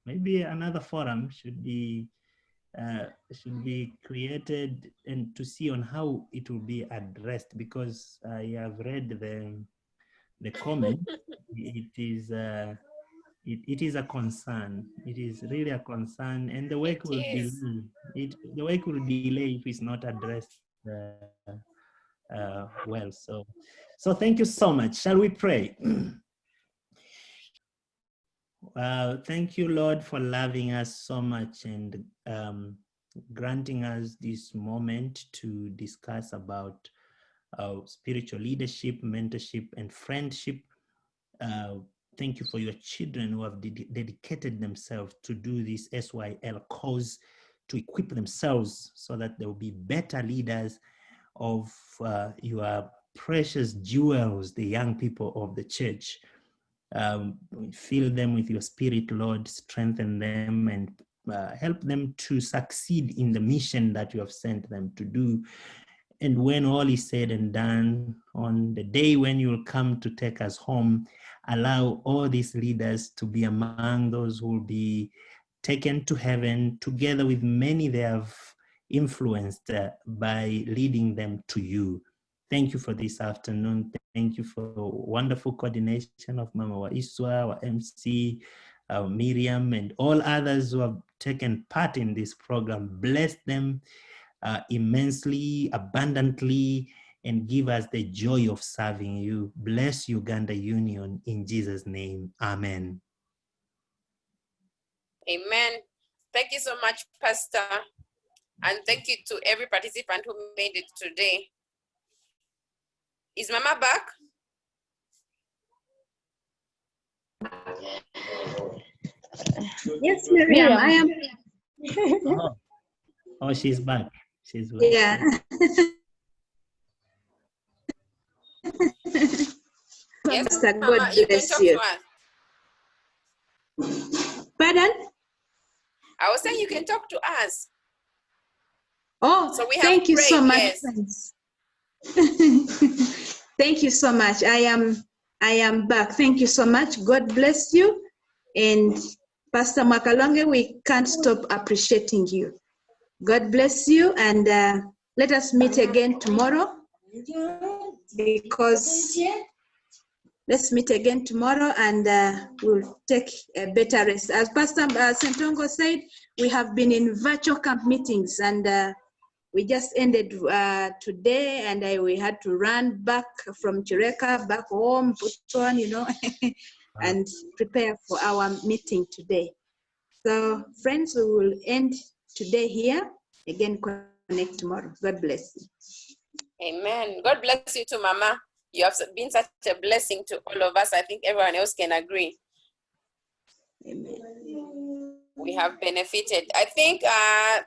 another forum should be created, and to see on how it will be addressed, because I have read the comment. It is a concern. It is really a concern, and the work will delay. The work will delay if it's not addressed well. So thank you so much. Shall we pray? Thank you, Lord, for loving us so much and granting us this moment to discuss about spiritual leadership, mentorship, and friendship. Thank you for your children who have dedicated themselves to do this SYL cause, to equip themselves so that they will be better leaders of your precious jewels, the young people of the church. Fill them with your spirit, Lord, strengthen them and help them to succeed in the mission that you have sent them to do. And when all is said and done, on the day when you will come to take us home, allow all these leaders to be among those who will be taken to heaven together with many they have influenced by leading them to you. Thank you for this afternoon. Thank you for wonderful coordination of Mama Waiswa, our MC, Miriam, and all others who have taken part in this program. Bless them immensely, abundantly, and give us the joy of serving you. Bless Uganda Union in Jesus' name. Amen. Amen. Thank you so much, Pastor. And thank you to every participant who made it today. Is Mama back? Yes, Miriam, I am. Oh, she's back. She's back. Yeah. Yes, Pastor, Mama, God you can bless talk you. to us. Pardon? I was saying you can talk to us. Oh, So we have thank you so prayed, much, yes. friends. Thank you so much. I am back. Thank you so much. God bless you. And Pastor Mwakalonge, we can't stop appreciating you. God bless you, and let us meet again tomorrow, because let's meet again tomorrow, and we'll take a better rest. As Pastor Sentongo said, we have been in virtual camp meetings, and we just ended today, and we had to run back from Chireka, back home, put on, and prepare for our meeting today. So, friends, we will end today here. Again, connect tomorrow. God bless you. Amen. God bless you too, Mama. You have been such a blessing to all of us. I think everyone else can agree. Amen. We have benefited. I think,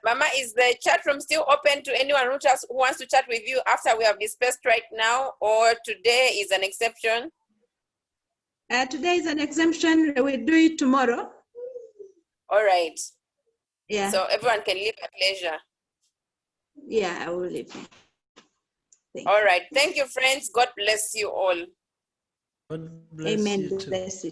Mama, is the chat room still open to anyone who wants to chat with you after we have dispersed right now, or today is an exception? Today is an exemption. We'll do it tomorrow. All right. Yeah. So everyone can leave at leisure. Yeah, I will leave. All right. Thank you, friends. God bless you all. God bless Amen. you too. Bless you.